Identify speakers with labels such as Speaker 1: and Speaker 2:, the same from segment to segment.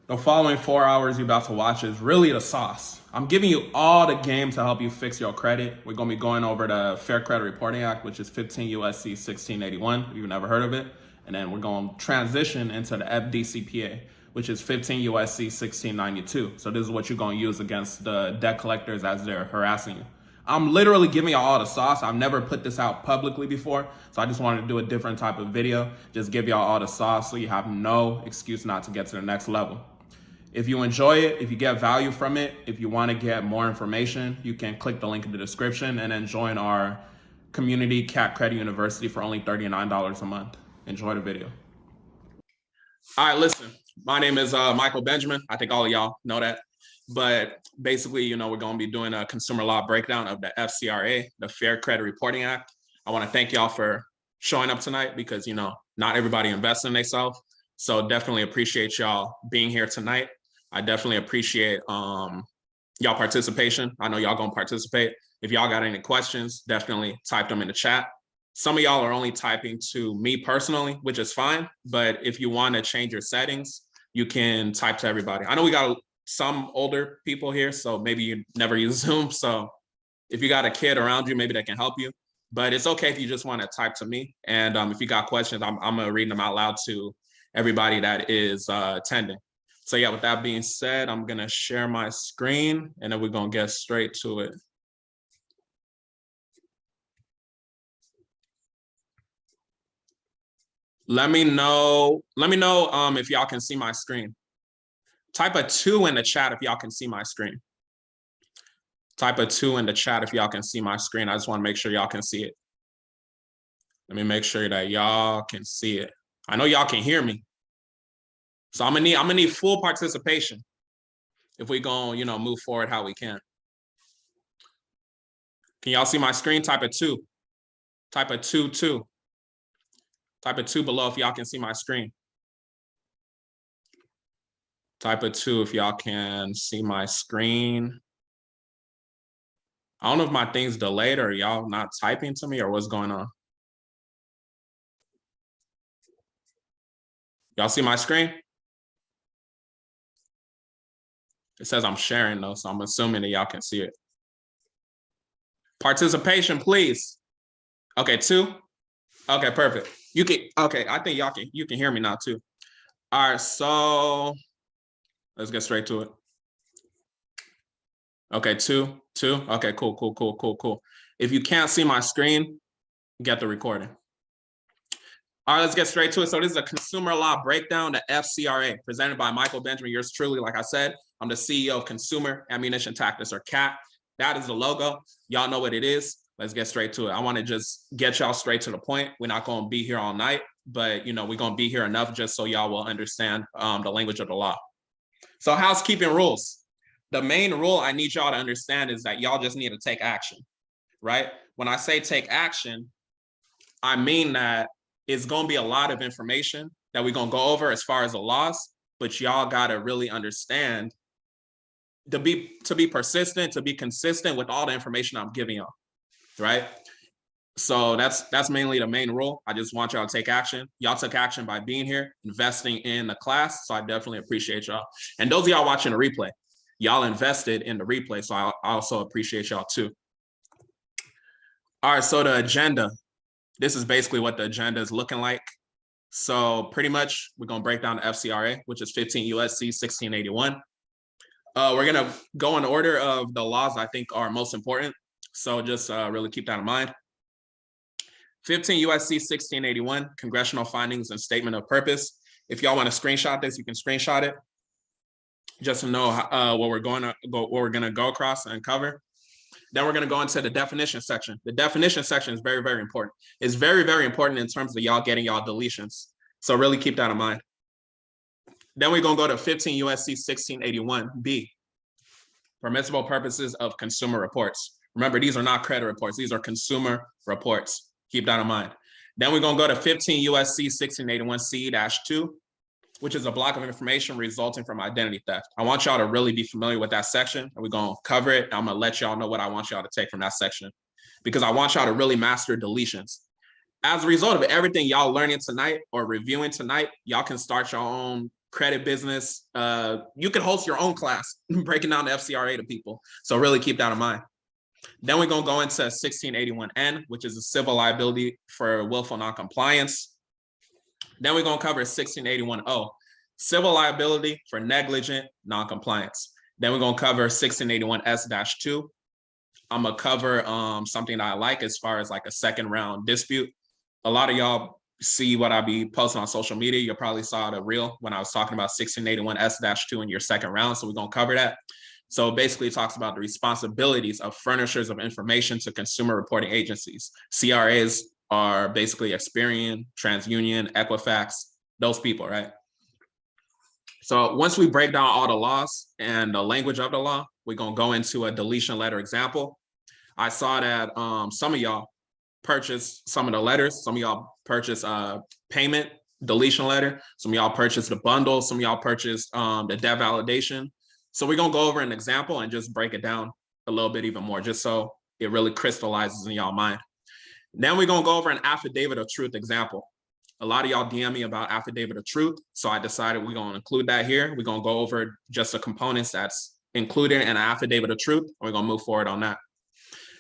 Speaker 1: The following 4 hours you're about to watch is really the sauce. I'm giving you all the game to help you fix your credit. We're going to be going over the Fair Credit Reporting Act, which is 15 USC 1681, if you've never heard of it. And then we're going to transition into the FDCPA, which is 15 USC 1692. So this is what you're going to use against the debt collectors as they're harassing you. I'm literally giving y'all all the sauce. I've never put this out publicly before, so I just wanted to do a different type of video. Just give y'all all the sauce so you have no excuse not to get to the next level. If you enjoy it, if you get value from it, if you want to get more information, you can click the link in the description and then join our community Cat Credit University for only $39 a month. Enjoy the video. All right, listen, my name is Michael Benjamin. I think all of y'all know that. But basically, we're going to be doing a consumer law breakdown of the FCRA, the Fair Credit Reporting Act. I want to thank y'all for showing up tonight because, not everybody invests in themselves. So definitely appreciate y'all being here tonight. I definitely appreciate y'all participation. I know y'all going to participate. If y'all got any questions, definitely type them in the chat. Some of y'all are only typing to me personally, which is fine. But if you want to change your settings, you can type to everybody. I know we got some older people here, so maybe you never use Zoom. So if you got a kid around you, maybe they can help you. But it's okay if you just want to type to me. And if you got questions, I'm going to read them out loud to everybody that is attending. So yeah, with that being said, I'm going to share my screen and then we're going to get straight to it. Let me know if y'all can see my screen. Type a 2 in the chat if y'all can see my screen. Type a 2 in the chat if y'all can see my screen. I just want to make sure y'all can see it. Let me make sure that y'all can see it. I know y'all can hear me. So I'm gonna need full participation if we gonna, move forward how we can. Can y'all see my screen? Type a 2. Type a 2. Type a 2 below if y'all can see my screen. Type a 2 if y'all can see my screen. I don't know if my thing's delayed or y'all not typing to me or what's going on. Y'all see my screen? It says I'm sharing though, so I'm assuming that y'all can see it. Participation, please. Okay, 2. Okay, perfect. Okay, I think you can hear me now too. All right, so let's get straight to it. Okay, 2. Okay, cool. If you can't see my screen, get the recording. All right, let's get straight to it. So this is a consumer law breakdown, the FCRA, presented by Michael Benjamin, yours truly. Like I said, I'm the CEO of Consumer Ammunition Tactics, or CAT. That is the logo. Y'all know what it is. Let's get straight to it. I want to just get y'all straight to the point. We're not going to be here all night, but we're going to be here enough just so y'all will understand the language of the law. So housekeeping rules. The main rule I need y'all to understand is that y'all just need to take action, right? When I say take action, I mean that it's going to be a lot of information that we're going to go over as far as the laws, but y'all got to really understand to be persistent, to be consistent with all the information I'm giving y'all, right? So that's mainly the main rule. I just want y'all to take action. Y'all took action by being here, investing in the class. So I definitely appreciate y'all. And those of y'all watching the replay, y'all invested in the replay. So I also appreciate y'all too. All right, so the agenda. This is basically what the agenda is looking like. So pretty much we're going to break down the FCRA, which is 15 USC 1681. We're going to go in order of the laws I think are most important. So just really keep that in mind. 15 USC 1681, Congressional Findings and Statement of Purpose. If y'all want to screenshot this, you can screenshot it just to know what we're going to go across and cover. Then we're going to go into the definition section. The definition section is very, very important. It's very, very important in terms of y'all getting y'all deletions. So really keep that in mind. Then we're going to go to 15 USC 1681B, Permissible Purposes of Consumer Reports. Remember, these are not credit reports. These are consumer reports. Keep that in mind. Then we're going to go to 15 USC 1681C-2, which is a block of information resulting from identity theft. I want y'all to really be familiar with that section, and we're going to cover it. I'm going to let y'all know what I want y'all to take from that section, because I want y'all to really master deletions. As a result of everything y'all learning tonight or reviewing tonight, y'all can start your own credit business. You could host your own class breaking down the FCRA to people. So really keep that in mind. Then we're going to go into 1681N, which is a civil liability for willful noncompliance. Then we're going to cover 1681O, civil liability for negligent noncompliance. Then we're going to cover 1681S-2. I'm going to cover something that I like as far as like a second round dispute. A lot of y'all see what I be posting on social media. You probably saw the reel when I was talking about 1681S-2 in your second round. So we're going to cover that. So basically it talks about the responsibilities of furnishers of information to consumer reporting agencies. CRAs are basically Experian, TransUnion, Equifax, those people, right? So once we break down all the laws and the language of the law, we're going to go into a deletion letter example. I saw that some of y'all purchased some of the letters. Some of y'all purchased payment deletion letter. Some of y'all purchased the bundle. Some of y'all purchased the debt validation. So we're going to go over an example and just break it down a little bit even more, just so it really crystallizes in y'all mind. Then we're going to go over an affidavit of truth example. A lot of y'all DM me about affidavit of truth. So I decided we're going to include that here. We're going to go over just the components that's included in an affidavit of truth. We're going to move forward on that.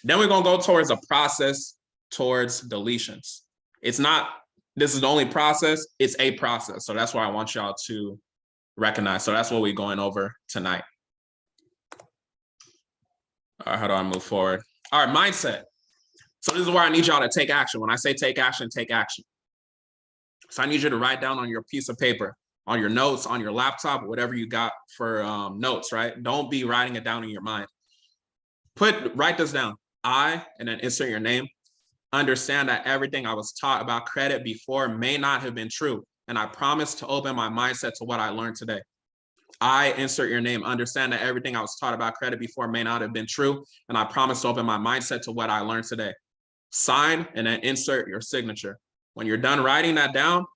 Speaker 1: Then we're going to go towards a process towards deletions. It's not, this is the only process, it's a process. So that's why I want y'all to recognize. So that's what we're going over tonight. All right, how do I move forward? All right, mindset. So this is where I need y'all to take action. When I say take action, take action. So I need you to write down on your piece of paper, on your notes, on your laptop, whatever you got for notes, right? Don't be writing it down in your mind. Write this down. I, and then insert your name, understand that everything I was taught about credit before may not have been true. And I promise to open my mindset to what I learned today. I, insert your name, understand that everything I was taught about credit before may not have been true. And I promise to open my mindset to what I learned today. Sign and then insert your signature. When you're done writing that down,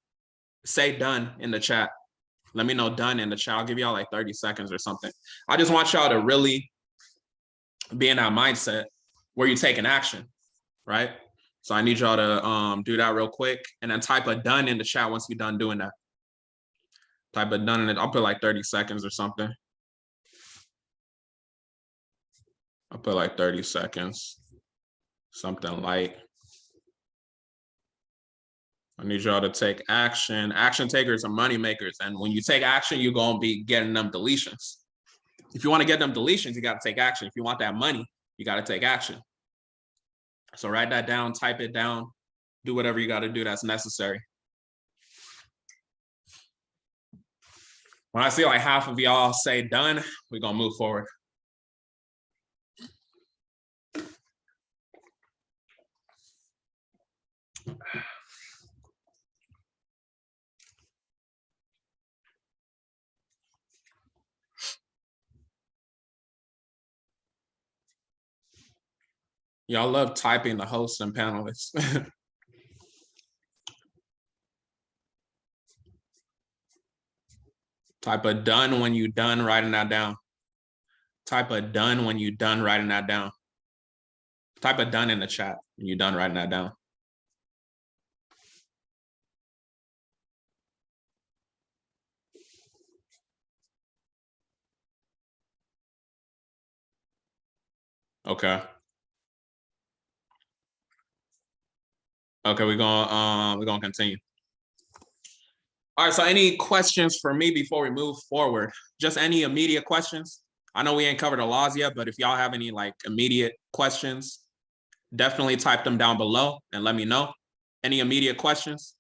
Speaker 1: say done in the chat. Let me know done in the chat. I'll give y'all like 30 seconds or something. I just want y'all to really be in that mindset where you're taking action, right? So I need y'all to do that real quick and then type a done in the chat once you're done doing that. Type a done in it. I'll put like 30 seconds or something. I'll put like 30 seconds, something light. I need y'all to take action. Action takers are money makers. And when you take action, you're going to be getting them deletions. If you want to get them deletions, you got to take action. If you want that money, you got to take action. So write that down, type it down, do whatever you got to do that's necessary. When I see like half of y'all say done, we're going to move forward. Y'all love typing the hosts and panelists. Type a done when you're done writing that down. Type a done when you're done writing that down. Type a done in the chat when you're done writing that down. Okay. Okay, we're gonna continue. All right, so any questions for me before we move forward? Just any immediate questions? I know we ain't covered the laws yet, but if y'all have any like immediate questions, definitely type them down below and let me know. Any immediate questions?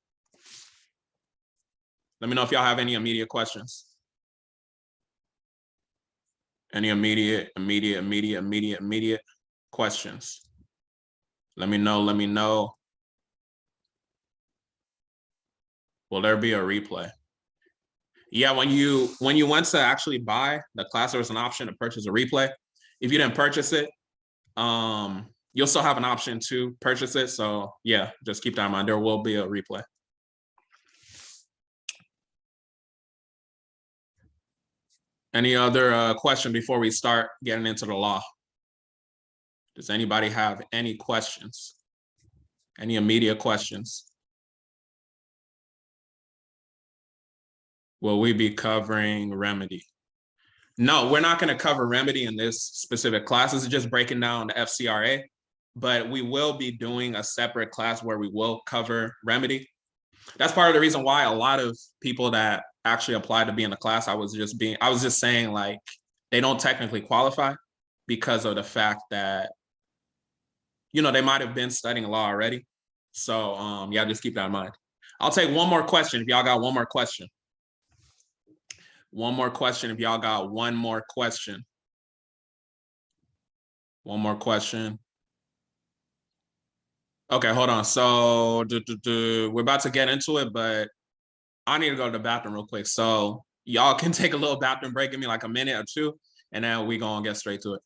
Speaker 1: Let me know if y'all have any immediate questions. Any immediate questions? Let me know. Will there be a replay? Yeah, when you went to actually buy the class, there was an option to purchase a replay. If you didn't purchase it, you'll still have an option to purchase it. So yeah, just keep that in mind. There will be a replay. Any other question before we start getting into the law? Does anybody have any questions? Any immediate questions? Will we be covering remedy? No, we're not going to cover remedy in this specific class. This is just breaking down the FCRA, but we will be doing a separate class where we will cover remedy. That's part of the reason why a lot of people that actually applied to be in the class, I was just saying like they don't technically qualify because of the fact that, you know, they might have been studying law already. So yeah, just keep that in mind. I'll take one more question if y'all got one more question. One more question if y'all got one more question. One more question. Okay, hold on. So we're about to get into it, but I need to go to the bathroom real quick. So y'all can take a little bathroom break, give me like a minute or two, and then we gonna get straight to it.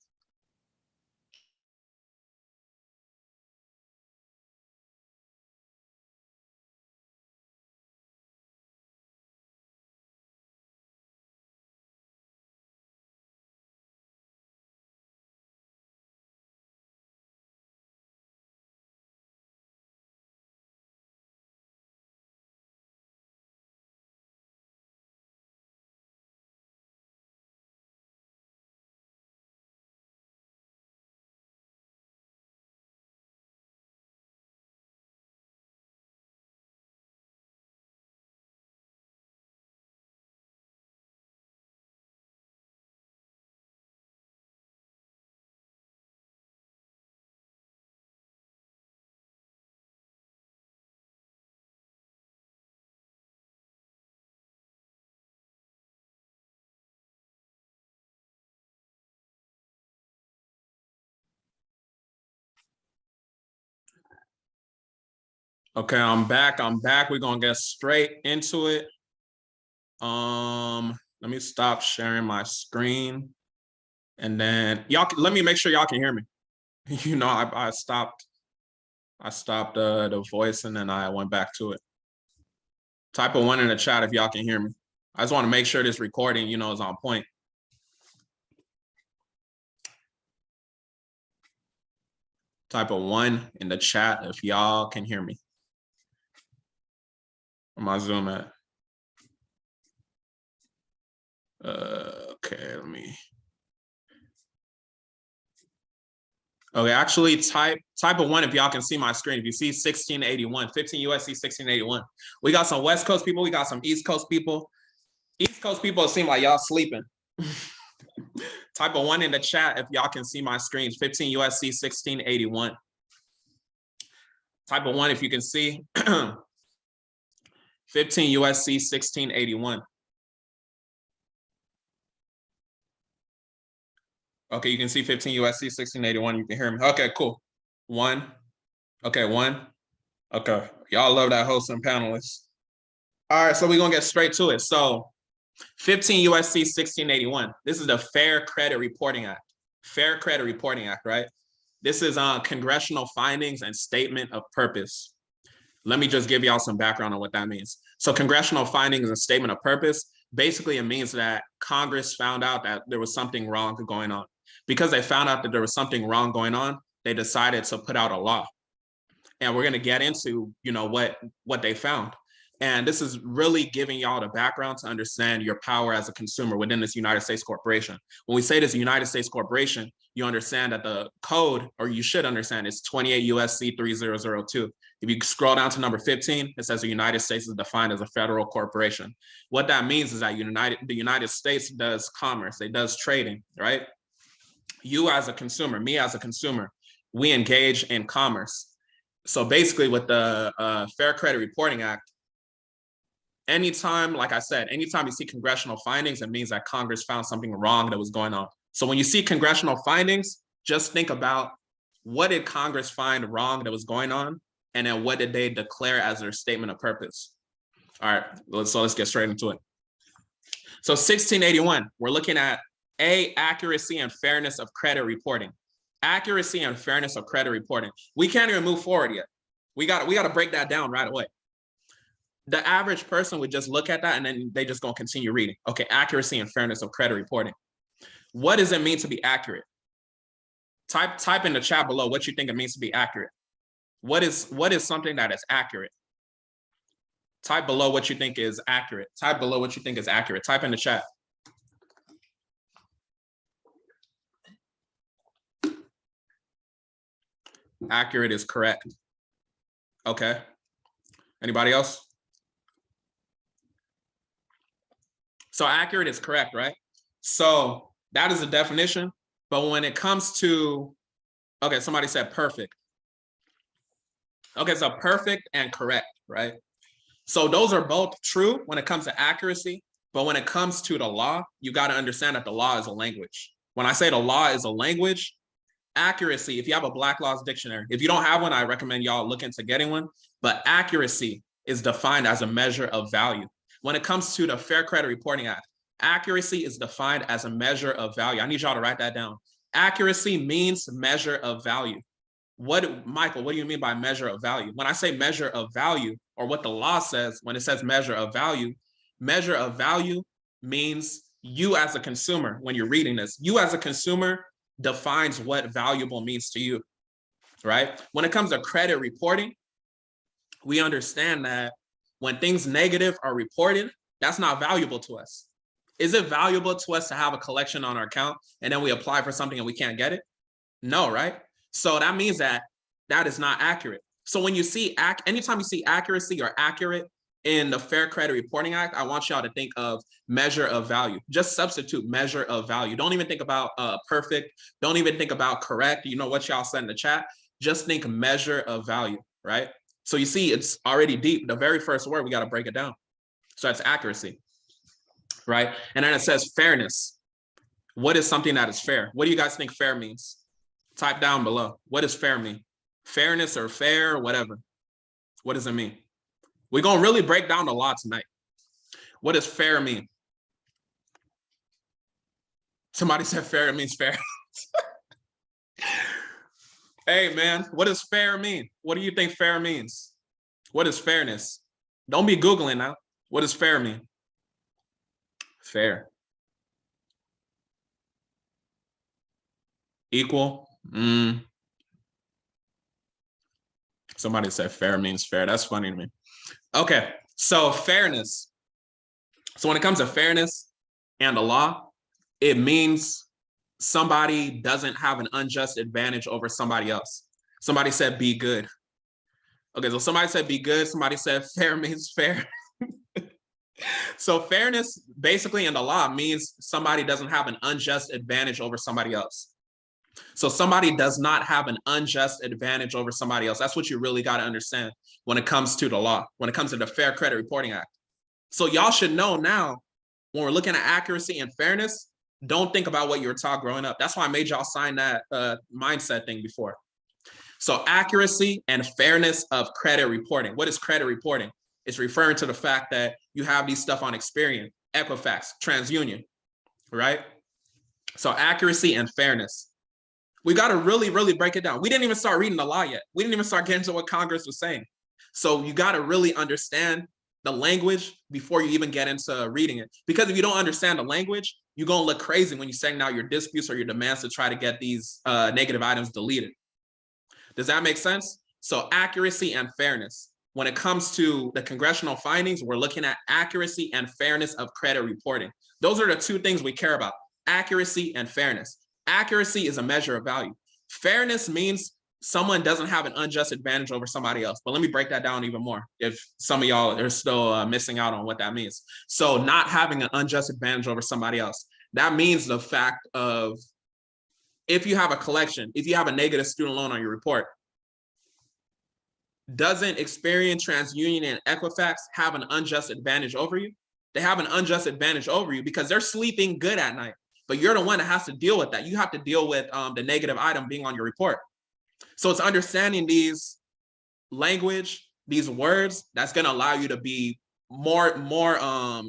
Speaker 1: Okay, I'm back. We're gonna get straight into it. Let me stop sharing my screen, and then y'all let me make sure y'all can hear me. You know, I stopped the voice and then I went back to it. Type a 1 in the chat if y'all can hear me. I just want to make sure this recording, you know, is on point. Type a 1 in the chat if y'all can hear me. Where my Zoom at? Okay, let me. Okay, actually type a 1 if y'all can see my screen. If you see 1681, 15 USC 1681. We got some West Coast people, we got some East Coast people. East Coast people seem like y'all sleeping. Type a 1 in the chat if y'all can see my screen. 15 USC 1681. Type a 1 if you can see. 15 USC 1681. Okay, you can see 15 USC 1681. You can hear me. Okay, cool. 1. Okay, 1. Okay, y'all love that host and panelists. All right, so we're gonna get straight to it. So 15 USC 1681. This is the Fair Credit Reporting Act. Fair Credit Reporting Act, right? This is Congressional Findings and Statement of Purpose. Let me just give y'all some background on what that means. So Congressional Findings and Statement of Purpose, basically it means that Congress found out that there was something wrong going on. Because they found out that there was something wrong going on, they decided to put out a law. And we're gonna get into, you know, what they found. And this is really giving y'all the background to understand your power as a consumer within this United States corporation. When we say this United States corporation, you understand that the code, or you should understand, is 28 USC 3002. If you scroll down to number 15, it says the United States is defined as a federal corporation. What that means is that the United States does commerce, it does trading, right? You as a consumer, me as a consumer, we engage in commerce. So basically with the Fair Credit Reporting Act, anytime, like I said, anytime you see congressional findings, it means that Congress found something wrong that was going on. So when you see congressional findings, just think about what did Congress find wrong that was going on, and then what did they declare as their statement of purpose? All right, so let's get straight into it. So 1681, we're looking at accuracy and fairness of credit reporting. Accuracy and fairness of credit reporting. We can't even move forward yet. We got to break that down right away. The average person would just look at that and then they just gonna continue reading. Okay, accuracy and fairness of credit reporting. What does it mean to be accurate? Type in the chat below what you think it means to be accurate. What is something that is accurate? Type below what you think is accurate. Type below what you think is accurate. Type in the chat. Accurate is correct. Okay. Anybody else? So accurate is correct, right? So that is the definition. But when it comes to, okay, somebody said perfect. Okay, so perfect and correct, right? So those are both true when it comes to accuracy. But when it comes to the law, you got to understand that the law is a language. When I say the law is a language, accuracy, if you have a Black Laws dictionary, if you don't have one, I recommend y'all look into getting one. But accuracy is defined as a measure of value. When it comes to the Fair Credit Reporting Act, accuracy is defined as a measure of value. I need y'all to write that down. Accuracy means measure of value. Michael, what do you mean by measure of value? When I say measure of value, or what the law says when it says measure of value means you as a consumer, when you're reading this, you as a consumer defines what valuable means to you, right? When it comes to credit reporting, we understand that when things negative are reported, that's not valuable to us. Is it valuable to us to have a collection on our account and then we apply for something and we can't get it? No, right? So that means that is not accurate. So when you see, anytime you see accuracy or accurate in the Fair Credit Reporting Act, I want y'all to think of measure of value. Just substitute measure of value. Don't even think about perfect. Don't even think about correct. You know what y'all said in the chat. Just think measure of value, right? So you see, it's already deep. The very first word, we got to break it down. So that's accuracy, right? And then it says fairness. What is something that is fair? What do you guys think fair means? Type down below. What does fair mean? Fairness or fair, whatever. What does it mean? We're going to really break down the law tonight. What does fair mean? Somebody said fair, it means fair. Hey, man, what does fair mean? What do you think fair means? What is fairness? Don't be Googling now. What does fair mean? Fair. Equal. Somebody said fair means fair. That's funny to me. Okay, so fairness. So when it comes to fairness and the law, it means somebody doesn't have an unjust advantage over somebody else. Somebody said be good. Okay, so somebody said be good. Somebody said fair means fair. So fairness basically in the law means somebody doesn't have an unjust advantage over somebody else. So somebody does not have an unjust advantage over somebody else. That's what you really got to understand when it comes to the law, when it comes to the Fair Credit Reporting Act. So y'all should know now, when we're looking at accuracy and fairness, don't think about what you were taught growing up. That's why I made y'all sign that mindset thing before. So accuracy and fairness of credit reporting. What is credit reporting? It's referring to the fact that you have these stuff on Experian, Equifax, TransUnion, right? So accuracy and fairness. We got to really, really break it down. We didn't even start reading the law yet. We didn't even start getting to what Congress was saying. So you got to really understand the language before you even get into reading it. Because if you don't understand the language, you're going to look crazy when you're saying now your disputes or your demands to try to get these negative items deleted. Does that make sense? So accuracy and fairness. When it comes to the congressional findings, we're looking at accuracy and fairness of credit reporting. Those are the two things we care about, accuracy and fairness. Accuracy is a measure of value. Fairness means someone doesn't have an unjust advantage over somebody else. But let me break that down even more if some of y'all are still missing out on what that means. So not having an unjust advantage over somebody else. That means the fact of if you have a collection, if you have a negative student loan on your report, doesn't Experian, TransUnion, and Equifax have an unjust advantage over you? They have an unjust advantage over you because they're sleeping good at night. But you're the one that has to deal with that. You have to deal with the negative item being on your report. So it's understanding these language, these words, that's going to allow you to be more, I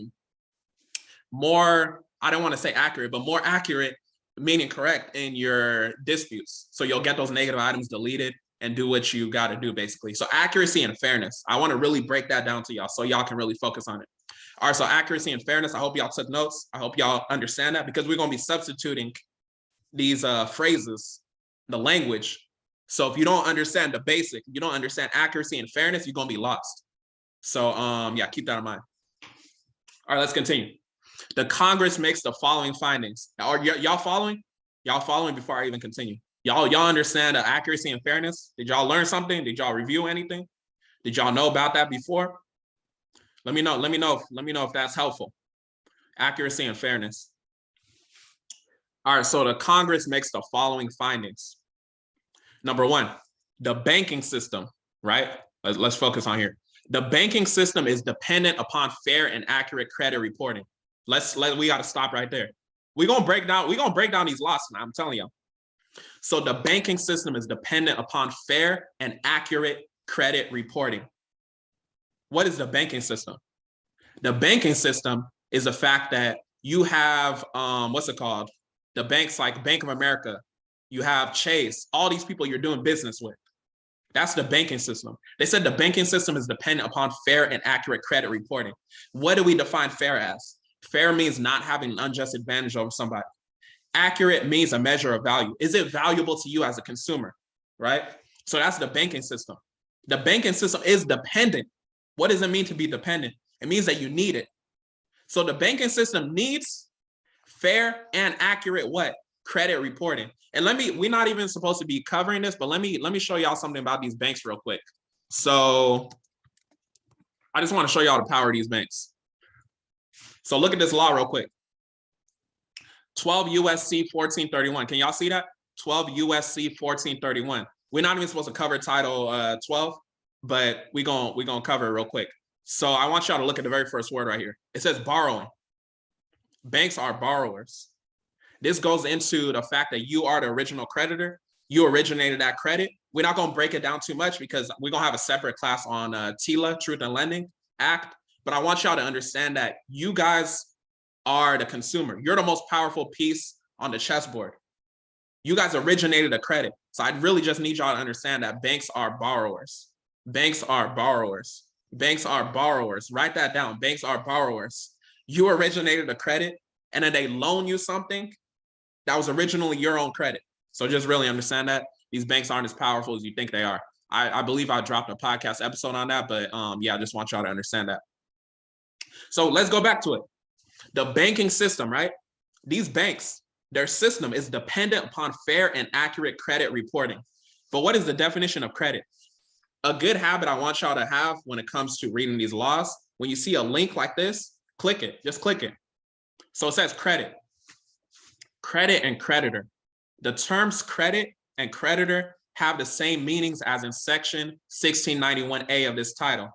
Speaker 1: don't want to say accurate, but more accurate, meaning correct in your disputes. So you'll get those negative items deleted and do what you got to do, basically. So accuracy and fairness. I want to really break that down to y'all so y'all can really focus on it. All right, so accuracy and fairness. I hope y'all took notes. I hope y'all understand that because we're going to be substituting these phrases, the language. So if you don't understand the basic, you don't understand accuracy and fairness, you're going to be lost. So yeah, keep that in mind. All right, let's continue. The Congress makes the following findings. Are y'all following? Y'all following before I even continue? Y'all understand the accuracy and fairness? Did y'all learn something? Did y'all review anything? Did y'all know about that before? Let me know if that's helpful. Accuracy and fairness. All right, so the Congress makes the following findings. Number one, the banking system, right? Let's focus on here. The banking system is dependent upon fair and accurate credit reporting. We got to stop right there. We're gonna break down these laws now, I'm telling you. So the banking system is dependent upon fair and accurate credit reporting. What is the banking system? The banking system is the fact that you have what's it called? The banks like Bank of America, you have Chase, all these people you're doing business with. That's the banking system. They said the banking system is dependent upon fair and accurate credit reporting. What do we define fair as? Fair means not having an unjust advantage over somebody. Accurate means a measure of value. Is it valuable to you as a consumer, right? So that's the banking system. The banking system is dependent. What does it mean to be dependent? It means that you need it. So the banking system needs fair and accurate what? Credit reporting. And we're not even supposed to be covering this, but let me show y'all something about these banks real quick. So I just want to show y'all the power of these banks. So look at this law real quick. 12 USC 1431. Can y'all see that? 12 USC 1431. We're not even supposed to cover Title 12, but we're gonna cover it real quick. So I want y'all to look at the very first word right here. It says borrowing. Banks are borrowers. This goes into the fact that you are the original creditor. You originated that credit. We're not going to break it down too much because we're going to have a separate class on TILA, Truth in Lending Act. But I want y'all to understand that you guys are the consumer. You're the most powerful piece on the chessboard. You guys originated a credit. So I really just need y'all to understand that banks are borrowers. Banks are borrowers. Banks are borrowers. Write that down. Banks are borrowers. You originated a credit and then they loan you something that was originally your own credit. So just really understand that these banks aren't as powerful as you think they are. I believe I dropped a podcast episode on that, but yeah, I just want y'all to understand that. So let's go back to it. The banking system, right? These banks, their system is dependent upon fair and accurate credit reporting. But what is the definition of credit? A good habit I want y'all to have when it comes to reading these laws, when you see a link like this, click it, just click it. So it says credit. Credit and creditor. The terms credit and creditor have the same meanings as in section 1691A of this title.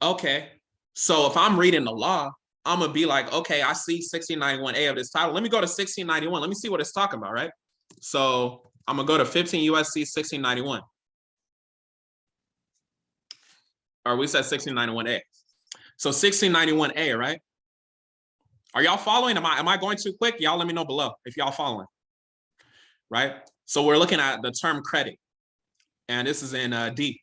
Speaker 1: Okay, so if I'm reading the law, I'm gonna be like, okay, I see 1691A of this title. Let me go to 1691. Let me see what it's talking about, right? So I'm gonna go to 15 USC 1691. Or we said 1691A. So 1691A, right? Are y'all following? Am I going too quick? Y'all let me know below if y'all following, right? So we're looking at the term credit, and this is in D.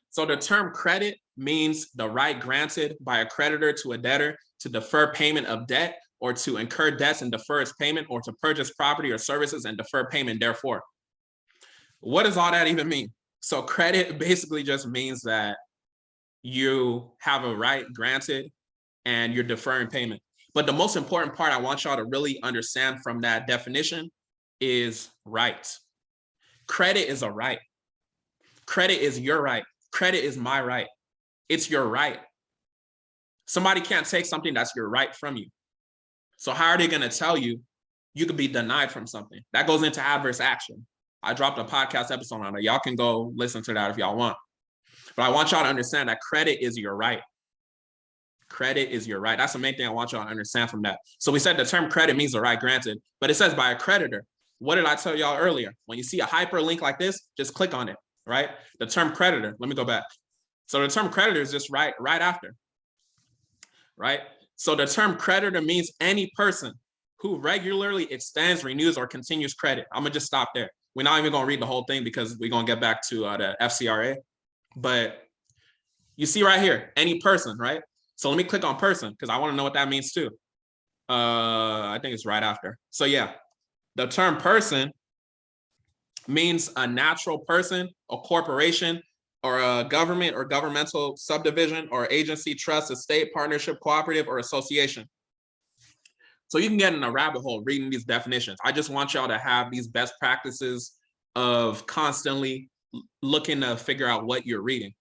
Speaker 1: So the term credit means the right granted by a creditor to a debtor to defer payment of debt or to incur debts and defer its payment or to purchase property or services and defer payment therefore. What does all that even mean? So credit basically just means that you have a right granted and you're deferring payment. But the most important part I want y'all to really understand from that definition is right. Credit is a right. Credit is your right. Credit is my right. It's your right. Somebody can't take something that's your right from you. So how are they going to tell you you could be denied from something? That goes into adverse action. I dropped a podcast episode on it. Y'all can go listen to that if y'all want. But I want y'all to understand that credit is your right. Credit is your right. That's the main thing I want y'all to understand from that. So we said the term credit means the right granted, but it says by a creditor. What did I tell y'all earlier? When you see a hyperlink like this, just click on it, right? The term creditor, let me go back. So the term creditor is just right after, right? So the term creditor means any person who regularly extends, renews, or continues credit. I'm gonna just stop there. We're not even gonna read the whole thing because we're gonna get back to the FCRA, but you see right here, any person, right? So let me click on person because I want to know what that means too. I think it's right after. So yeah, the term person means a natural person, a corporation, or a government or governmental subdivision or agency, trust, estate, partnership, cooperative, or association. So you can get in a rabbit hole reading these definitions. I just want y'all to have these best practices of constantly looking to figure out what you're reading.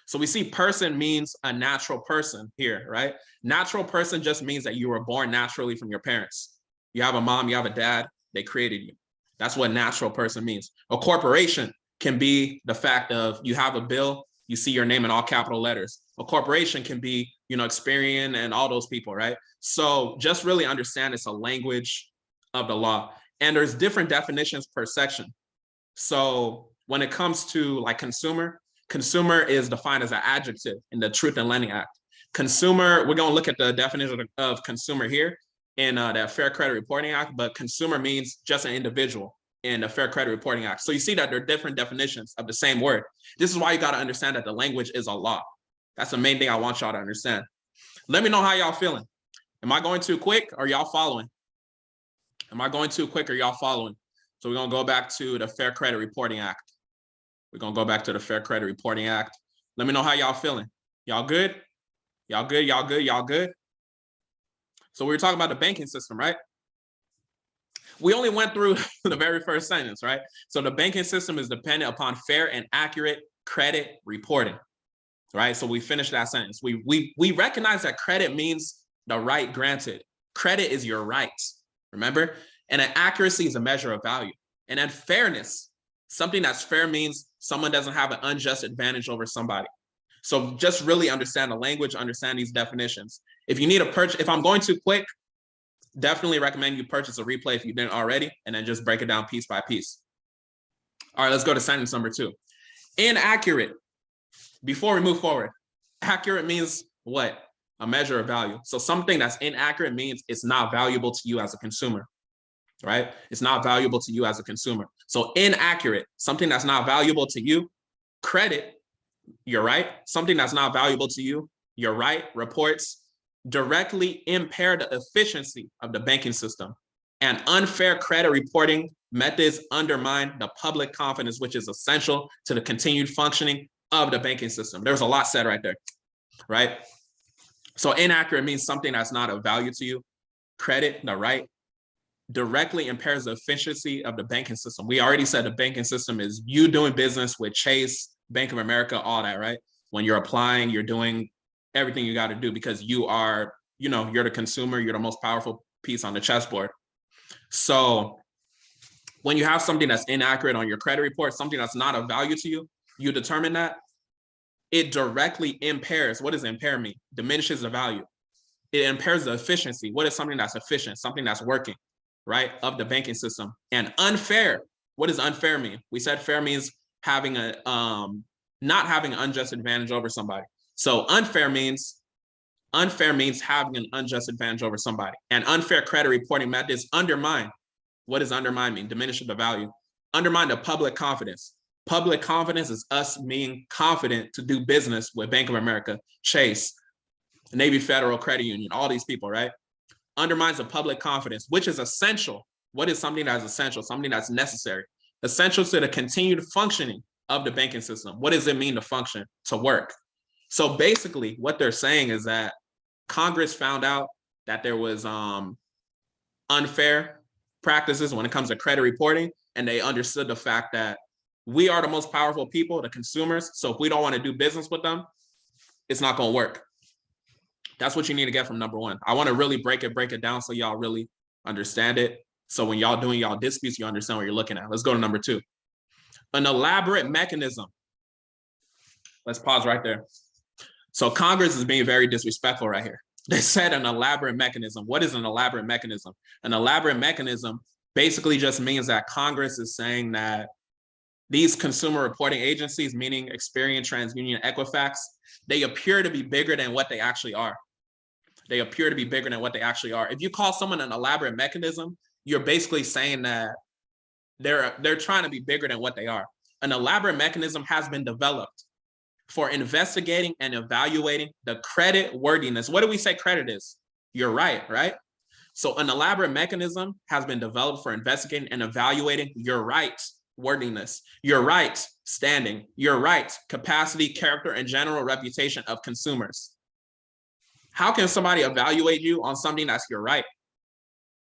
Speaker 1: So we see person means a natural person here, right? Natural person just means that you were born naturally from your parents. You have a mom, you have a dad, they created you. That's what natural person means. A corporation can be the fact of you have a bill, you see your name in all capital letters. A corporation can be, Experian and all those people, right? So just really understand it's a language of the law. And there's different definitions per section. So when it comes to like consumer is defined as an adjective in the Truth in Lending Act. Consumer, we're going to look at the definition of consumer here in the Fair Credit Reporting Act, but consumer means just an individual in the Fair Credit Reporting Act. So you see that there are different definitions of the same word. This is why you got to understand that the language is a law. That's the main thing I want y'all to understand. Let me know how y'all feeling. Am I going too quick or y'all following? Am I going too quick or y'all following? So we're going to go back to the Fair Credit Reporting Act. We're going to go back to the Fair Credit Reporting Act. Let me know how y'all feeling. Y'all good? Y'all good? Y'all good? Y'all good? So we were talking about the banking system, right? We only went through the very first sentence, right? So the banking system is dependent upon fair and accurate credit reporting, right? So we finished that sentence. We recognize that credit means the right granted. Credit is your right, remember? And an accuracy is a measure of value. And then fairness, something that's fair means someone doesn't have an unjust advantage over somebody. So just really understand the language, understand these definitions. If you need a purchase, if I'm going too quick, definitely recommend you purchase a replay if you didn't already, and then just break it down piece by piece. All right, let's go to sentence number 2. Inaccurate. Before we move forward, accurate means what? A measure of value. So something that's inaccurate means it's not valuable to you as a consumer, right? It's not valuable to you as a consumer. So inaccurate, something that's not valuable to you. Credit, you're right. Something that's not valuable to you, you're right. Reports directly impair the efficiency of the banking system, and unfair credit reporting methods undermine the public confidence, which is essential to the continued functioning of the banking system. There's a lot said right there, right? So inaccurate means something that's not of value to you. Credit, the right, directly impairs the efficiency of the banking system. We already said the banking system is you doing business with Chase, Bank of America, all that, right? When you're applying, you're doing everything you got to do because you are, you're the consumer, you're the most powerful piece on the chessboard. So when you have something that's inaccurate on your credit report, something that's not of value to you, you determine that it directly impairs. What does impair mean? Diminishes the value. It impairs the efficiency. What is something that's efficient? Something that's working, right? Of the banking system. And unfair. What does unfair mean? We said fair means having a not having an unjust advantage over somebody. So unfair means having an unjust advantage over somebody. And unfair credit reporting methods undermine. What does undermine mean? Diminish the value. Undermine the public confidence. Public confidence is us being confident to do business with Bank of America, Chase, Navy Federal Credit Union, all these people, right? Undermines the public confidence, which is essential. What is something that's essential? Something that's necessary. Essential to the continued functioning of the banking system. What does it mean to function, to work? So basically what they're saying is that Congress found out that there was unfair practices when it comes to credit reporting, and they understood the fact that we are the most powerful people, the consumers. So if we don't want to do business with them, it's not going to work. That's what you need to get from number 1. I want to really break it down so y'all really understand it. So when y'all doing y'all disputes, you understand what you're looking at. Let's go to number 2. An elaborate mechanism. Let's pause right there. So Congress is being very disrespectful right here. They said an elaborate mechanism. What is an elaborate mechanism? An elaborate mechanism basically just means that Congress is saying that these consumer reporting agencies, meaning Experian, TransUnion, Equifax, they appear to be bigger than what they actually are. They appear to be bigger than what they actually are. If you call someone an elaborate mechanism, you're basically saying that they're trying to be bigger than what they are. An elaborate mechanism has been developed for investigating and evaluating the credit worthiness. What do we say credit is? You're right, right? So an elaborate mechanism has been developed for investigating and evaluating your rights worthiness. Your right, standing. Your right, capacity, character, and general reputation of consumers. How can somebody evaluate you on something that's your right?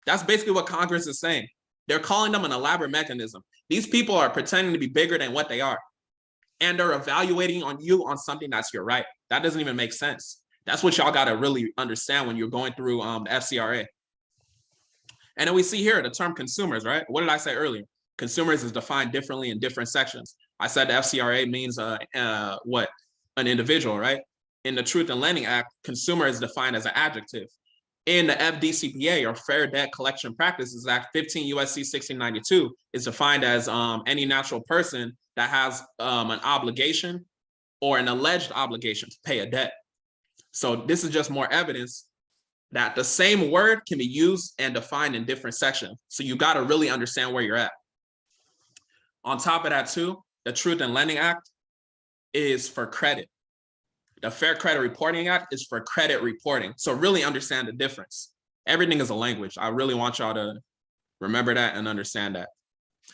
Speaker 1: That's basically what Congress is saying. They're calling them an elaborate mechanism. These people are pretending to be bigger than what they are. And they're evaluating on you on something that's your right. That doesn't even make sense. That's what y'all got to really understand when you're going through the FCRA. And then we see here the term consumers, right? What did I say earlier? Consumers is defined differently in different sections. I said the FCRA means what? An individual, right? In the Truth in Lending Act, consumer is defined as an adjective. In the FDCPA, or Fair Debt Collection Practices Act, 15 USC 1692 is defined as any natural person that has an obligation or an alleged obligation to pay a debt. So this is just more evidence that the same word can be used and defined in different sections. So you got to really understand where you're at. On top of that too, the Truth in Lending Act is for credit. The Fair Credit Reporting Act is for credit reporting. So really understand the difference. Everything is a language. I really want y'all to remember that and understand that.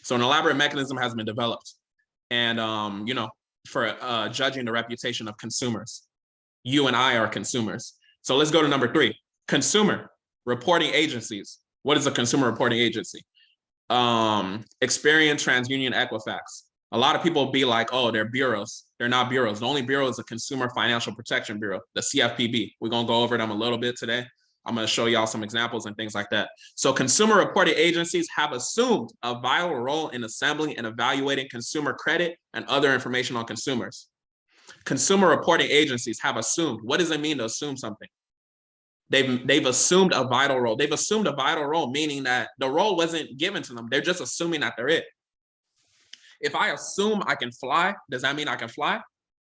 Speaker 1: So an elaborate mechanism has been developed and, for judging the reputation of consumers. You and I are consumers. So let's go to number 3, consumer reporting agencies. What is a consumer reporting agency? Experian, TransUnion, Equifax. A lot of people be like, oh, they're bureaus. They're not bureaus. The only bureau is the Consumer Financial Protection Bureau, the CFPB. We're going to go over them a little bit today. I'm going to show y'all some examples and things like that. So consumer reporting agencies have assumed a vital role in assembling and evaluating consumer credit and other information on consumers. Consumer reporting agencies have assumed. What does it mean to assume something? They've assumed a vital role. They've assumed a vital role, meaning that the role wasn't given to them. They're just assuming that they're it. If I assume I can fly, does that mean I can fly?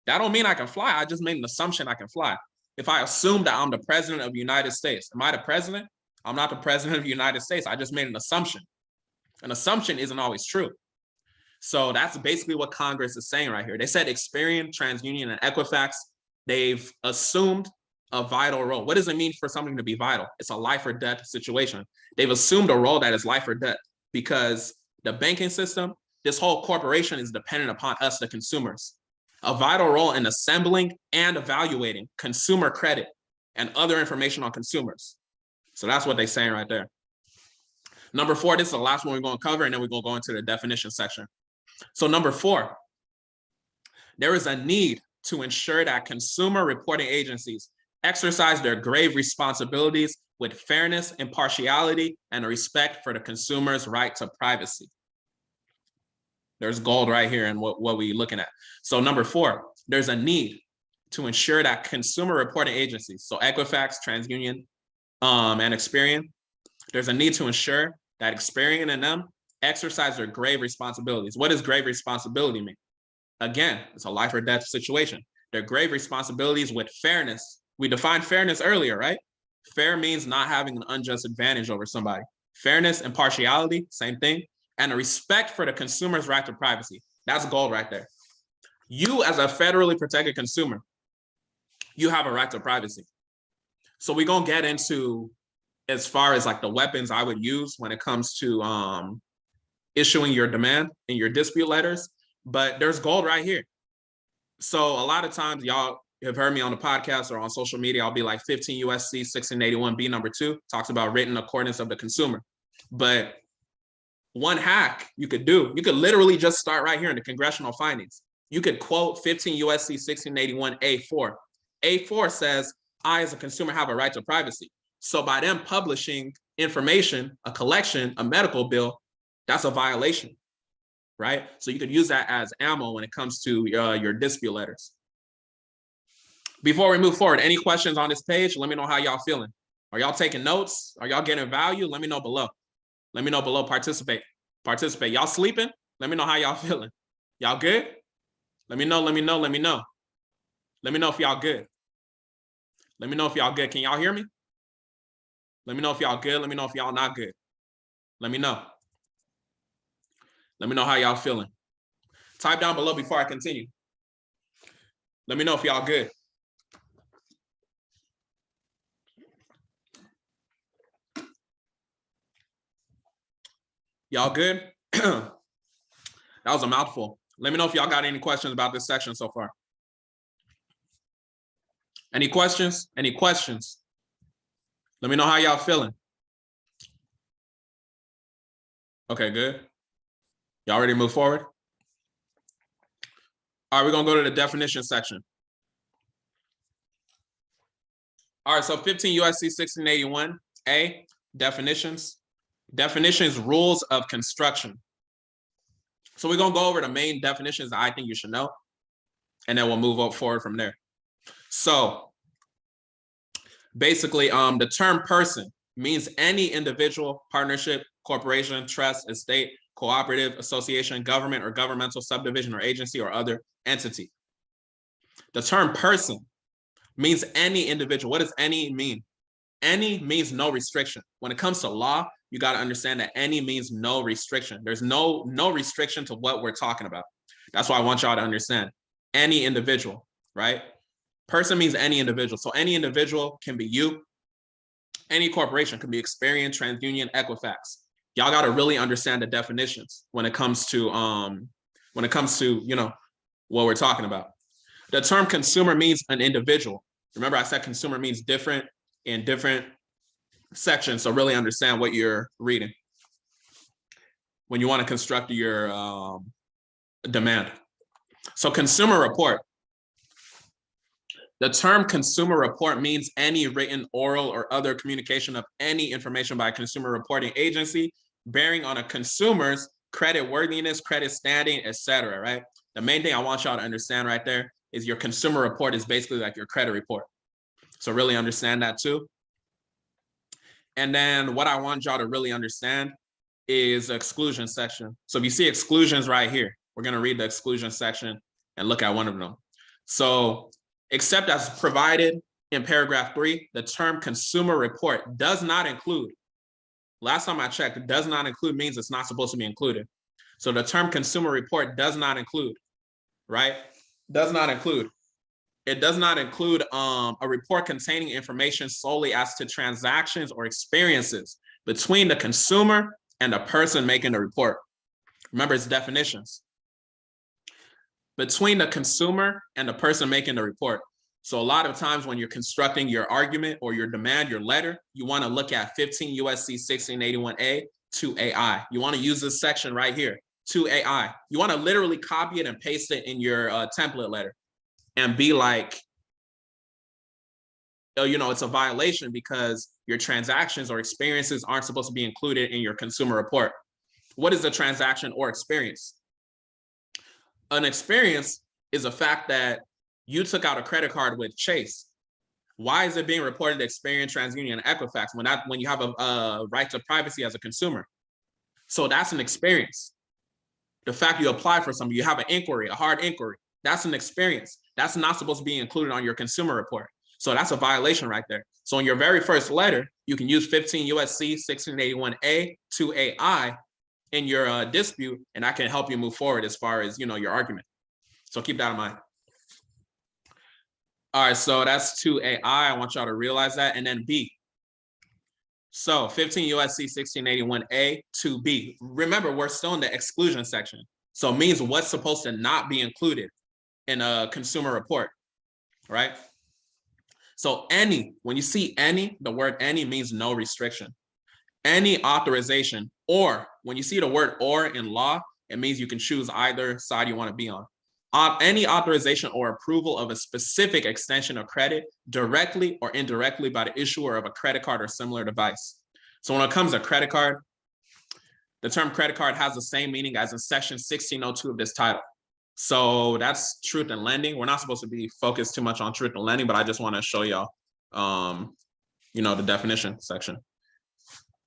Speaker 1: That don't mean I can fly. I just made an assumption I can fly. If I assume that I'm the president of the United States, am I the president? I'm not the president of the United States. I just made an assumption. An assumption isn't always true. So that's basically what Congress is saying right here. They said Experian, TransUnion, and Equifax, they've assumed a vital role. What does it mean for something to be vital? It's a life or death situation. They've assumed a role that is life or death because the banking system, this whole corporation is dependent upon us, the consumers. A vital role in assembling and evaluating consumer credit and other information on consumers. So that's what they're saying right there. Number 4, this is the last one we're going to cover, and then we're going to go into the definition section. So number 4, there is a need to ensure that consumer reporting agencies exercise their grave responsibilities with fairness, impartiality, and a respect for the consumer's right to privacy. There's gold right here in what we're looking at. So number 4, there's a need to ensure that consumer reporting agencies, so Equifax, TransUnion, and Experian, there's a need to ensure that Experian and them exercise their grave responsibilities. What does grave responsibility mean? Again, it's a life or death situation. Their grave responsibilities with fairness. We defined fairness earlier, right? Fair means not having an unjust advantage over somebody. Fairness, impartiality, same thing. And a respect for the consumer's right to privacy. That's gold right there. You as a federally protected consumer, you have a right to privacy. So we're going to get into as far as like the weapons I would use when it comes to issuing your demand in your dispute letters, but there's gold right here. So a lot of times y'all have heard me on the podcast or on social media, I'll be like 15 USC 1681B number 2 talks about written accordance of the consumer. But one hack you could do, you could literally just start right here in the congressional findings. You could quote 15 USC 1681A4. A4 says, I as a consumer have a right to privacy. So by them publishing information, a collection, a medical bill, that's a violation, right? So you could use that as ammo when it comes to your dispute letters. Before we move forward, any questions on this page? Let me know how y'all feeling. Are y'all taking notes? Are y'all getting value? Let me know below. Let me know below. Participate. Y'all sleeping? Let me know how y'all feeling. Y'all good? Let me know. Let me know if y'all good. Let me know if y'all good. Can y'all hear me? Let me know if y'all good. Let me know if y'all not good. Let me know. Let me know how y'all feeling. Type down below before I continue. Let me know if y'all good. Y'all good? That was a mouthful. Let me know if y'all got any questions about this section so far. Any questions? Any questions? Let me know how y'all feeling. Okay, good. Y'all ready to move forward? All right, we're gonna go to the definition section. All right, so 15 USC 1681A, definitions. Definitions, rules of construction. So we're gonna go over the main definitions that I think you should know, and then we'll move forward from there. So basically, the term person means any individual, partnership, corporation, trust, estate, cooperative, association, government or governmental subdivision or agency or other entity. The term person means any individual. What does any mean? Any means no restriction. When it comes to law, you got to understand that any means no restriction. There's no restriction to what we're talking about. That's why I want y'all to understand. Any individual, right? Person means any individual. So any individual can be you. Any corporation can be Experian, TransUnion, Equifax. Y'all got to really understand the definitions when it comes to you know, what we're talking about. The term consumer means an individual. Remember, I said consumer means different in different sections. So really understand what you're reading when you want to construct your demand. So consumer report. The term consumer report means any written, oral, or other communication of any information by a consumer reporting agency bearing on a consumer's credit worthiness, credit standing, etc. Right? The main thing I want y'all to understand right there is your consumer report is basically like your credit report. So really understand that too. And then what I want y'all to really understand is the exclusion section. So if you see exclusions right here, we're going to read the exclusion section and look at one of them. So except as provided in paragraph 3, the term consumer report does not include. Last time I checked, does not include means it's not supposed to be included. So the term consumer report does not include, right? Does not include. It does not include a report containing information solely as to transactions or experiences between the consumer and the person making the report. Remember, it's definitions. Between the consumer and the person making the report. So a lot of times when you're constructing your argument or your demand, your letter, you want to look at 15 USC 1681A 2AI. You want to use this section right here, 2AI. You want to literally copy it and paste it in your template letter and be like, oh, you know, it's a violation because your transactions or experiences aren't supposed to be included in your consumer report. What is a transaction or experience? An experience is a fact that you took out a credit card with Chase. Why is it being reported to Experian, TransUnion, and Equifax when you have a right to privacy as a consumer? So that's an experience. The fact you apply for something, you have an inquiry, a hard inquiry, that's an experience. That's not supposed to be included on your consumer report. So that's a violation right there. So in your very first letter, you can use 15 USC 1681A 2AI in your dispute, and I can help you move forward as far as, you know, your argument. So keep that in mind. All right, so that's 2AI. I want y'all to realize that. And then B. So 15 USC 1681A 2B. Remember, we're still in the exclusion section. So it means what's supposed to not be included in a consumer report, right? So any, when you see any, the word any means no restriction. Any authorization, or when you see the word or in law, it means you can choose either side you want to be on. Any authorization or approval of a specific extension of credit directly or indirectly by the issuer of a credit card or similar device. So when it comes to credit card, the term credit card has the same meaning as in section 1602 of this title. So that's truth in lending. We're not supposed to be focused too much on truth in lending, but I just want to show y'all, you know, the definition section.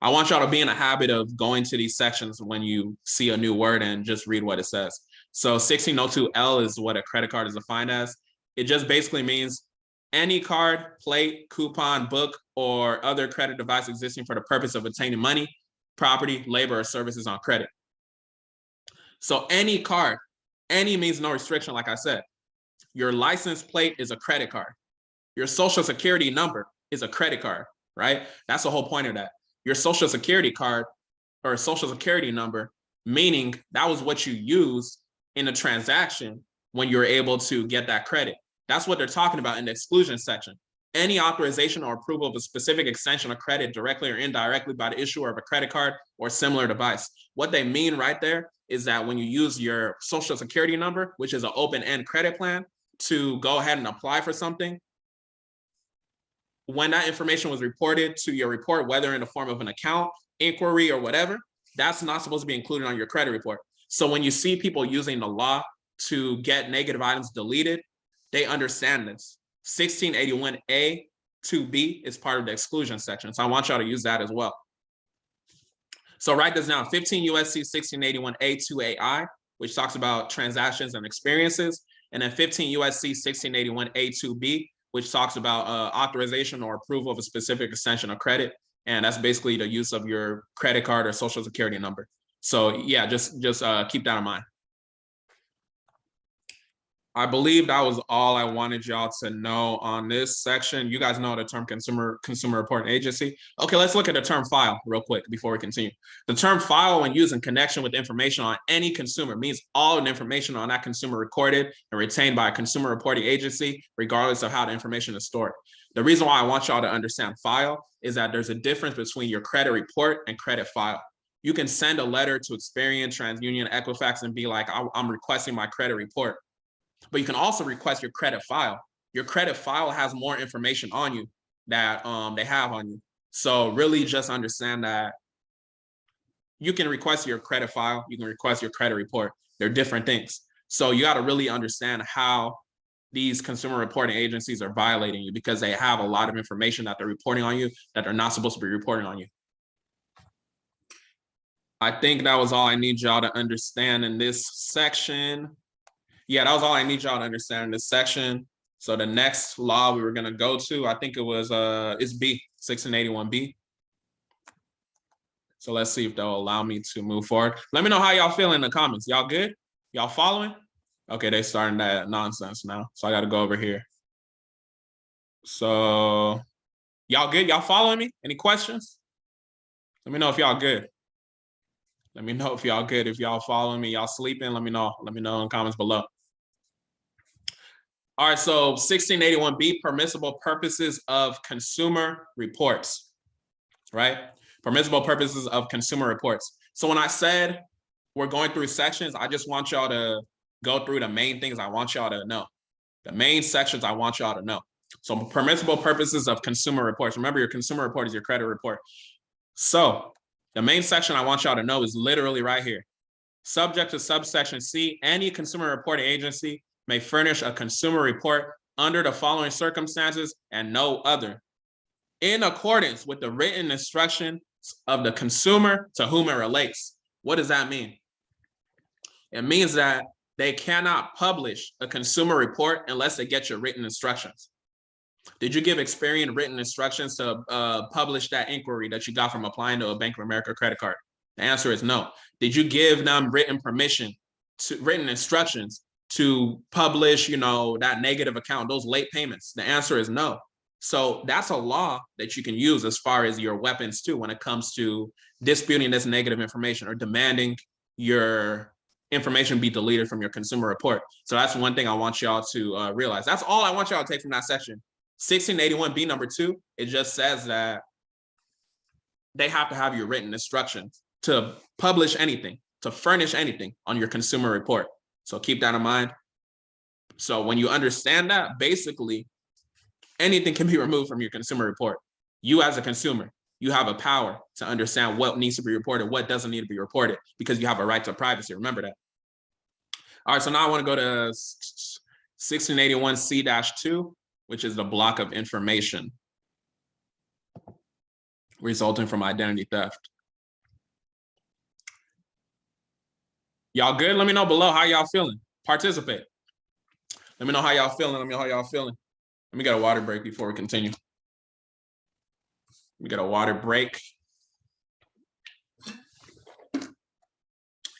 Speaker 1: I want y'all to be in a habit of going to these sections when you see a new word and just read what it says. So 1602L is what a credit card is defined as. It just basically means any card, plate, coupon, book, or other credit device existing for the purpose of obtaining money, property, labor, or services on credit. So any card, any means no restriction, like I said. Your license plate is a credit card. Your social security number is a credit card, right? That's the whole point of that. Your social security card or social security number meaning that was what you used in the transaction when you're able to get that credit. That's what they're talking about in the exclusion section. Any authorization or approval of a specific extension of credit directly or indirectly by the issuer of a credit card or similar device. What they mean right there is that when you use your social security number, which is an open-end credit plan, to go ahead and apply for something, when that information was reported to your report, whether in the form of an account, inquiry, or whatever, that's not supposed to be included on your credit report. So when you see people using the law to get negative items deleted, they understand this. 1681A 2B is part of the exclusion section. So I want y'all to use that as well. So write this down, 15 USC 1681A 2AI, which talks about transactions and experiences, and then 15 USC 1681A 2B, which talks about authorization or approval of a specific extension of credit. And that's basically the use of your credit card or social security number. So yeah, just keep that in mind. I believe that was all I wanted y'all to know on this section. You guys know the term consumer reporting agency. Okay, let's look at the term file real quick before we continue. The term file, when used in connection with information on any consumer, means all the information on that consumer recorded and retained by a consumer reporting agency, regardless of how the information is stored. The reason why I want y'all to understand file is that there's a difference between your credit report and credit file. You can send a letter to Experian, TransUnion, Equifax, and be like, I'm requesting my credit report. But you can also request your credit file. Your credit file has more information on you that they have on you. So really just understand that you can request your credit file, you can request your credit report. They're different things. So you got to really understand how these consumer reporting agencies are violating you, because they have a lot of information that they're reporting on you that they're not supposed to be reporting on you. I think that was all I need y'all to understand in this section. Yeah, that was all I need y'all to understand in this section. So the next law we were going to go to, I think it was, it's B, 1681B. So let's see if they'll allow me to move forward. Let me know how y'all feel in the comments. Y'all good? Y'all following? Okay, they starting that nonsense now. So I got to go over here. So y'all good? Y'all following me? Any questions? Let me know if y'all good. Let me know if y'all good. If y'all following me, y'all sleeping, let me know. Let me know in the comments below. All right, so 1681B, permissible purposes of consumer reports, right? Permissible purposes of consumer reports. So when I said we're going through sections, I just want y'all to go through the main things I want y'all to know. The main sections I want y'all to know. So permissible purposes of consumer reports. Remember, your consumer report is your credit report. So the main section I want y'all to know is literally right here. Subject to subsection C, any consumer reporting agency may furnish a consumer report under the following circumstances and no other, in accordance with the written instructions of the consumer to whom it relates. What does that mean? It means that they cannot publish a consumer report unless they get your written instructions. Did you give Experian written instructions to publish that inquiry that you got from applying to a Bank of America credit card? The answer is no. Did you give them written instructions to publish, that negative account, those late payments? The answer is no. So that's a law that you can use as far as your weapons too, when it comes to disputing this negative information or demanding your information be deleted from your consumer report. So that's one thing I want y'all to realize. That's all I want y'all to take from that section. 1681B number 2, it just says that they have to have your written instructions to publish anything, to furnish anything on your consumer report. So keep that in mind. So when you understand that, basically anything can be removed from your consumer report. You as a consumer, you have a power to understand what needs to be reported, what doesn't need to be reported, because you have a right to privacy. Remember that. All right, so now I want to go to 1681C-2, which is the block of information resulting from identity theft. Y'all good? Let me know below how y'all feeling. Participate. Let me know how y'all feeling. Let me know how y'all feeling. Let me get a water break before we continue. Let me get a water break.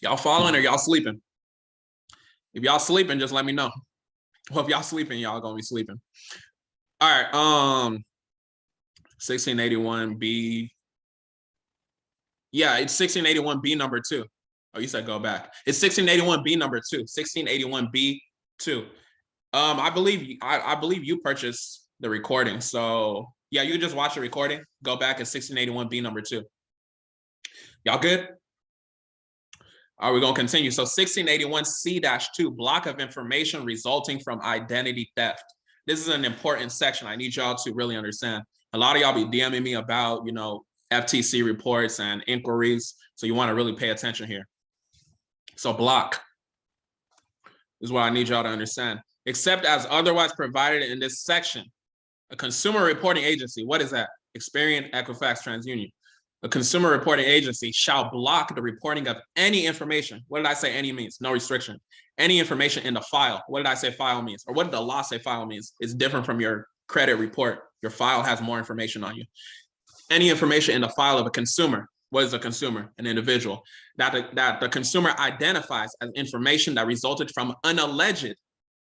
Speaker 1: Y'all following or y'all sleeping? If y'all sleeping, just let me know. Well, if y'all sleeping, y'all gonna be sleeping. All right, 1681B. Yeah, it's 1681B number 2. Oh, you said go back. It's 1681B number 2. 1681B2. I believe you purchased the recording. So yeah, you can just watch the recording. Go back at 1681B number 2. Y'all good? All right, we're gonna continue. So 1681C-2, block of information resulting from identity theft. This is an important section. I need y'all to really understand. A lot of y'all be DMing me about, FTC reports and inquiries. So you want to really pay attention here. So block is what I need y'all to understand. Except as otherwise provided in this section, a consumer reporting agency, what is that? Experian, Equifax, TransUnion. A consumer reporting agency shall block the reporting of any information. What did I say any means? No restriction. Any information in the file. What did I say file means? Or what did the law say file means? It's different from your credit report. Your file has more information on you. Any information in the file of a consumer. What is a consumer? An individual. That the consumer identifies as information that resulted from an alleged.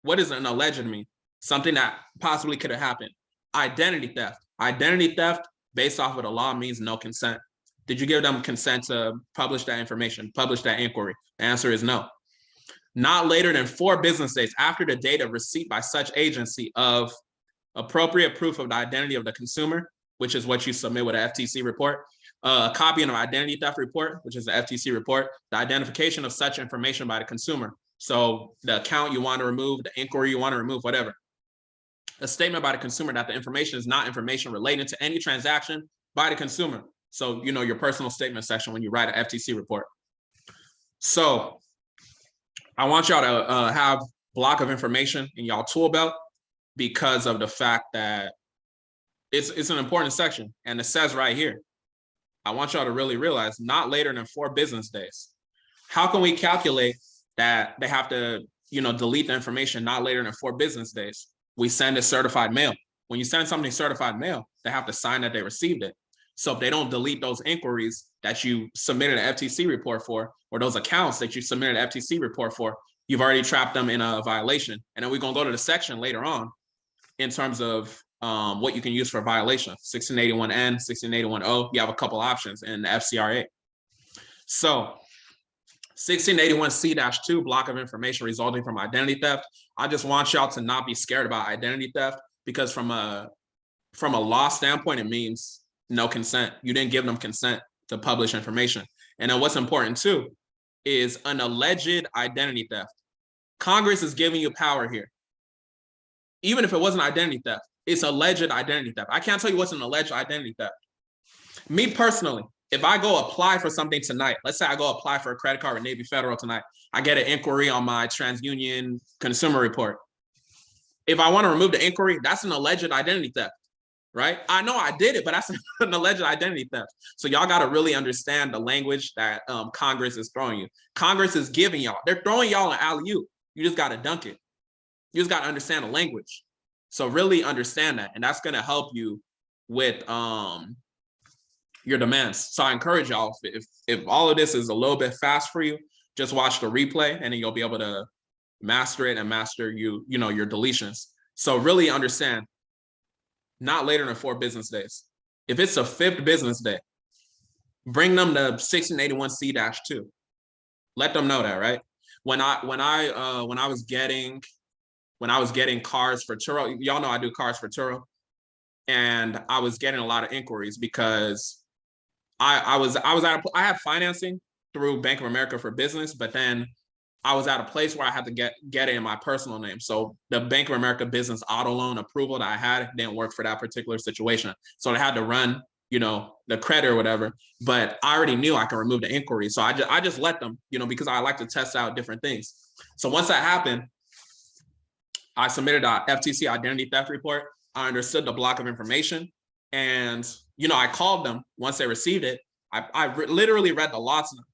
Speaker 1: What does an alleged mean? Something that possibly could have happened. Identity theft. Identity theft based off of the law means no consent. Did you give them consent to publish that information, publish that inquiry? The answer is no. Not later than 4 business days after the date of receipt by such agency of appropriate proof of the identity of the consumer, which is what you submit with an FTC report, a copy of an identity theft report, which is the FTC report, the identification of such information by the consumer. So the account you want to remove, the inquiry you want to remove, whatever. A statement by the consumer that the information is not information related to any transaction by the consumer. So, your personal statement section when you write an FTC report. So I want y'all to have block of information in y'all tool belt because of the fact that it's an important section. And it says right here, I want y'all to really realize not later than 4 business days. How can we calculate that they have to, delete the information not later than 4 business days? We send a certified mail. When you send something certified mail, they have to sign that they received it. So if they don't delete those inquiries that you submitted an FTC report for, or those accounts that you submitted an FTC report for, you've already trapped them in a violation. And then we're gonna go to the section later on in terms of what you can use for violation. 1681N, 1681O, you have a couple options in the FCRA. So 1681C-2, block of information resulting from identity theft. I just want y'all to not be scared about identity theft because from a law standpoint, it means no consent. You didn't give them consent to publish information. And then what's important too is an alleged identity theft. Congress is giving you power here. Even if it wasn't identity theft, it's alleged identity theft. I can't tell you what's an alleged identity theft. Me personally, if I go apply for something tonight, let's say I go apply for a credit card with Navy Federal tonight, I get an inquiry on my TransUnion consumer report. If I want to remove the inquiry, that's an alleged identity theft, right? I know I did it, but that's an alleged identity theft. So y'all got to really understand the language that Congress is throwing you. Congress is giving y'all, they're throwing y'all an alley-oop. You just got to dunk it. You just got to understand the language. So really understand that. And that's going to help you with your demands. So I encourage y'all, if all of this is a little bit fast for you, just watch the replay and then you'll be able to master it and master your deletions. So really understand, not later than 4 business days. If it's a 5th business day, bring them to 1681C-2. Let them know that, right? When I was getting cars for Turo, y'all know I do cars for Turo, and I was getting a lot of inquiries because I had financing through Bank of America for business, but then I was at a place where I had to get it in my personal name. So the Bank of America business auto loan approval that I had didn't work for that particular situation. So I had to run, the credit or whatever, but I already knew I could remove the inquiry. So I just let them, because I like to test out different things. So once that happened, I submitted a FTC identity theft report. I understood the block of information, and I called them once they received it. I literally read the law to them,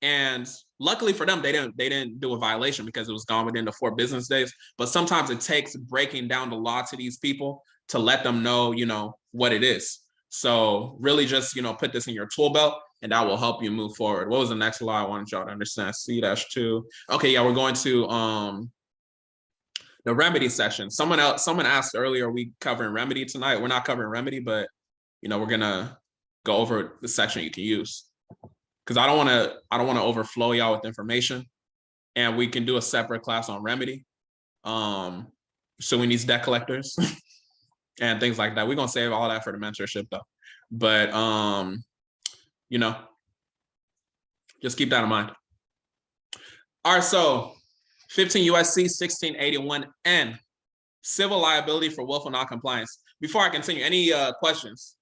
Speaker 1: and luckily for them, they didn't do a violation because it was gone within the 4 business days. But sometimes it takes breaking down the law to these people to let them know, what it is. So really just put this in your tool belt, and that will help you move forward. What was the next law I wanted y'all to understand? C-2. Okay, yeah, we're going to the remedy section. Someone asked earlier, are we covering remedy tonight? We're not covering remedy, but we're gonna go over the section you can use. because I don't want to overflow y'all with information, and we can do a separate class on remedy. So we need debt collectors and things like that. We're gonna save all that for the mentorship though. But you know, just keep that in mind. All right, so 15 USC 1681N, civil liability for willful noncompliance. Before I continue, any questions?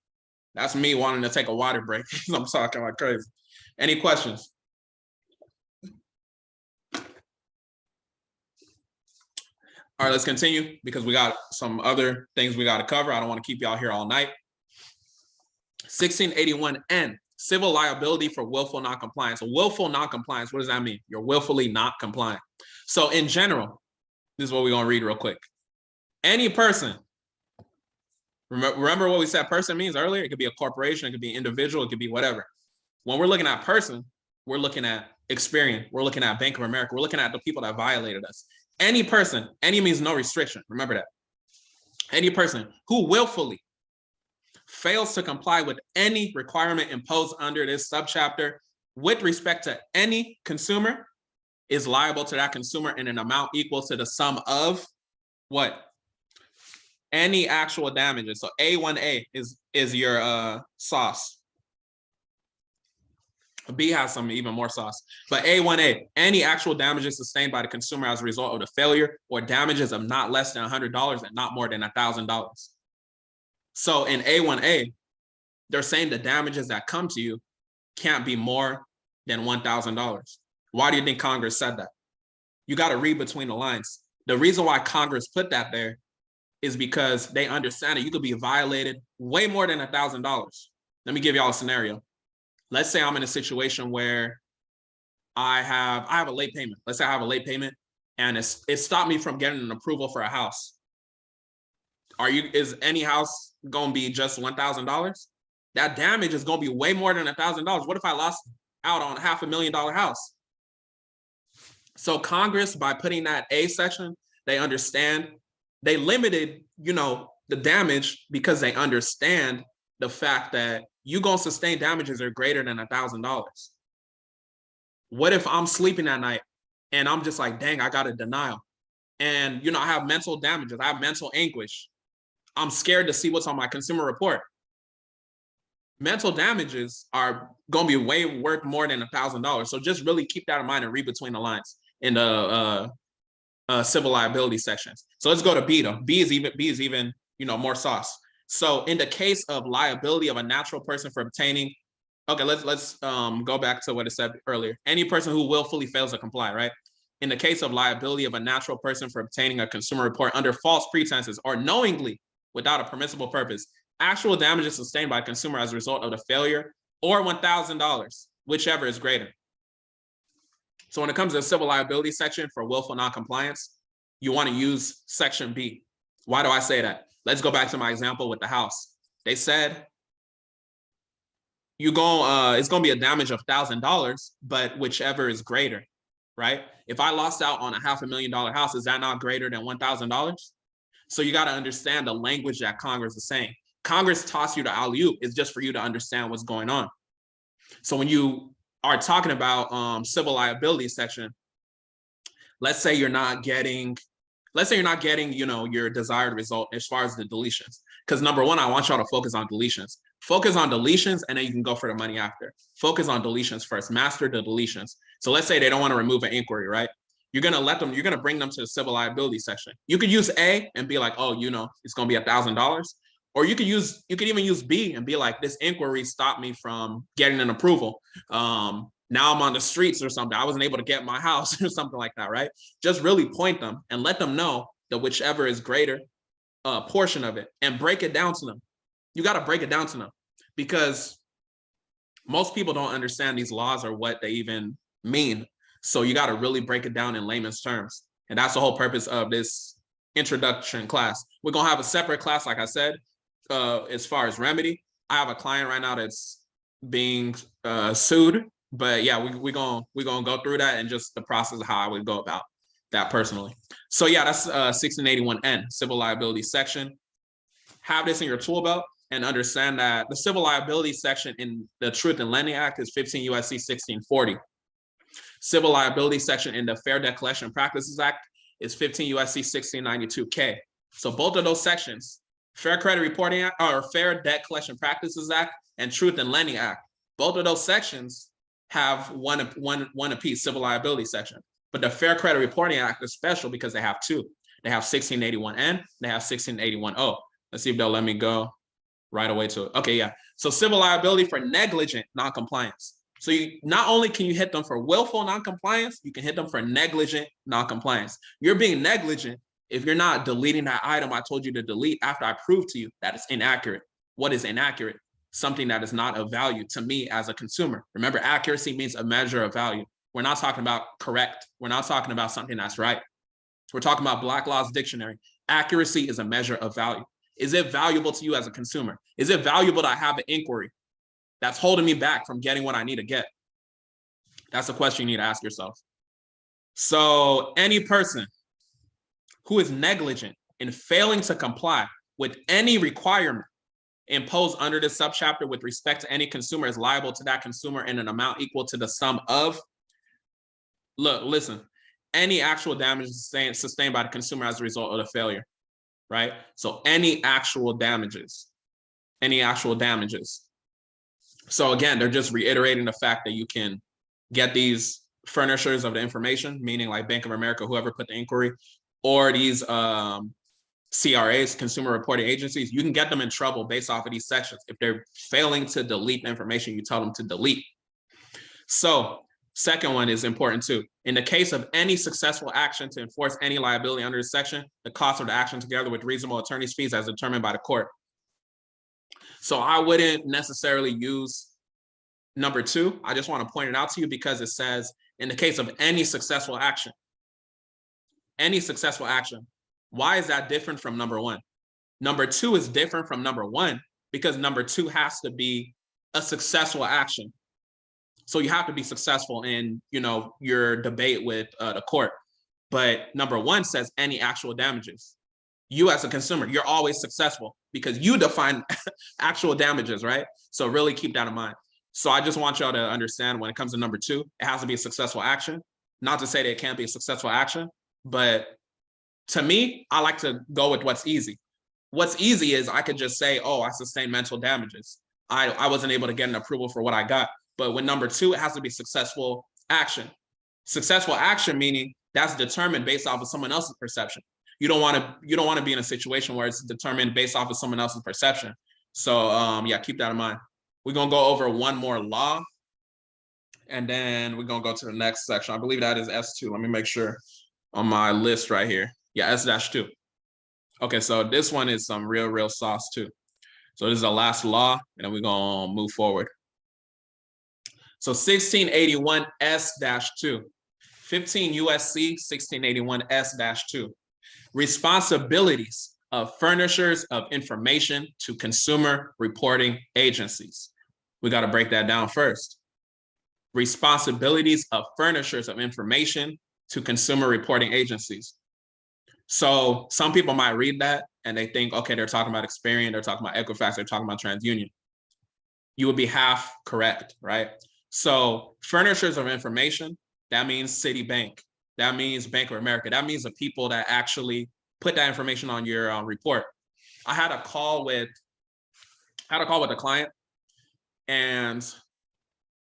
Speaker 1: That's me wanting to take a water break. I'm talking like crazy. Any questions? All right, let's continue because we got some other things we got to cover. I don't want to keep y'all here all night. 1681N, civil liability for willful noncompliance. Willful noncompliance, what does that mean? You're willfully not compliant. So in general, this is what we're going to read real quick. Any person, remember what we said person means earlier? It could be a corporation, it could be an individual, it could be whatever. When we're looking at person, we're looking at Experian, we're looking at Bank of America, we're looking at the people that violated us. Any person, any means no restriction. Remember that. Any person who willfully fails to comply with any requirement imposed under this subchapter with respect to any consumer is liable to that consumer in an amount equal to the sum of what? Any actual damages. So A1A is your sauce. B has some even more sauce. But A1A, any actual damages sustained by the consumer as a result of the failure or damages of not less than $100 and not more than $1,000. So in A1A, they're saying the damages that come to you can't be more than $1,000. Why do you think Congress said that? You got to read between the lines. The reason why Congress put that there is because they understand that you could be violated way more than $1,000. Let me give y'all a scenario. Let's say I'm in a situation where I have a late payment. Let's say I have a late payment and it stopped me from getting an approval for a house. Is any house gonna be just $1,000? That damage is gonna be way more than $1,000. What if I lost out on $500,000 house? So Congress, by putting that A section, they understand, they limited, the damage because they understand the fact that you gonna sustain damages that are greater than $1,000. What if I'm sleeping at night and I'm just like, dang, I got a denial. And, I have mental damages, I have mental anguish. I'm scared to see what's on my consumer report. Mental damages are gonna be worth more than $1,000. So just really keep that in mind and read between the lines in the civil liability sections. So let's go to B though. B is even, more sauce. So in the case of liability of a natural person for obtaining, okay, let's go back to what it said earlier. Any person who willfully fails to comply, right? In the case of liability of a natural person for obtaining a consumer report under false pretenses or knowingly without a permissible purpose, actual damages sustained by a consumer as a result of the failure or $1,000, whichever is greater. So when it comes to the civil liability section for willful noncompliance, you want to use section B. Why do I say that? Let's go back to my example with the house. They said it's going to be a damage of $1,000, but whichever is greater, right? If I lost out on a $500,000 house, is that not greater than $1,000? So you got to understand the language that Congress is saying. Congress toss you to alley-oop is just for you to understand what's going on. So when you are talking about civil liability section, let's say you're not getting, your desired result as far as the deletions. Because number one, I want y'all to focus on deletions. Focus on deletions, and then you can go for the money after. Focus on deletions first. Master the deletions. So let's say they don't want to remove an inquiry, right? You're going to bring them to the civil liability section. You could use A and be like, oh, it's going to be $1,000. Or you could even use B and be like, this inquiry stopped me from getting an approval. Now I'm on the streets or something. I wasn't able to get my house or something like that, right? Just really point them and let them know that whichever is greater portion of it, and break it down to them. You got to break it down to them because most people don't understand these laws or what they even mean. So you got to really break it down in layman's terms. And that's the whole purpose of this introduction class. We're going to have a separate class, like I said, as far as remedy. I have a client right now that's being sued. But yeah, we're gonna go through that and just the process of how I would go about that personally. So yeah, that's 1681N, civil liability section. Have this in your tool belt. and understand that the civil liability section in the Truth in Lending Act is 15 USC 1640. Civil liability section in the Fair Debt Collection Practices Act is 15 USC 1692K. So both of those sections, Fair Credit Reporting Act or Fair Debt Collection Practices Act and Truth in Lending Act, both of those sections have one apiece, civil liability section. But the Fair Credit Reporting Act is special because they have two. They have 1681N, they have 1681O. Let's see if they'll let me go right away to it. Okay, yeah. So civil liability for negligent noncompliance. So not only can you hit them for willful noncompliance, you can hit them for negligent noncompliance. You're being negligent if you're not deleting that item I told you to delete after I proved to you that it's inaccurate. What is inaccurate? Something that is not of value to me as a consumer. Remember, accuracy means a measure of value. We're not talking about correct. We're not talking about something that's right. We're talking about Black Law's Dictionary. Accuracy is a measure of value. Is it valuable to you as a consumer? Is it valuable to have an inquiry that's holding me back from getting what I need to get? That's a question you need to ask yourself. So any person who is negligent in failing to comply with any requirement imposed under this subchapter with respect to any consumer is liable to that consumer in an amount equal to the sum of, listen, any actual damage sustained by the consumer as a result of the failure, right? So any actual damages. So again, they're just reiterating the fact that you can get these furnishers of the information, meaning like Bank of America, whoever put the inquiry, or these CRAs, consumer reporting agencies, you can get them in trouble based off of these sections. If they're failing to delete the information you tell them to delete. So second one is important too. In the case of any successful action to enforce any liability under this section, the cost of the action together with reasonable attorney's fees as determined by the court. So I wouldn't necessarily use number 2. I just want to point it out to you because it says in the case of any successful action. Why is that different from number 1? Number 2 is different from number 1 because number 2 has to be a successful action. So you have to be successful in, your debate with the court. But number 1 says any actual damages. You as a consumer, you're always successful because you define actual damages, right? So really keep that in mind. So I just want y'all to understand when it comes to number 2, it has to be a successful action. Not to say that it can't be a successful action, but to me, I like to go with what's easy. What's easy is I could just say, oh, I sustained mental damages. I wasn't able to get an approval for what I got. But with number 2, it has to be successful action. Successful action meaning that's determined based off of someone else's perception. You don't want to be in a situation where it's determined based off of someone else's perception. So yeah, keep that in mind. We're gonna go over one more law, and then we're gonna go to the next section. I believe that is S2. Let me make sure on my list right here. Yeah, S-2. Okay, so this one is some real sauce too. So this is the last law, and then we're gonna move forward. So 1681 S-2, 15 USC 1681 S-2. Responsibilities of furnishers of information to consumer reporting agencies. We got to break that down first. Responsibilities of furnishers of information to consumer reporting agencies. So some people might read that and they think, okay, they're talking about Experian, they're talking about Equifax, they're talking about TransUnion. You would be half correct, right? So furnishers of information, that means Citibank. That means Bank of America. That means the people that actually put that information on your report. I had a call with a client, and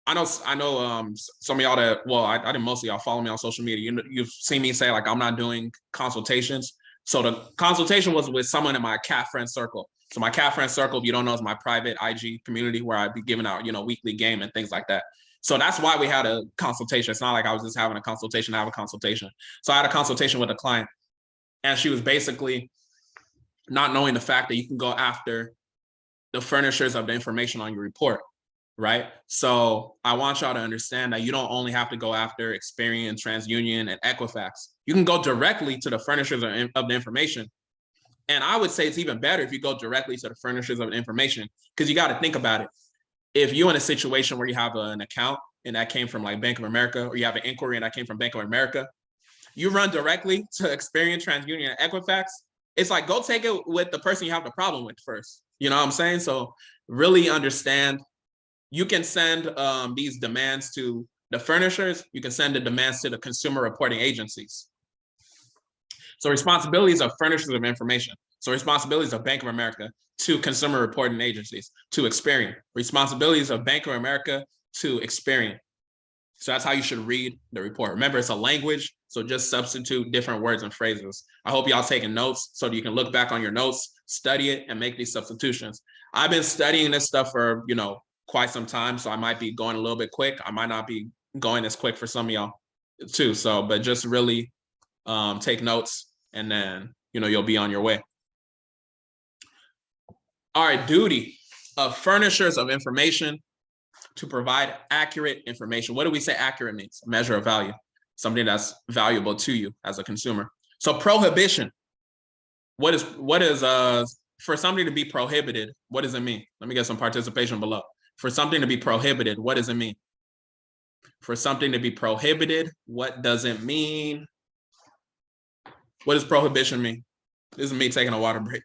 Speaker 1: I know some of y'all that, well, I think most of y'all follow me on social media. You've seen me say like I'm not doing consultations. So the consultation was with someone in my cat friend circle. So my cat friend circle, if you don't know, is my private IG community where I'd be giving out, weekly game and things like that. So that's why we had a consultation. It's not like I was just having a consultation. I have a consultation. So I had a consultation with a client, and she was basically not knowing the fact that you can go after the furnishers of the information on your report, right? So I want y'all to understand that you don't only have to go after Experian, TransUnion, and Equifax. You can go directly to the furnishers of the information. And I would say it's even better if you go directly to the furnishers of the information, because you got to think about it. If you're in a situation where you have an account and that came from like Bank of America, or you have an inquiry and that came from Bank of America, you run directly to Experian, TransUnion, and Equifax. It's like, go take it with the person you have the problem with first. You know what I'm saying? So really understand, you can send these demands to the furnishers, you can send the demands to the consumer reporting agencies. So responsibilities of furnishers of information. So responsibilities of Bank of America to consumer reporting agencies, to Experian. Responsibilities of Bank of America to Experian. So that's how you should read the report. Remember, it's a language, so just substitute different words and phrases. I hope y'all taking notes so that you can look back on your notes, study it, and make these substitutions. I've been studying this stuff for, quite some time, so I might be going a little bit quick. I might not be going as quick for some of y'all too. So, but just really take notes, and then, you'll be on your way. All right, duty of furnishers of information to provide accurate information. What do we say accurate means? A measure of value, something that's valuable to you as a consumer. So prohibition. What is for something to be prohibited, what does it mean? Let me get some participation below. For something to be prohibited, what does it mean? For something to be prohibited, what does it mean? What does prohibition mean? This is me taking a water break.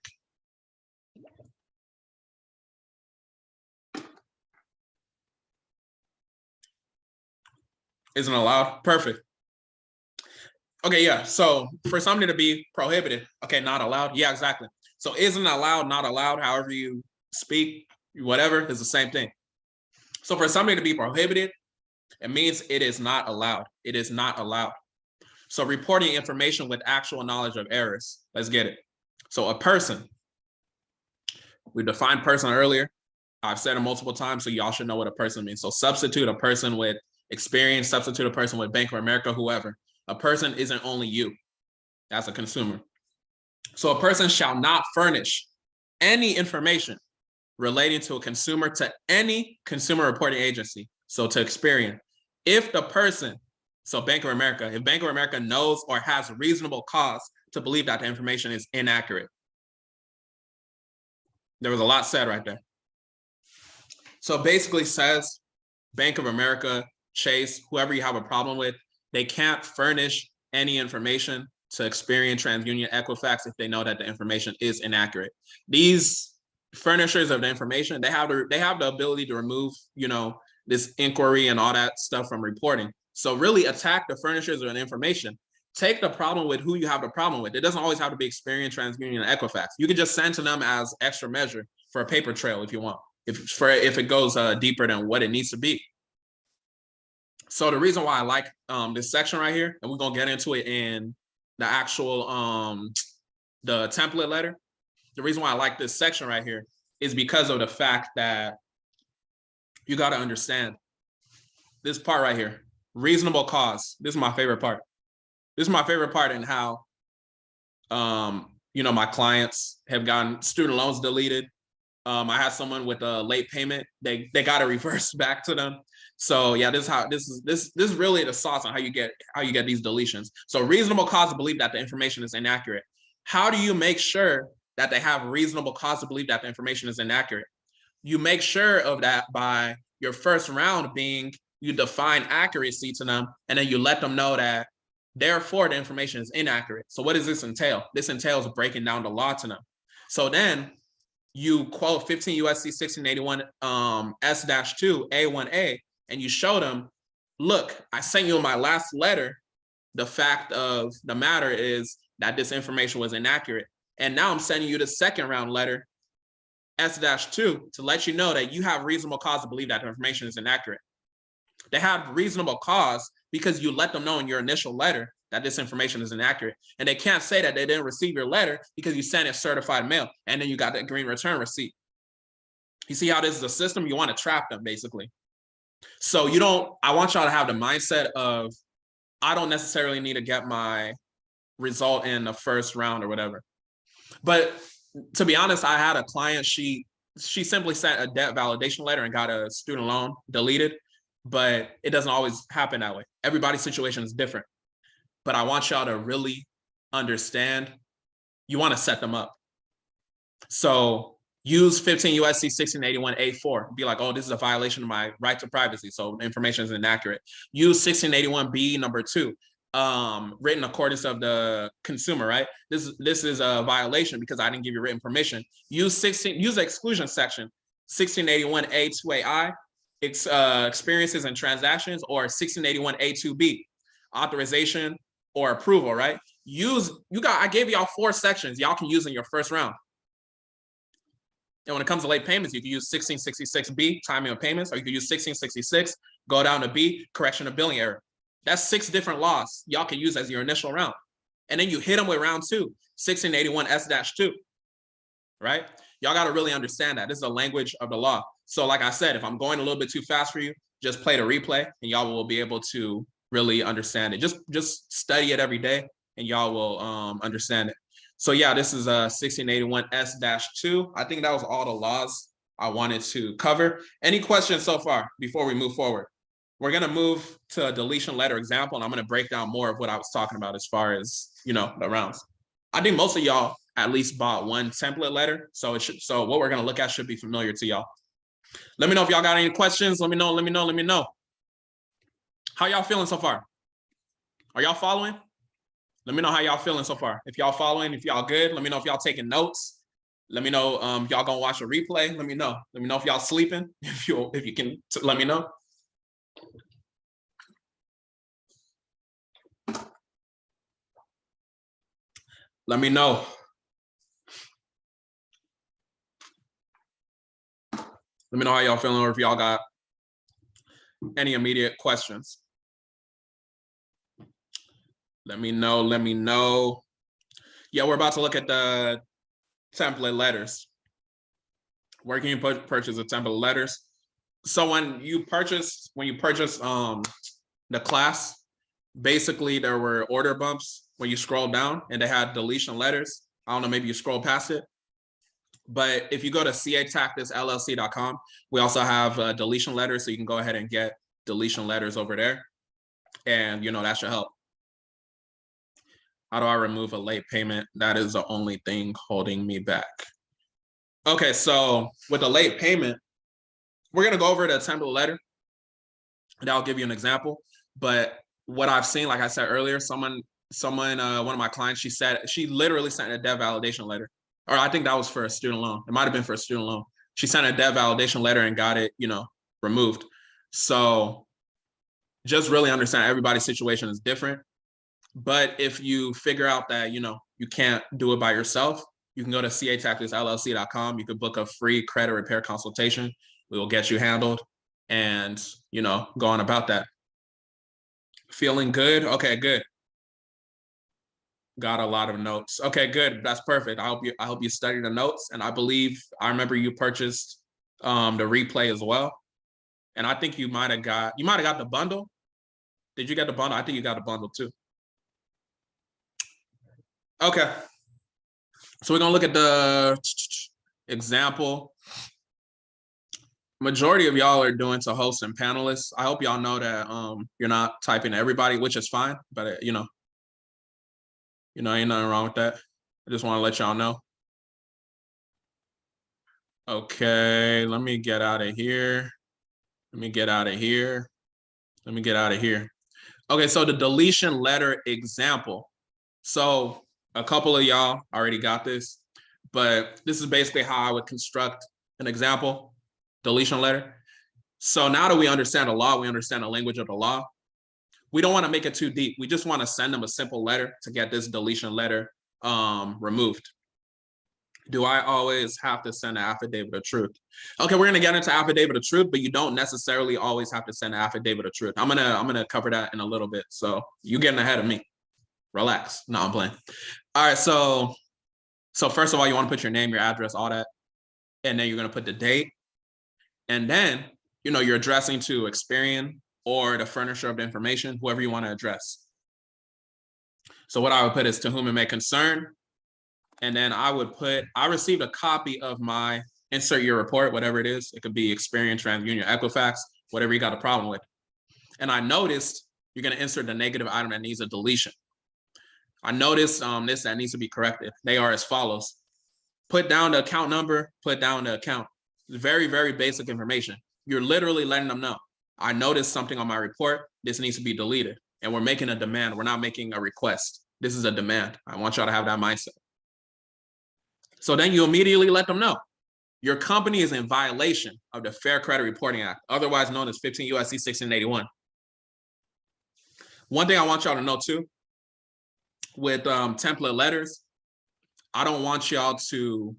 Speaker 1: Isn't allowed? Perfect. Okay, yeah. So for something to be prohibited, okay, not allowed. Yeah, exactly. So isn't allowed, not allowed, however you speak, whatever, is the same thing. So for something to be prohibited, it means it is not allowed. It is not allowed. So reporting information with actual knowledge of errors. Let's get it. So a person, we defined person earlier. I've said it multiple times, so y'all should know what a person means. So substitute a person with experience, substitute a person with Bank of America, whoever. A person isn't only you as a consumer. So a person shall not furnish any information relating to a consumer to any consumer reporting agency. So to Experian, if the person, so Bank of America, if Bank of America knows or has reasonable cause to believe that the information is inaccurate. There was a lot said right there. So basically says Bank of America, Chase, whoever you have a problem with, they can't furnish any information to Experian, TransUnion, Equifax if they know that the information is inaccurate. These furnishers of the information, they have the ability to remove, this inquiry and all that stuff from reporting. So really attack the furnishers of the information. Take the problem with who you have the problem with. It doesn't always have to be Experian, TransUnion, and Equifax. You can just send to them as extra measure for a paper trail if you want, if it goes deeper than what it needs to be. So the reason why I like this section right here, and we're gonna get into it in the actual the template letter. The reason why I like this section right here is because of the fact that you got to understand this part right here, reasonable cause. This is my favorite part. This is my favorite part in how my clients have gotten student loans deleted. I had someone with a late payment. They got it reversed back to them. So yeah, this is really the sauce on how you get these deletions. So reasonable cause to believe that the information is inaccurate. How do you make sure that they have reasonable cause to believe that the information is inaccurate? You make sure of that by your first round being you define accuracy to them, and then you let them know that therefore the information is inaccurate. So what does this entail? This entails breaking down the law to them. So then you quote 15 USC 1681 S-2 A1A, and you show them, look, I sent you in my last letter, the fact of the matter is that this information was inaccurate. And now I'm sending you the second round letter, S-2, to let you know that you have reasonable cause to believe that the information is inaccurate. They have reasonable cause because you let them know in your initial letter that this information is inaccurate. And they can't say that they didn't receive your letter because you sent it certified mail and then you got that green return receipt. You see how this is a system? You want to trap them basically. So I want y'all to have the mindset of, I don't necessarily need to get my result in the first round or whatever. But to be honest, I had a client, she simply sent a debt validation letter and got a student loan deleted, but it doesn't always happen that way. Everybody's situation is different. But I want y'all to really understand, you want to set them up. So use 15 USC 1681 A4. Be like, oh, this is a violation of my right to privacy, so information is inaccurate. Use 1681 B number 2. written accordance of the consumer, right? This is a violation because I didn't give you written permission. Use the exclusion section, 1681A2AI, experiences and transactions, or 1681A2B, authorization or approval, right? I gave y'all 4 sections y'all can use in your first round. And when it comes to late payments, you can use 1666B, timing of payments, or you can use 1666, go down to B, correction of billing error. That's 6 different laws y'all can use as your initial round. And then you hit them with round 2, 1681S-2, right? Y'all got to really understand that. This is the language of the law. So like I said, if I'm going a little bit too fast for you, just play the replay and y'all will be able to really understand it. Just study it every day and y'all will understand it. So yeah, this is 1681S-2. I think that was all the laws I wanted to cover. Any questions so far before we move forward? We're going to move to a deletion letter example, and I'm going to break down more of what I was talking about as far as, the rounds. I think most of y'all at least bought one template letter, so what we're going to look at should be familiar to y'all. Let me know if y'all got any questions. Let me know. How y'all feeling so far? Are y'all following? Let me know how y'all feeling so far. If y'all following, if y'all good, let me know if y'all taking notes. Let me know if y'all gonna watch a replay. Let me know. Let me know if y'all sleeping. If you can, let me know. Let me know. Let me know how y'all feeling, or if y'all got any immediate questions. Let me know. Yeah, we're about to look at the template letters. Where can you purchase the template letters? So when you purchase the class, basically there were order bumps when you scroll down and they had deletion letters. I don't know, maybe you scroll past it. But if you go to catactisllc.com, we also have deletion letters, so you can go ahead and get deletion letters over there. And that should help. How do I remove a late payment? That is the only thing holding me back. Okay, so with a late payment, we're gonna go over the template letter, and I'll give you an example. But what I've seen, like I said earlier, one of my clients, she literally sent a debt validation letter, or I think that was for a student loan. It might have been for a student loan. She sent a debt validation letter and got it, removed. So just really understand everybody's situation is different. But if you figure out that, you can't do it by yourself, you can go to catactisllc.com. You can book a free credit repair consultation. We will get you handled and, go on about that. Feeling good? Okay, good. Got a lot of notes. Okay, good. That's perfect. I hope you study the notes. And I remember you purchased the replay as well. And I think you might have got the bundle. Did you get the bundle? I think you got the bundle too. Okay, so we're gonna look at the example. Majority of y'all are doing to hosts and panelists. I hope y'all know that you're not typing to everybody, which is fine, but ain't nothing wrong with that. I just want to let y'all know. Okay, let me get out of here. Okay, so the deletion letter example. So a couple of y'all already got this, but this is basically how I would construct an example deletion letter. So now that we understand the law, we understand the language of the law, we don't want to make it too deep. We just want to send them a simple letter to get this deletion letter removed. Do I always have to send an affidavit of truth? Okay, we're gonna get into affidavit of truth, but you don't necessarily always have to send an affidavit of truth. I'm gonna cover that in a little bit. So you're getting ahead of me. Relax. No, I'm playing. All right, so first of all, you want to put your name, your address, all that, and then you're going to put the date, and then you're addressing to Experian or the furnisher of the information, whoever you want to address. So what I would put is to whom it may concern, and then I would put I received a copy of my insert your report, whatever it is. It could be Experian, TransUnion, Equifax, whatever you got a problem with. And I noticed you're going to insert the negative item that needs a deletion. I noticed this that needs to be corrected. They are as follows. Put down the account number, put down the account. Very, very basic information. You're literally letting them know. I noticed something on my report. This needs to be deleted. and we're making a demand. We're not making a request. This is a demand. I want y'all to have that mindset. So then you immediately let them know your company is in violation of the Fair Credit Reporting Act, otherwise known as 15 USC 1681. One thing I want y'all to know too, with template letters, I don't want y'all to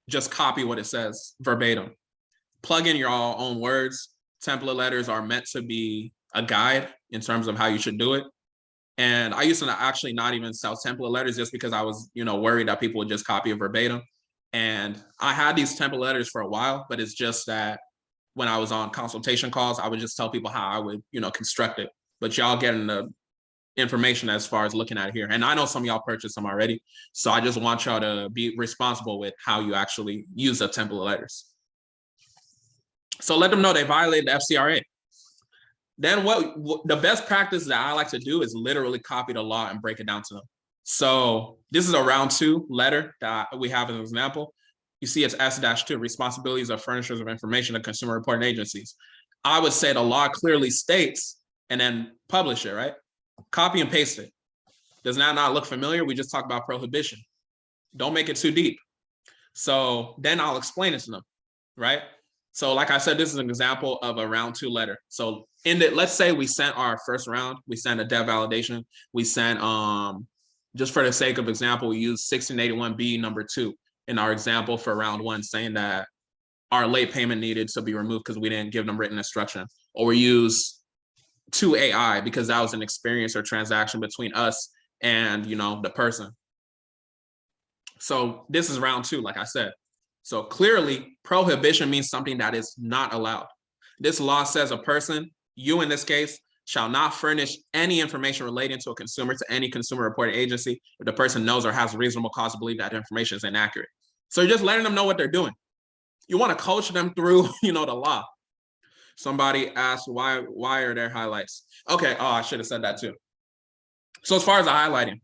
Speaker 1: just copy what it says verbatim. Plug in your own words. Template letters are meant to be a guide in terms of how you should do it. And I used to actually not even sell template letters just because I was, worried that people would just copy it verbatim. And I had these template letters for a while, but it's just that when I was on consultation calls, I would just tell people how I would, construct it. But y'all getting the information as far as looking at it here. And I know some of y'all purchased them already. So I just want y'all to be responsible with how you actually use the template letters. So let them know they violated the FCRA. Then what the best practice that I like to do is literally copy the law and break it down to them. So this is a round 2 letter that we have as an example. You see it's S-2, responsibilities of furnishers of information and consumer reporting agencies. I would say the law clearly states and then publish it, right? Copy and paste it. Does that not look familiar? We just talked about prohibition. Don't make it too deep. So then I'll explain it to them, right? So like I said, this is an example of a round 2 letter. So let's say we sent our first round, we sent a debt validation, we sent, just for the sake of example, we use 1681B number 2 in our example for round 1, saying that our late payment needed to be removed because we didn't give them written instruction. Or we use 2AI because that was an experience or transaction between us and, the person. So this is round 2, like I said. So clearly, prohibition means something that is not allowed. This law says a person, you in this case, shall not furnish any information relating to a consumer to any consumer reporting agency if the person knows or has reasonable cause to believe that information is inaccurate. So you're just letting them know what they're doing. You want to coach them through, the law. Somebody asked, why are there highlights? Okay, I should have said that too. So as far as the highlighting,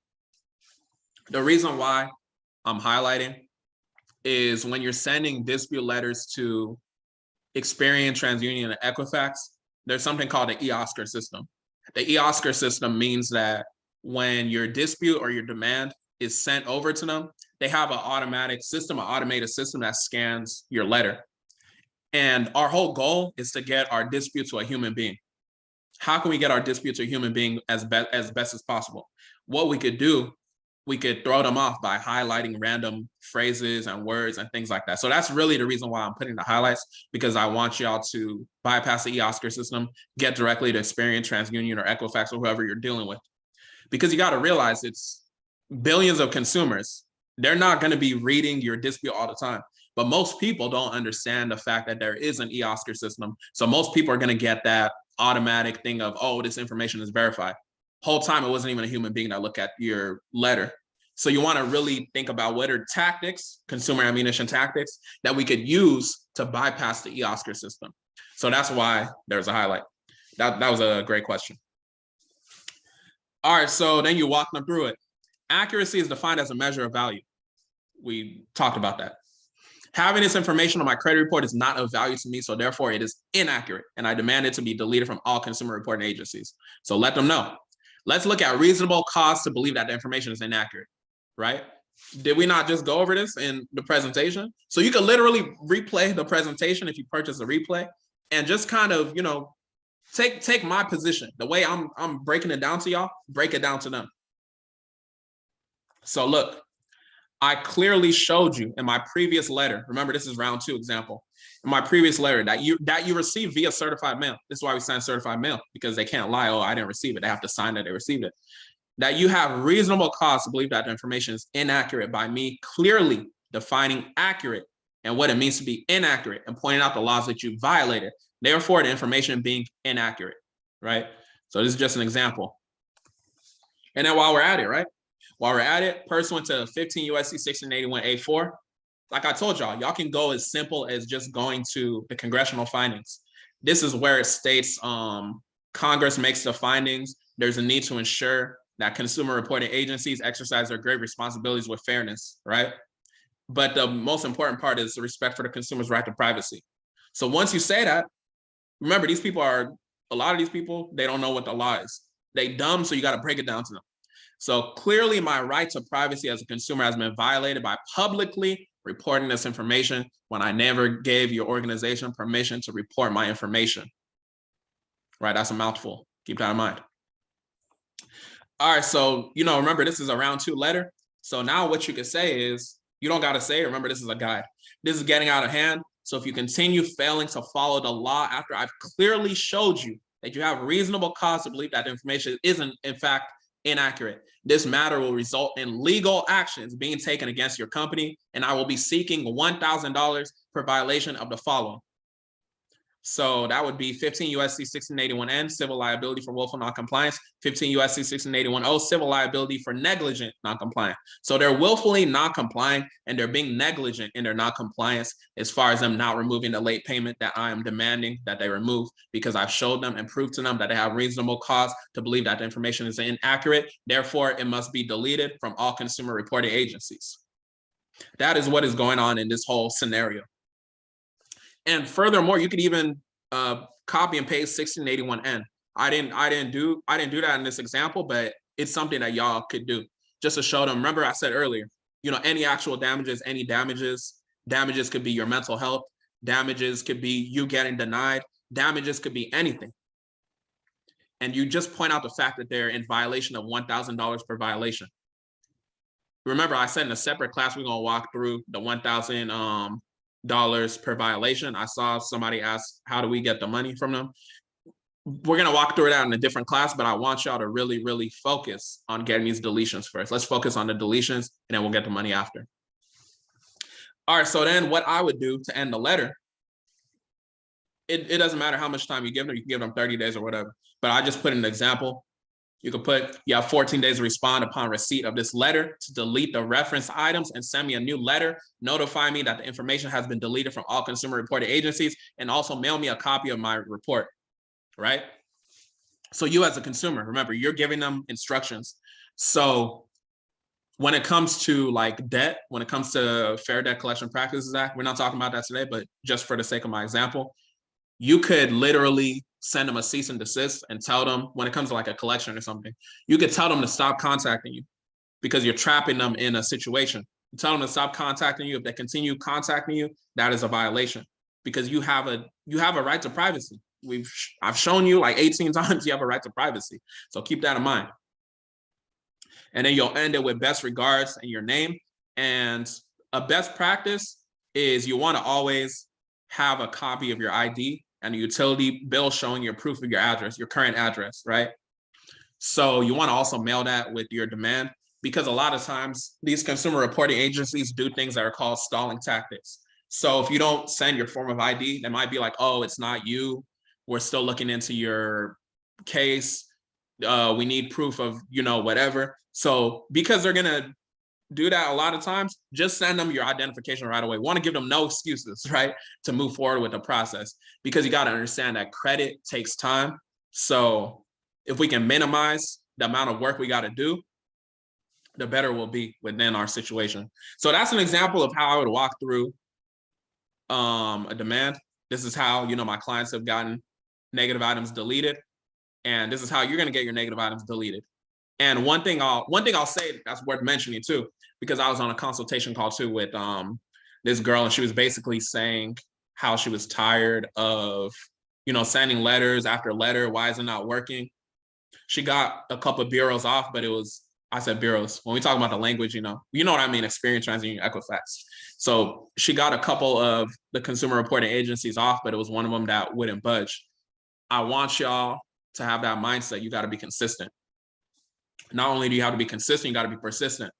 Speaker 1: the reason why I'm highlighting is when you're sending dispute letters to Experian, TransUnion, and Equifax, there's something called the e-Oscar system. The e-Oscar system means that when your dispute or your demand is sent over to them, they have an automated system, an automated system that scans your letter. And our whole goal is to get our dispute to a human being. How can we get our dispute to a human being as best as possible? What we could do, we could throw them off by highlighting random phrases and words and things like that. So that's really the reason why I'm putting the highlights, because I want y'all to bypass the e-Oscar system, get directly to Experian, TransUnion, or Equifax, or whoever you're dealing with. Because you got to realize it's billions of consumers. They're not going to be reading your dispute all the time. But most people don't understand the fact that there is an e-Oscar system. So most people are going to get that automatic thing of, oh, this information is verified. Whole time it wasn't even a human being that looked at your letter. So you want to really think about what are tactics, consumer ammunition tactics, that we could use to bypass the e-Oscar system. So that's why there's a highlight. That was a great question. All right, so then you walk them through it. Accuracy is defined as a measure of value. We talked about that. Having this information on my credit report is not of value to me, so therefore it is inaccurate, and I demand it to be deleted from all consumer reporting agencies. So let them know. Let's look at reasonable cause to believe that the information is inaccurate, right? Did we not just go over this in the presentation? So you can literally replay the presentation if you purchase a replay, and just kind of, take my position. The way I'm breaking it down to y'all, break it down to them. So look, I clearly showed you in my previous letter. Remember, this is round 2 example. In my previous letter that you received via certified mail. This is why we sign certified mail, because they can't lie. Oh, I didn't receive it. They have to sign that they received it. That you have reasonable cause to believe that the information is inaccurate by me clearly defining accurate and what it means to be inaccurate and pointing out the laws that you violated. Therefore, the information being inaccurate, right? So this is just an example. And then while we're at it, right? While we're at it, pursuant to 15 USC 1681A4, like I told y'all can go as simple as just going to the congressional findings. This is where it states Congress makes the findings. There's a need to ensure that consumer reporting agencies exercise their great responsibilities with fairness, right? But the most important part is the respect for the consumer's right to privacy. So once you say that, remember, a lot of these people, they don't know what the law is. They dumb, so you got to break it down to them. So clearly my right to privacy as a consumer has been violated by publicly reporting this information when I never gave your organization permission to report my information. Right, that's a mouthful. Keep that in mind. All right, so, remember, this is a round 2 letter. So now what you could say is, you don't got to say, remember, this is a guide. This is getting out of hand. So if you continue failing to follow the law after I've clearly showed you that you have reasonable cause to believe that the information isn't, in fact, inaccurate, this matter will result in legal actions being taken against your company, and I will be seeking $1,000 for violation of the following. So that would be 15 U.S.C. 1681N, civil liability for willful noncompliance, 15 U.S.C. 1681O, civil liability for negligent noncompliance. So they're willfully not complying and they're being negligent in their noncompliance as far as them not removing the late payment that I am demanding that they remove, because I've showed them and proved to them that they have reasonable cause to believe that the information is inaccurate. Therefore, it must be deleted from all consumer reporting agencies. That is what is going on in this whole scenario. And furthermore, you could even copy and paste 1681N. I didn't do that in this example, but it's something that y'all could do just to show them. Remember, I said earlier, any actual damages, any damages could be your mental health, damages could be you getting denied, damages could be anything. And you just point out the fact that they're in violation of $1,000 per violation. Remember, I said in a separate class, we're gonna walk through the $1,000 per violation. I saw somebody ask, how do we get the money from them? We're going to walk through that in a different class, but I want y'all to really, really focus on getting these deletions first. Let's focus on the deletions, and then we'll get the money after. All right, so then what I would do to end the letter, it doesn't matter how much time you give them. You can give them 30 days or whatever, but I just put an example. You could put, you have 14 days to respond upon receipt of this letter to delete the reference items and send me a new letter, notify me that the information has been deleted from all consumer reporting agencies, and also mail me a copy of my report, right? So you as a consumer, remember, you're giving them instructions. So when it comes to like debt, when it comes to Fair Debt Collection Practices Act, we're not talking about that today, but just for the sake of my example, you could literally send them a cease and desist and tell them, when it comes to like a collection or something, you could tell them to stop contacting you because you're trapping them in a situation. You tell them to stop contacting you. If they continue contacting you, that is a violation because you have a right to privacy. I've shown you like 18 times you have a right to privacy. So keep that in mind. And then you'll end it with best regards and your name. And a best practice is you want to always have a copy of your ID and a utility bill showing your proof of your address, your current address, right? So you want to also mail that with your demand, because a lot of times these consumer reporting agencies do things that are called stalling tactics. So if you don't send your form of ID, they might be like, oh, it's not you. We're still looking into your case. We need proof of, whatever. So because they're going to do that a lot of times, just send them your identification right away. We want to give them no excuses, right, to move forward with the process, because you got to understand that credit takes time. So if we can minimize the amount of work we got to do, the better we'll be within our situation. So that's an example of how I would walk through a demand. This is how, my clients have gotten negative items deleted. And this is how you're going to get your negative items deleted. And one thing I'll say that's worth mentioning too, because I was on a consultation call too with this girl, and she was basically saying how she was tired of, sending letters after letter. Why is it not working? She got a couple of bureaus off, but I said bureaus. When we talk about the language, you know what I mean, Experience, TransUnion, Equifax. So she got a couple of the consumer reporting agencies off, but it was one of them that wouldn't budge. I want y'all to have that mindset. You got to be consistent. Not only do you have to be consistent, you got to be persistent.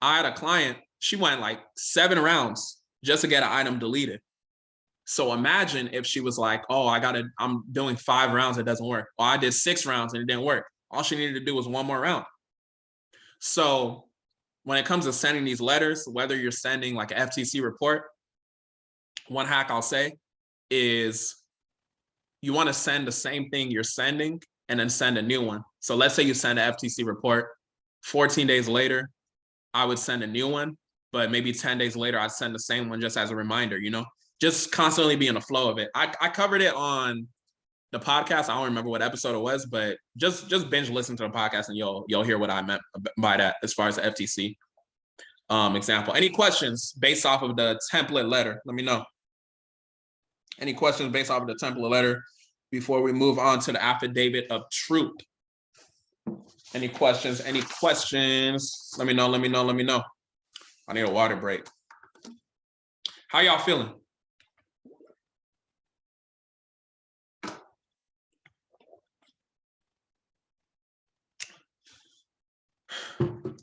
Speaker 1: I had a client, she went like 7 rounds just to get an item deleted. So imagine if she was like, oh, I'm doing 5 rounds, it doesn't work. Or I did 6 rounds and it didn't work. All she needed to do was 1 more round. So when it comes to sending these letters, whether you're sending like an FTC report, one hack I'll say is you want to send the same thing you're sending and then send a new one. So let's say you send an FTC report, 14 days later, I would send a new one, but maybe 10 days later, I'd send the same one just as a reminder, just constantly be in the flow of it. I covered it on the podcast, I don't remember what episode it was, but just binge listen to the podcast and you'll hear what I meant by that as far as the FTC example. Any questions based off of the template letter? Let me know. Any questions based off of the template letter before we move on to the affidavit of truth? Any questions? Any questions? Let me know. Let me know. Let me know. I need a water break. How y'all feeling?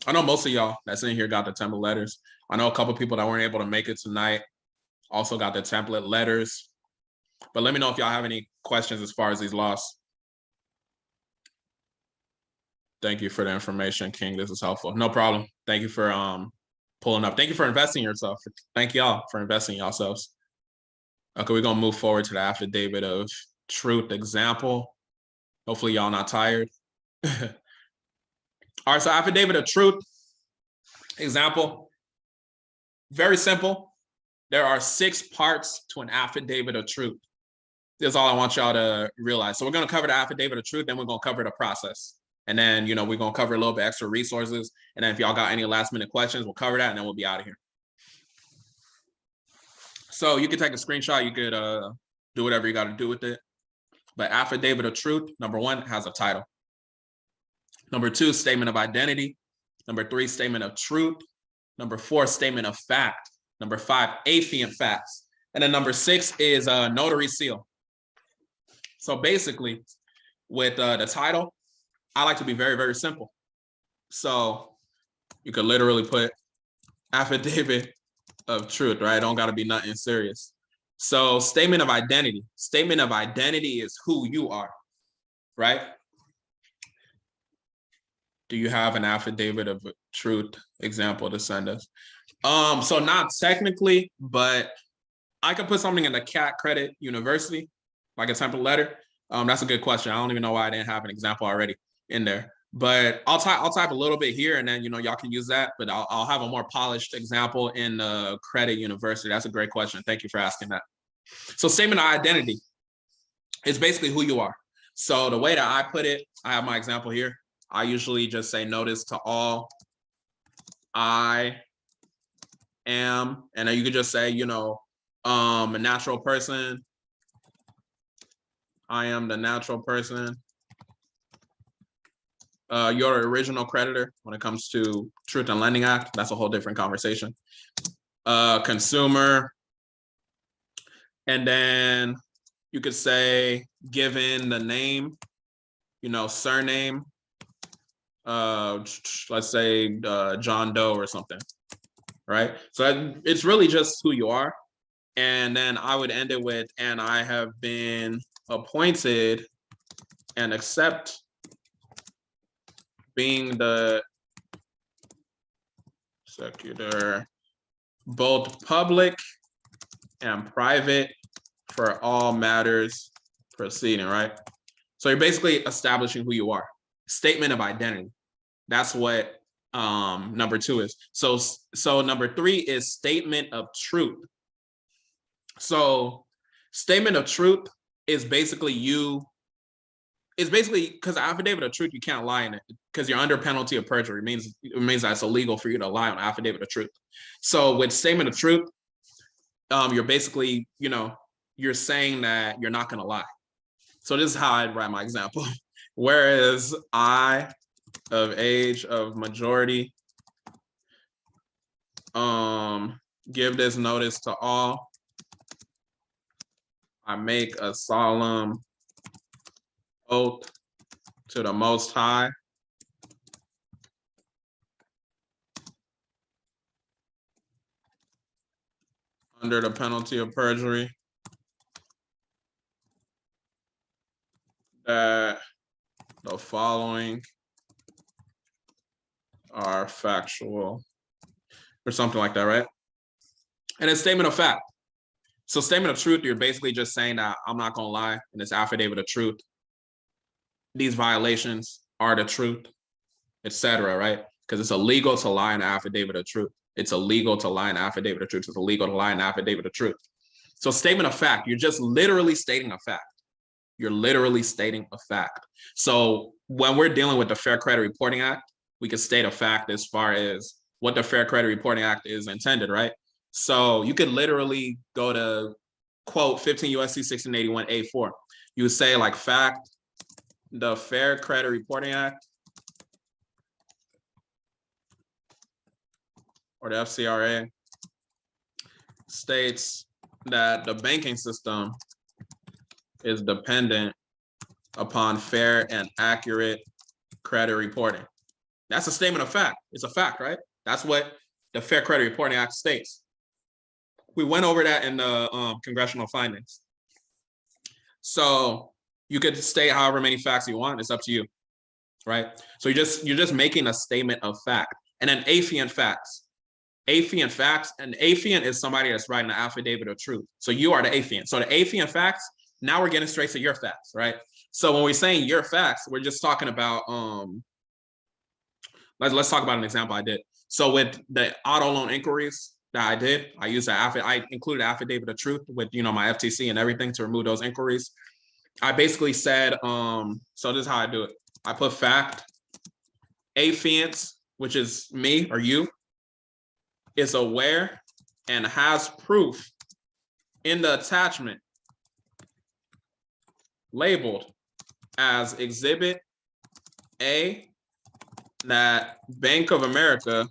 Speaker 1: I know most of y'all that's in here got the template letters. I know a couple people that weren't able to make it tonight also got the template letters. But let me know if y'all have any questions as far as these laws. Thank you for the information, King. This is helpful. No problem. Thank you for pulling up. Thank you for investing in yourself. Thank y'all for investing in yourselves. Okay, we're gonna move forward to the affidavit of truth example. Hopefully y'all not tired. All right, so affidavit of truth example, very simple. There are 6 parts to an affidavit of truth. That's all I want y'all to realize. So we're gonna cover the affidavit of truth, then we're gonna cover the process. And then, you know, we're gonna cover a little bit extra resources. And then if y'all got any last minute questions, we'll cover that and then we'll be out of here. So you can take a screenshot, you could do whatever you gotta do with it. But affidavit of truth, number 1, has a title. Number 2, statement of identity. Number 3, statement of truth. Number 4, statement of fact. Number 5, affiant facts. And then number 6 is a notary seal. So basically, with the title, I like to be very, very simple. So you could literally put affidavit of truth, right? Don't got to be nothing serious. So statement of identity. Statement of identity is who you are, right? Do you have an affidavit of truth example to send us? So not technically, but I could put something in the CAT Credit University, like a template letter. That's a good question. I don't even know why I didn't have an example already in there. But I'll type a little bit here, and then y'all can use that. But I'll have a more polished example in the Credit University. That's a great question. Thank you for asking that. So statement of identity is basically who you are. So the way that I put it, I have my example here. I usually just say notice to all. I am, and then you could just say, a natural person. I am the natural person. Your original creditor when it comes to Truth in Lending Act. That's a whole different conversation. Consumer. And then you could say, given the name, surname, let's say John Doe or something, right? So it's really just who you are. And then I would end it with, and I have been appointed and accept being the executor, both public and private, for all matters proceeding, right? So you're basically establishing who you are. Statement of identity. That's what number 2 is. So number 3 is statement of truth. So statement of truth is basically because affidavit of truth, you can't lie in it because you're under penalty of perjury. It means that it's illegal for you to lie on affidavit of truth. So with statement of truth, you're basically, you're saying that you're not going to lie. So this is how I'd write my example. Whereas I, of age of majority, give this notice to all. I make a solemn oath to the Most High under the penalty of perjury that the following are factual, or something like that, right? And it's statement of fact. So statement of truth, you're basically just saying that I'm not gonna lie in this affidavit of truth. These violations are the truth, etc., right? Because it's illegal to lie in an affidavit of truth. It's illegal to lie in an affidavit of truth. It's illegal to lie in an affidavit of truth. So statement of fact, you're just literally stating a fact. You're literally stating a fact. So when we're dealing with the Fair Credit Reporting Act, we could state a fact as far as what the Fair Credit Reporting Act is intended, right? So you could literally go to quote 15 USC 1681A4. You would say like fact, the Fair Credit Reporting Act or the FCRA states that the banking system is dependent upon fair and accurate credit reporting. That's a statement of fact. It's a fact, right? That's what the Fair Credit Reporting Act states. We went over that in the congressional findings. So you could state however many facts you want. It's up to you, right? So you're just making a statement of fact. And then affiant facts. Affiant facts, and affiant is somebody that's writing an affidavit of truth. So you are the affiant. So the affiant facts, now we're getting straight to your facts, right? So when we're saying your facts, we're just talking about, let's talk about an example I did. So with the auto loan inquiries that I did, I used I included affidavit of truth with, my FTC and everything to remove those inquiries. I basically said, so this is how I do it. I put fact, affiant, which is me or you, is aware and has proof in the attachment labeled as Exhibit A that Bank of America,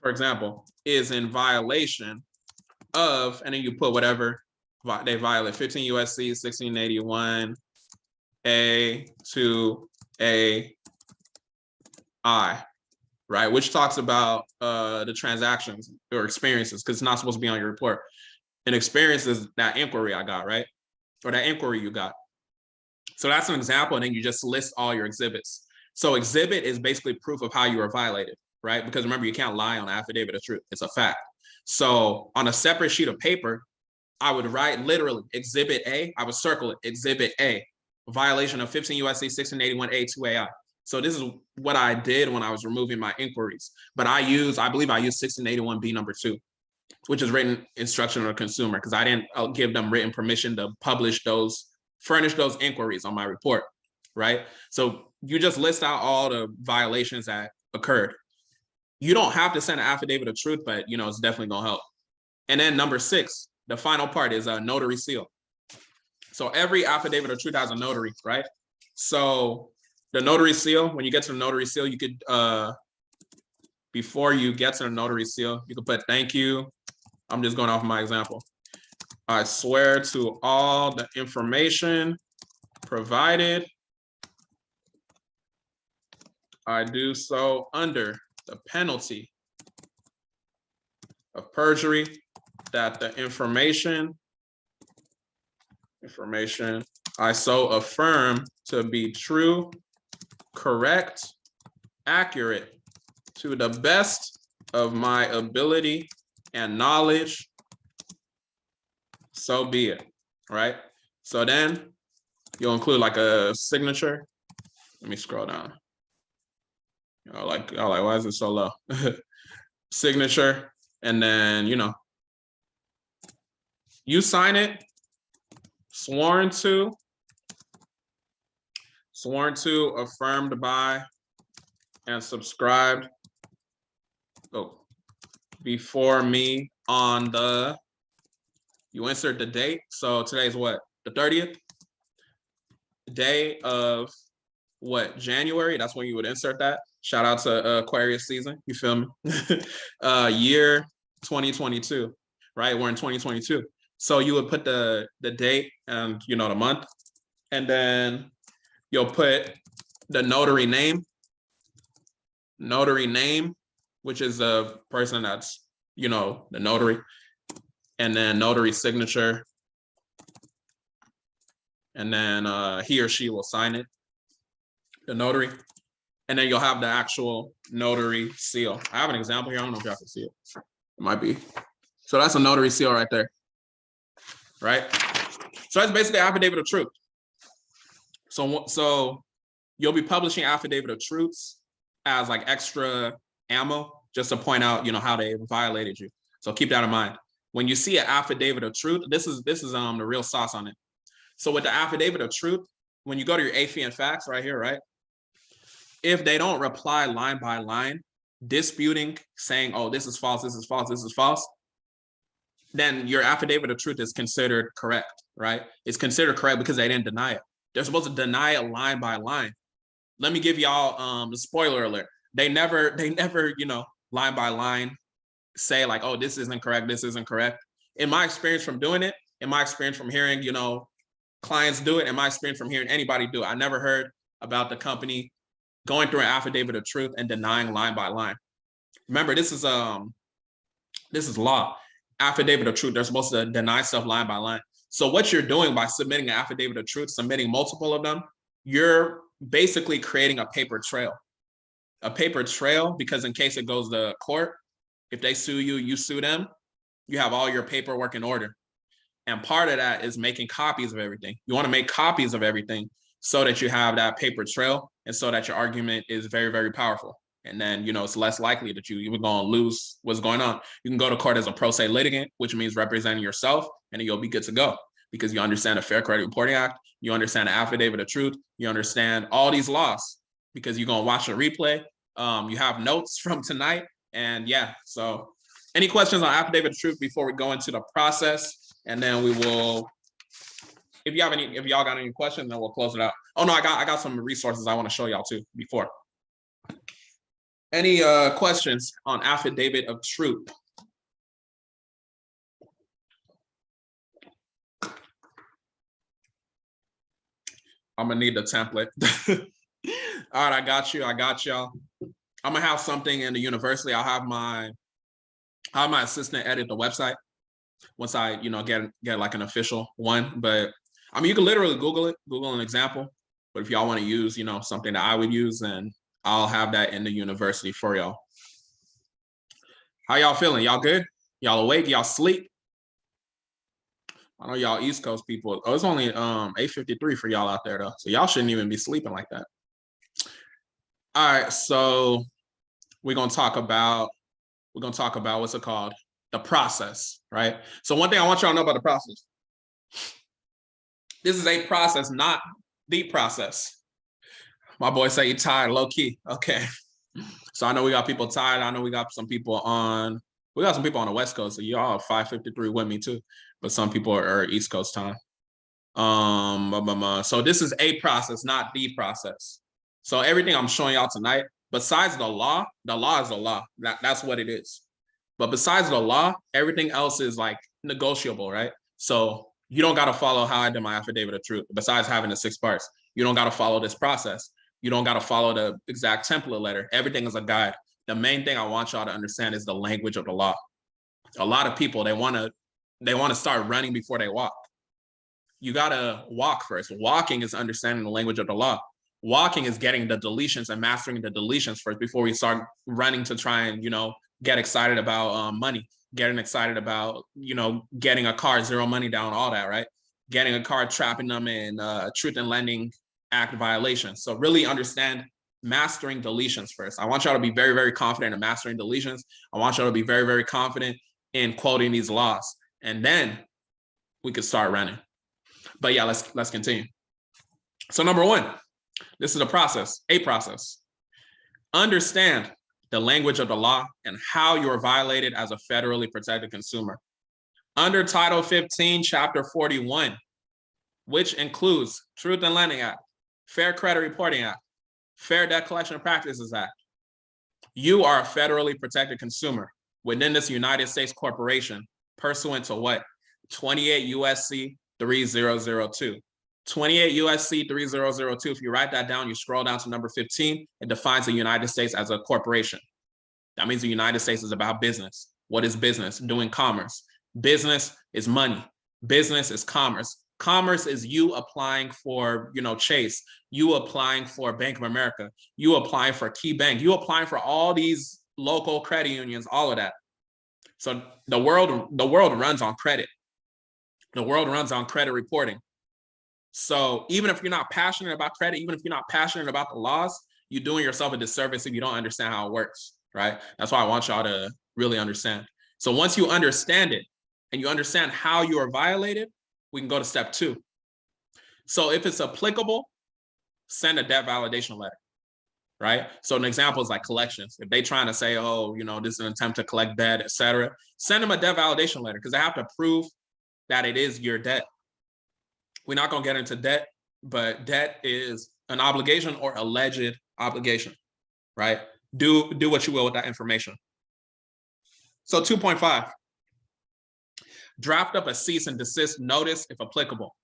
Speaker 1: for example, is in violation of, and then you put whatever they violate, 15 USC 1681 A to A I, right? Which talks about the transactions or experiences, because it's not supposed to be on your report. And experience is that inquiry I got, right? Or that inquiry you got. So that's an example, and then you just list all your exhibits. So exhibit is basically proof of how you were violated, right? Because remember, you can't lie on an affidavit of truth. It's a fact. So on a separate sheet of paper, I would write literally Exhibit A. I would circle it, Exhibit A, violation of 15 USC 1681A 2AI. So this is what I did when I was removing my inquiries. But I believe I used 1681B number 2, which is written instruction of the consumer, because I didn't give them written permission to furnish those inquiries on my report, right? So you just list out all the violations that occurred. You don't have to send an affidavit of truth, but it's definitely gonna help. And then number 6, the final part is a notary seal. So every affidavit of truth has a notary, right? So the notary seal, when you get to the notary seal, you could, before you get to the notary seal, you could put thank you. I'm just going off my example. I swear to all the information provided, I do so under the penalty of perjury, that the information I so affirm to be true, correct, accurate, to the best of my ability and knowledge, so be it, right? So then you'll include like a signature. Let me scroll down. Like, why is it so low? Signature, and then, you sign it, sworn to, affirmed by, and subscribed before me on the, you insert the date. So today's what? The 30th? Day of what? January? That's when you would insert that. Shout out to Aquarius season. You feel me? Year 2022, right? We're in 2022. So you would put the date and, the month, and then you'll put the notary name, which is the person that's, the notary, and then notary signature, and then he or she will sign it, the notary, and then you'll have the actual notary seal. I have an example here. I don't know if y'all can see it. It might be. So that's a notary seal right there, right? So that's basically affidavit of truth. So you'll be publishing affidavit of truths as like extra ammo, just to point out, how they violated you. So keep that in mind. when you see an affidavit of truth, this is the real sauce on it. So with the affidavit of truth, when you go to your AFI and facts right here, right? If they don't reply line by line, disputing, saying, oh, this is false, this is false, this is false, then your affidavit of truth is considered correct, right? It's considered correct because they didn't deny it. They're supposed to deny it line by line. Let me give y'all the spoiler alert. They never, line by line say like, oh, this isn't correct, this isn't correct. In my experience from doing it, in my experience from hearing, clients do it, in my experience from hearing anybody do it, I never heard about the company going through an affidavit of truth and denying line by line. Remember, this is law. Affidavit of truth, they're supposed to deny stuff line by line. So what you're doing by submitting an affidavit of truth, submitting multiple of them, you're basically creating a paper trail. A paper trail, because in case it goes to court, if they sue you, you sue them, you have all your paperwork in order. And part of that is making copies of everything. You want to make copies of everything so that you have that paper trail and so that your argument is very, very powerful. And then, it's less likely that you're going to lose what's going on. You can go to court as a pro se litigant, which means representing yourself, and then you'll be good to go because you understand the Fair Credit Reporting Act, you understand the affidavit of truth, you understand all these laws because you're going to watch a replay. You have notes from tonight. And yeah, so any questions on affidavit of truth before we go into the process? And then we will, if y'all got any questions, then we'll close it out. Oh no, I got some resources I want to show y'all too before. Any questions on affidavit of truth? I'm gonna need the template. All right, I got y'all. I'm gonna have something in the university. I'll have my assistant edit the website once I, get like an official one. But I mean, you can literally Google an example. But if y'all want to use, something that I would use, then I'll have that in the university for y'all. How y'all feeling? Y'all good? Y'all awake? Y'all sleep? I know y'all East Coast people. Oh, it's only 8:53 for y'all out there though. So y'all shouldn't even be sleeping like that. All right, so we're gonna talk about what's it called? The process, right? So one thing I want y'all to know about the process. This is a process, not the process. My boy say you tired, low key. Okay. So I know we got people tired. I know we got some people on the West Coast. So y'all 5:53 with me too. But some people are East Coast time. So this is a process, not the process. So everything I'm showing y'all tonight, besides the law is the law. That's what it is. But besides the law, everything else is like negotiable, right? So you don't got to follow how I did my affidavit of truth. Besides having the 6 parts, you don't got to follow this process. You don't got to follow the exact template letter. Everything is a guide. The main thing I want y'all to understand is the language of the law. A lot of people, they want to start running before they walk. You got to walk first. Walking is understanding the language of the law. Walking is getting the deletions and mastering the deletions first before we start running to try and, get excited about money, getting excited about, getting a car, 0 money down, all that, right? Getting a car, trapping them in Truth in Lending Act violations. So really understand mastering deletions first. I want y'all to be very, very confident in mastering deletions. I want y'all to be very, very confident in quoting these laws. And then we could start running. But yeah, let's continue. So number 1, this is a process. Understand the language of the law and how you are violated as a federally protected consumer. Under Title 15, Chapter 41, which includes Truth in Lending Act, Fair Credit Reporting Act, Fair Debt Collection Practices Act, you are a federally protected consumer within this United States corporation pursuant to what? 28 U.S.C. 3002. 28 U.S.C. 3002. If you write that down, you scroll down to number 15, it defines the United States as a corporation. That means the United States is about business. What is business? Doing commerce. Business is money. Business is commerce. Commerce is you applying for, Chase, you applying for Bank of America, you applying for Key Bank, you applying for all these local credit unions, all of that. So the world runs on credit. The world runs on credit reporting. So even if you're not passionate about credit, even if you're not passionate about the laws, you're doing yourself a disservice if you don't understand how it works, right? That's why I want y'all to really understand. So once you understand it, and you understand how you are violated, we can go to step 2. So if it's applicable, send a debt validation letter, right? So an example is like collections. If they trying to say, oh, this is an attempt to collect debt, et cetera, send them a debt validation letter because they have to prove that it is your debt. We're not going to get into debt, but debt is an obligation or alleged obligation, right? Do what you will with that information. So 2.5, draft up a cease and desist notice if applicable,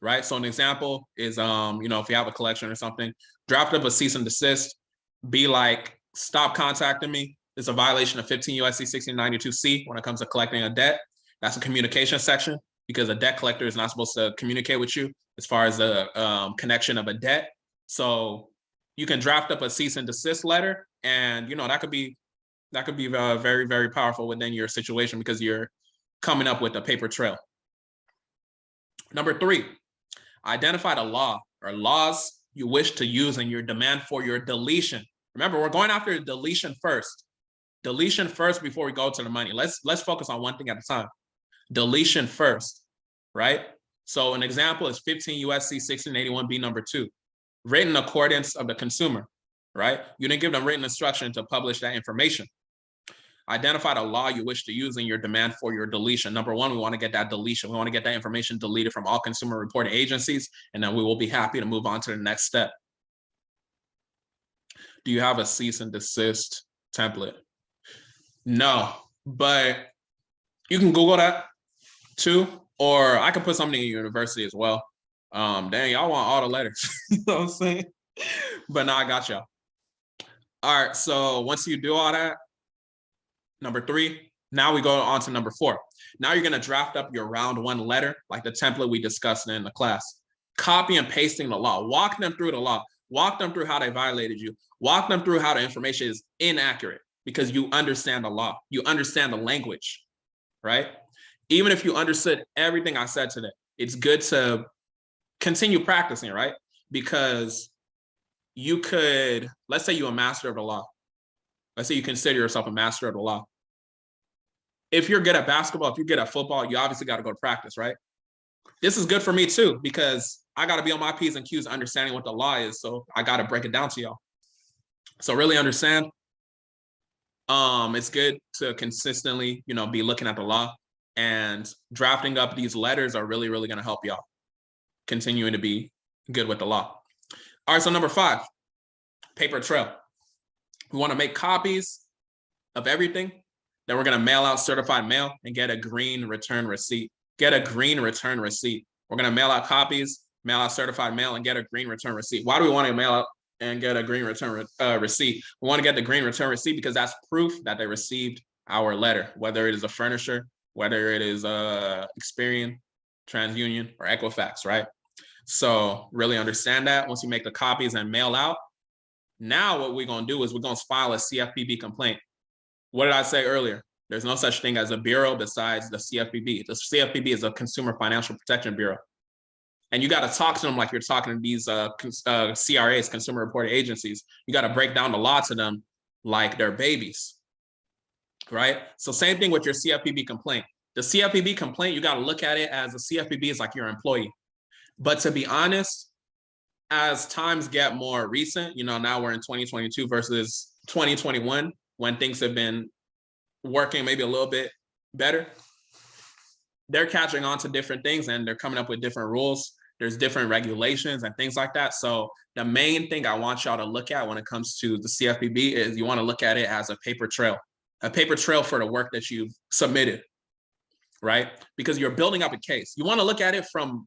Speaker 1: right? So an example is, if you have a collection or something, draft up a cease and desist, be like, stop contacting me. It's a violation of 15 U.S.C. 1692C when it comes to collecting a debt. That's a communication section because a debt collector is not supposed to communicate with you as far as the connection of a debt. So you can draft up a cease and desist letter, and that could be very, very powerful within your situation because you're coming up with a paper trail. Number 3, identify the law or laws you wish to use in your demand for your deletion. Remember, we're going after deletion first. Deletion first before we go to the money. Let's focus on one thing at a time. Deletion first, right? So an example is 15 U.S.C. 1681B number 2, written accordance of the consumer, right? You didn't give them written instruction to publish that information. Identify the law you wish to use in your demand for your deletion. Number 1, we want to get that deletion. We want to get that information deleted from all consumer reporting agencies, and then we will be happy to move on to the next step. Do you have a cease and desist template? No, but you can Google that too, or I can put something in your university as well. Dang, y'all want all the letters. You know what I'm saying? But no, I got y'all. All right, so once you do all that, number 3, now we go on to number 4. Now you're going to draft up your round 1 letter, like the template we discussed in the class. Copy and pasting the law. Walk them through the law. Walk them through how they violated you. Walk them through how the information is inaccurate because you understand the law. You understand the language, right? Even if you understood everything I said today, it's good to continue practicing, right? Because you could, let's say you're a master of the law. Let's say you consider yourself a master of the law. If you're good at basketball, if you're good at football, you obviously got to go to practice, right? This is good for me too, because I got to be on my P's and Q's understanding what the law is. So I got to break it down to y'all. So really understand. It's good to consistently, be looking at the law, and drafting up these letters are really, really going to help y'all continuing to be good with the law. All right, so number 5, paper trail. We want to make copies of everything. Then we're going to mail out certified mail and get a green return receipt. Get a green return receipt. We're going to mail out copies, mail out certified mail, and get a green return receipt. Why do we want to mail out and get a green return receipt? We want to get the green return receipt because that's proof that they received our letter, whether it is a Furnisher, whether it is Experian, TransUnion, or Equifax, right? So really understand that. Once you make the copies and mail out, now what we're going to do is we're going to file a CFPB complaint. What did I say earlier? There's no such thing as a bureau besides the CFPB. The CFPB is a Consumer Financial Protection Bureau. And you got to talk to them like you're talking to these CRAs, Consumer Reporting Agencies. You got to break down the law to them like they're babies, right? So same thing with your CFPB complaint. The CFPB complaint, you got to look at it as a CFPB is like your employee. But to be honest, as times get more recent, now we're in 2022 versus 2021, when things have been working maybe a little bit better, they're catching on to different things and they're coming up with different rules. There's different regulations and things like that. So the main thing I want y'all to look at when it comes to the CFPB is you want to look at it as a paper trail for the work that you've submitted, right? Because you're building up a case. You want to look at it from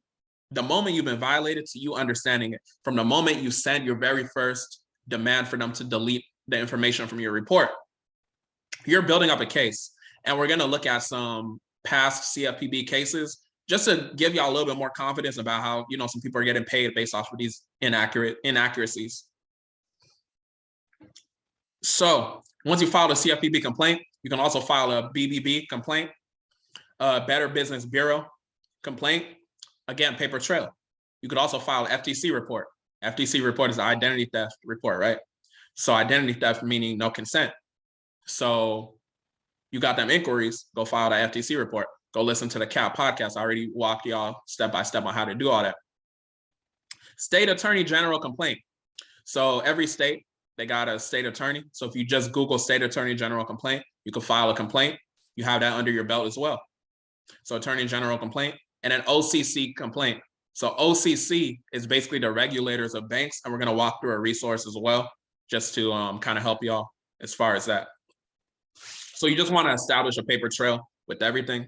Speaker 1: the moment you've been violated to you understanding it, from the moment you send your very first demand for them to delete the information from your report. You're building up a case, and we're going to look at some past CFPB cases just to give y'all a little bit more confidence about how, some people are getting paid based off of these inaccuracies. So once you file a CFPB complaint, you can also file a BBB complaint, Better Business Bureau complaint. Again, paper trail. You could also file an FTC report. FTC report is an identity theft report, right? So identity theft meaning no consent. So you got them inquiries, go file the FTC report. go listen to the CAP podcast. I already walked y'all step by step on how to do all that. State Attorney General complaint. So every state, they got a state attorney. So if you just Google State Attorney General complaint, you can file a complaint. You have that under your belt as well. So Attorney General complaint, and then OCC complaint. So OCC is basically the regulators of banks, and we're going to walk through a resource as well, just to kind of help y'all as far as that. So you just want to establish a paper trail with everything.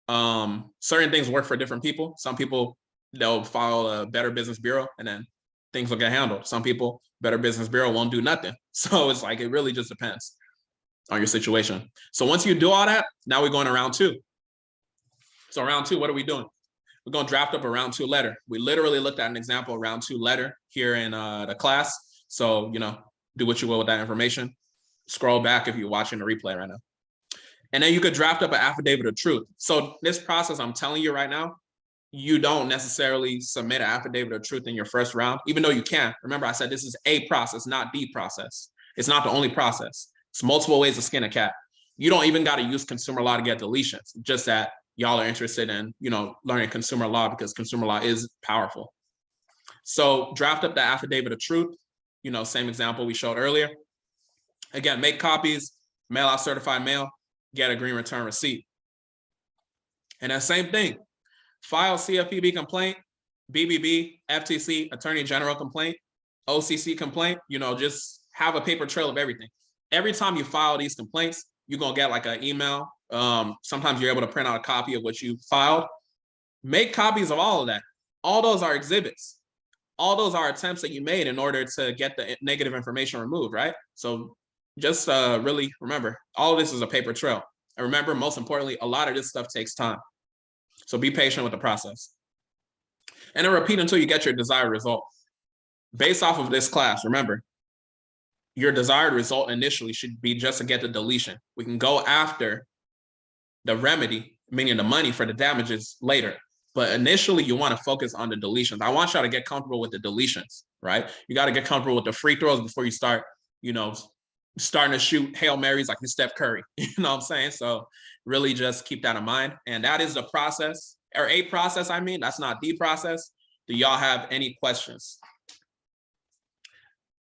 Speaker 1: Certain things work for different people. Some people, they'll file a Better Business Bureau, and then things will get handled. Some people, Better Business Bureau won't do nothing. So it's like, it really just depends on your situation. So once you do all that, now we're going to round 2. So round 2, what are we doing? We're going to draft up a round 2 letter. We literally looked at an example of round 2 letter here in the class. So, do what you will with that information. Scroll back if you're watching the replay right now. And then you could draft up an affidavit of truth. So this process, I'm telling you right now, you don't necessarily submit an affidavit of truth in your first round, even though you can. Remember, I said this is a process, not the process. It's not the only process. It's multiple ways to skin a cat. You don't even got to use consumer law to get deletions, just that y'all are interested in, learning consumer law because consumer law is powerful. So draft up the affidavit of truth, same example we showed earlier. Again, make copies, mail out certified mail, get a green return receipt. And then same thing, file CFPB complaint, BBB, FTC, Attorney General complaint, OCC complaint, just have a paper trail of everything. Every time you file these complaints, you're going to get like an email. Sometimes you're able to print out a copy of what you filed. Make copies of all of that. All those are exhibits. All those are attempts that you made in order to get the negative information removed, right? So just really remember, all of this is a paper trail. And remember, most importantly, a lot of this stuff takes time. So be patient with the process. And then repeat until you get your desired result. Based off of this class, remember, your desired result initially should be just to get the deletion. We can go after the remedy, meaning the money for the damages later. But initially, you want to focus on the deletions. I want y'all to get comfortable with the deletions, right? You got to get comfortable with the free throws before you start, starting to shoot Hail Marys like Steph Curry. You know what I'm saying? So really just keep that in mind. And that is the process, or a process, that's not the process. Do y'all have any questions?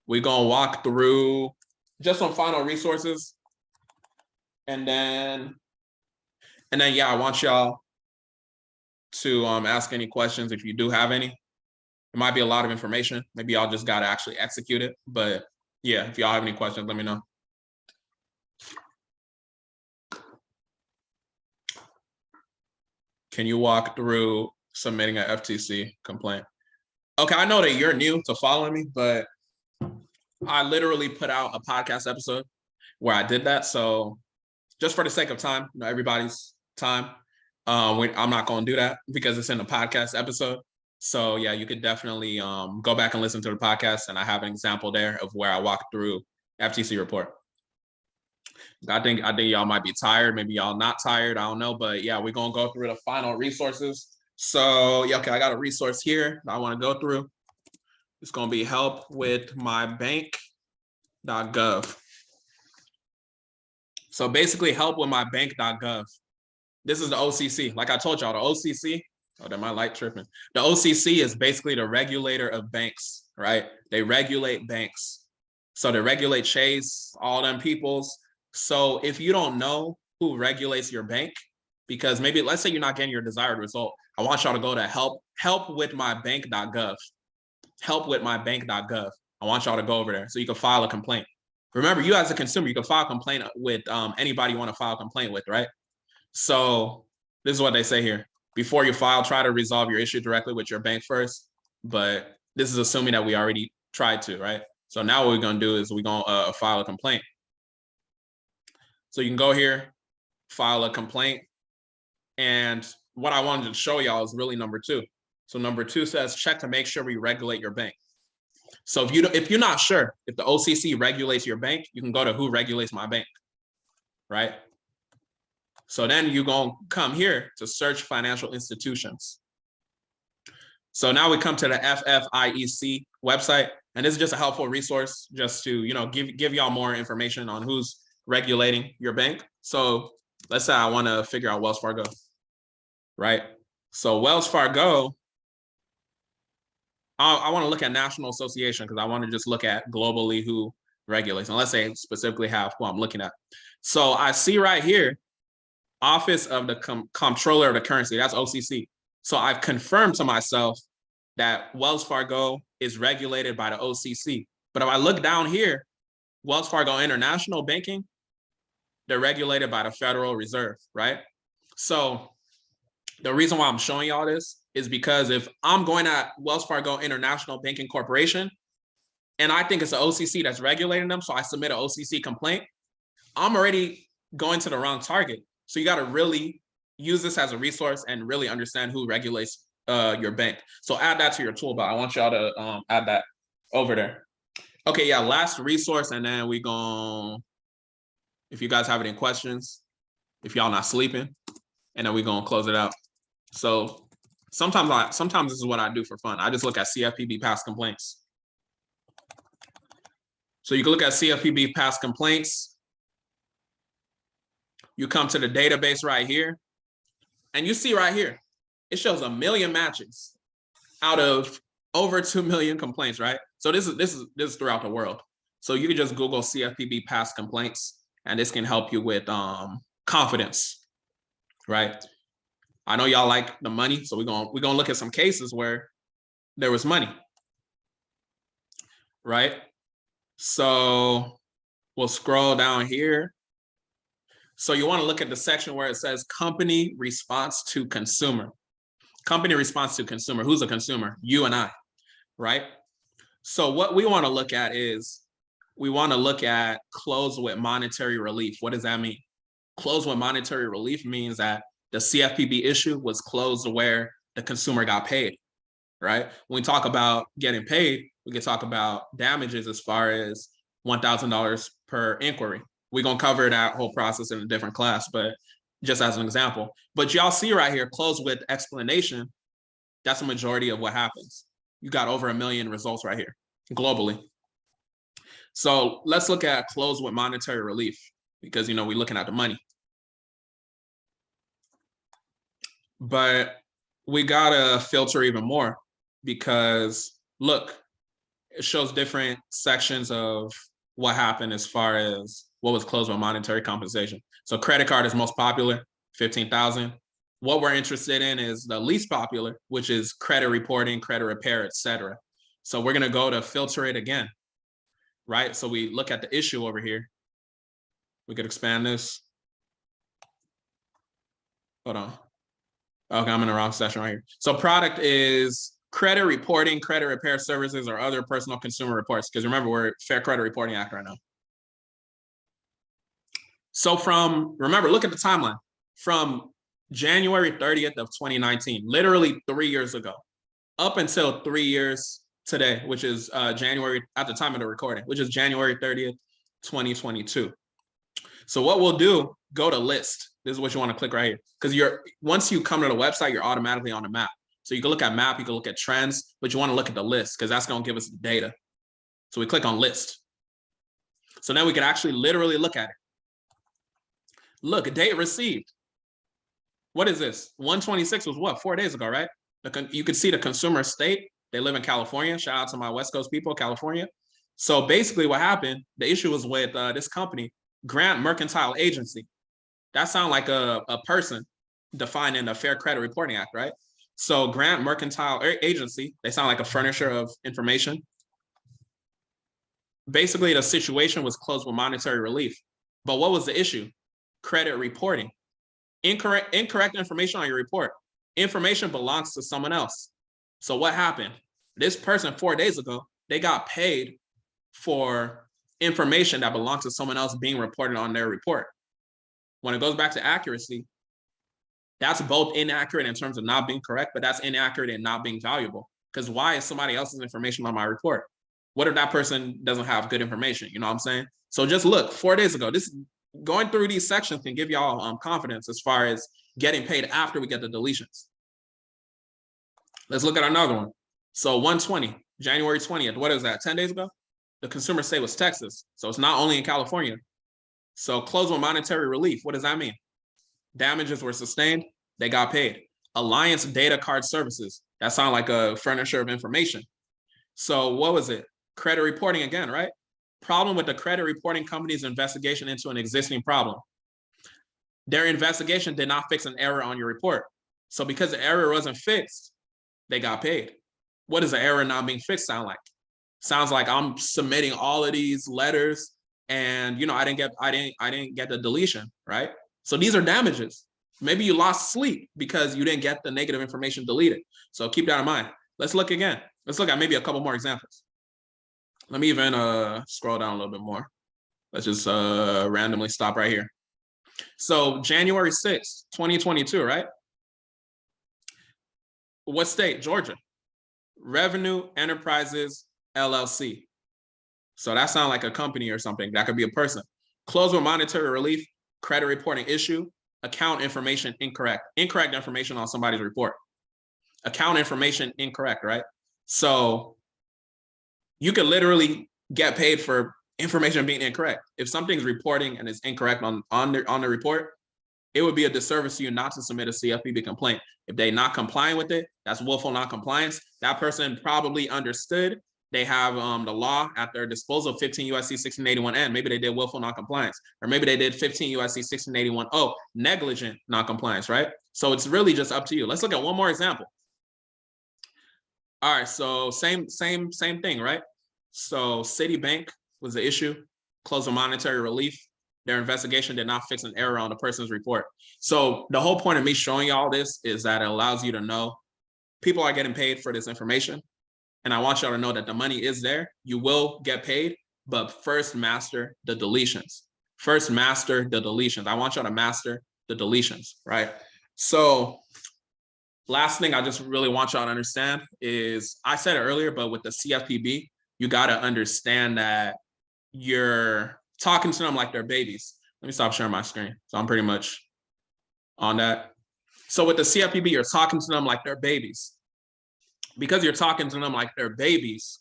Speaker 1: We're going to walk through just some final resources. And then, yeah, I want y'all to ask any questions if you do have any. It might be a lot of information. Maybe y'all just got to actually execute it. But yeah, if y'all have any questions, let me know. Can you walk through submitting an FTC complaint? Okay, I know that you're new to following me, but I literally put out a podcast episode where I did that. So just for the sake of time, everybody's time, I'm not going to do that because it's in the podcast episode. So yeah, you could definitely go back and listen to the podcast, and I have an example there of where I walked through FTC report. I think y'all might be tired. Maybe y'all not tired. I don't know, but yeah, we're gonna go through the final resources. So yeah, okay, I got a resource here that I want to go through. It's gonna be helpwithmybank.gov. So basically, helpwithmybank.gov. This is the OCC. Like I told y'all, the OCC. Oh, that my light tripping. The OCC is basically the regulator of banks, right? They regulate banks. So they regulate Chase, all them peoples. So if you don't know who regulates your bank, because maybe let's say you're not getting your desired result, I want y'all to go to helpwithmybank.gov. Helpwithmybank.gov. I want y'all to go over there so you can file a complaint. Remember, you as a consumer, you can file a complaint with anybody you want to file a complaint with, right? So this is what they say here. Before you file, try to resolve your issue directly with your bank first. But this is assuming that we already tried to, right? So now what we're going to do is we're going to file a complaint. So you can go here, file a complaint. And what I wanted to show y'all is really number 2. So number 2 says, check to make sure we regulate your bank. So if you're not sure if the OCC regulates your bank, you can go to who regulates my bank, right? So then you're going to come here to search financial institutions. So now we come to the FFIEC website, and this is just a helpful resource just to, give y'all more information on who's regulating your bank. So let's say I want to figure out Wells Fargo. right? So Wells Fargo, I want to look at National Association because I want to just look at globally who regulates, unless they specifically have who I'm looking at. So I see right here, Office of the Comptroller of the Currency, that's OCC. So I've confirmed to myself that Wells Fargo is regulated by the OCC. But if I look down here, Wells Fargo International Banking, they're regulated by the Federal Reserve, right? So the reason why I'm showing y'all this is because if I'm going at Wells Fargo International Banking Corporation, and I think it's the OCC that's regulating them, so I submit an OCC complaint, I'm already going to the wrong target. So you got to really use this as a resource and really understand who regulates your bank. So add that to your toolbar. I want y'all to add that over there. Okay, yeah, last resource, and then we gon', if you guys have any questions, if y'all not sleeping, and then we gonna close it out. So sometimes this is what I do for fun. I just look at CFPB past complaints. So you can look at CFPB past complaints. You come to the database right here, and you see right here, it shows 1 million matches out of over 2 million complaints, right? So this is throughout the world. So you can just Google CFPB past complaints, and this can help you with confidence, right? I know y'all like the money, so we're gonna look at some cases where there was money, right? So we'll scroll down here. So you want to look at the section where it says company response to consumer. Company response to consumer. Who's a consumer? You and I, right? So what we want to look at is we want to look at close with monetary relief. What does that mean? Close with monetary relief means that the CFPB issue was closed where the consumer got paid, right? When we talk about getting paid, we can talk about damages as far as $1,000 per inquiry. We're going to cover that whole process in a different class, but just as an example. But y'all see right here, close with explanation, that's a majority of what happens. You got over 1 million results right here, globally. So let's look at close with monetary relief, because, we're looking at the money. But we gotta filter even more, because look, it shows different sections of what happened as far as what was closed with monetary compensation. So credit card is most popular, 15,000. What we're interested in is the least popular, which is credit reporting, credit repair, etc. So we're gonna go to filter it again, right? So we look at the issue over here. We could expand this. Hold on. Okay, I'm in the wrong section right here. So product is credit reporting, credit repair services, or other personal consumer reports. Because remember, we're Fair Credit Reporting Act right now. So remember, look at the timeline. From January 30th of 2019, literally 3 years ago, up until 3 years today, which is January, at the time of the recording, which is January 30th, 2022. So what we'll do, go to list. This is what you want to click right here. Because once you come to the website, you're automatically on the map. So you can look at map, you can look at trends, but you want to look at the list because that's going to give us the data. So we click on list. So now we can actually literally look at it. Look, date received. What is this? 126 was what? 4 days ago, right? You can see the consumer state. They live in California. Shout out to my West Coast people, California. So basically what happened, the issue was with this company, Grant Mercantile Agency. That sounds like a person defined in the Fair Credit Reporting Act, right? So Grant Mercantile Agency, they sound like a furnisher of information. Basically, the situation was closed with monetary relief. But what was the issue? Credit reporting. Incorrect information on your report. Information belongs to someone else. So what happened? This person 4 days ago, they got paid for information that belongs to someone else being reported on their report. When it goes back to accuracy, that's both inaccurate in terms of not being correct, but that's inaccurate and not being valuable. Because why is somebody else's information on my report? What if that person doesn't have good information? You know what I'm saying? So just look, 4 days ago, going through these sections can give y'all confidence as far as getting paid after we get the deletions. Let's look at another one. So 120, January 20th, what is that, 10 days ago? The consumer state was Texas. So it's not only in California. So close with monetary relief, what does that mean? Damages were sustained, they got paid. Alliance Data Card Services. That sounds like a furnisher of information. So what was it? Credit reporting again, right? Problem with the credit reporting company's investigation into an existing problem. Their investigation did not fix an error on your report. So because the error wasn't fixed, they got paid. What does the error not being fixed sound like? Sounds like I'm submitting all of these letters and I didn't get the deletion, right? So these are damages. Maybe you lost sleep because you didn't get the negative information deleted. So keep that in mind. Let's look again. Let's look at maybe a couple more examples. Let me even scroll down a little bit more. Let's just randomly stop right here. So January 6th, 2022, right? What state? Georgia. Revenue Enterprises LLC. So that sounds like a company or something. That could be a person. Close with monetary relief, credit reporting issue, account information incorrect. Incorrect information on somebody's report. Account information incorrect, right? So you could literally get paid for information being incorrect. If something's reporting and is incorrect on the report, it would be a disservice to you not to submit a CFPB complaint. If they're not complying with it, that's willful non-compliance. That person probably understood they have the law at their disposal, 15 U.S.C. 1681N. Maybe they did willful non-compliance, or maybe they did 15 U.S.C. 1681O, negligent non-compliance, right? So it's really just up to you. Let's look at one more example. All right, so same thing, right? So Citibank was the issue, close of monetary relief. Their investigation did not fix an error on the person's report. So the whole point of me showing you all this is that it allows you to know people are getting paid for this information. And I want y'all to know that the money is there. You will get paid, but first master the deletions. First master the deletions. I want y'all to master the deletions, right? So last thing I just really want y'all to understand is, I said it earlier, but with the CFPB, you got to understand that you're talking to them like they're babies. Let me stop sharing my screen. So I'm pretty much on that. So with the CFPB, you're talking to them like they're babies. Because you're talking to them like they're babies,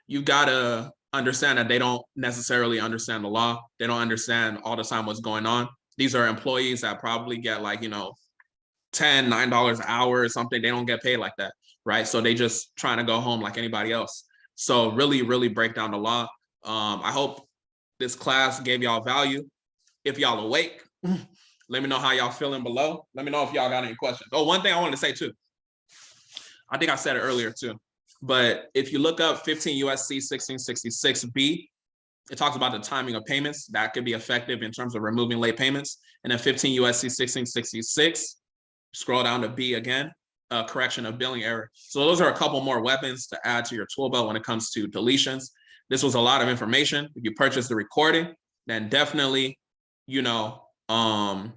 Speaker 1: you got to understand that they don't necessarily understand the law. They don't understand all the time what's going on. These are employees that probably get like, $10, $9 an hour or something. They don't get paid like that, right? So they just trying to go home like anybody else. So really, really break down the law. I hope this class gave y'all value. If y'all awake, let me know how y'all feeling below. Let me know if y'all got any questions. Oh, one thing I wanted to say too. I think I said it earlier too, but if you look up 15 USC 1666B, it talks about the timing of payments that could be effective in terms of removing late payments. And then 15 USC 1666, scroll down to B again, correction of billing error. So those are a couple more weapons to add to your tool belt when it comes to deletions. This was a lot of information. If you purchase the recording, then definitely, definitely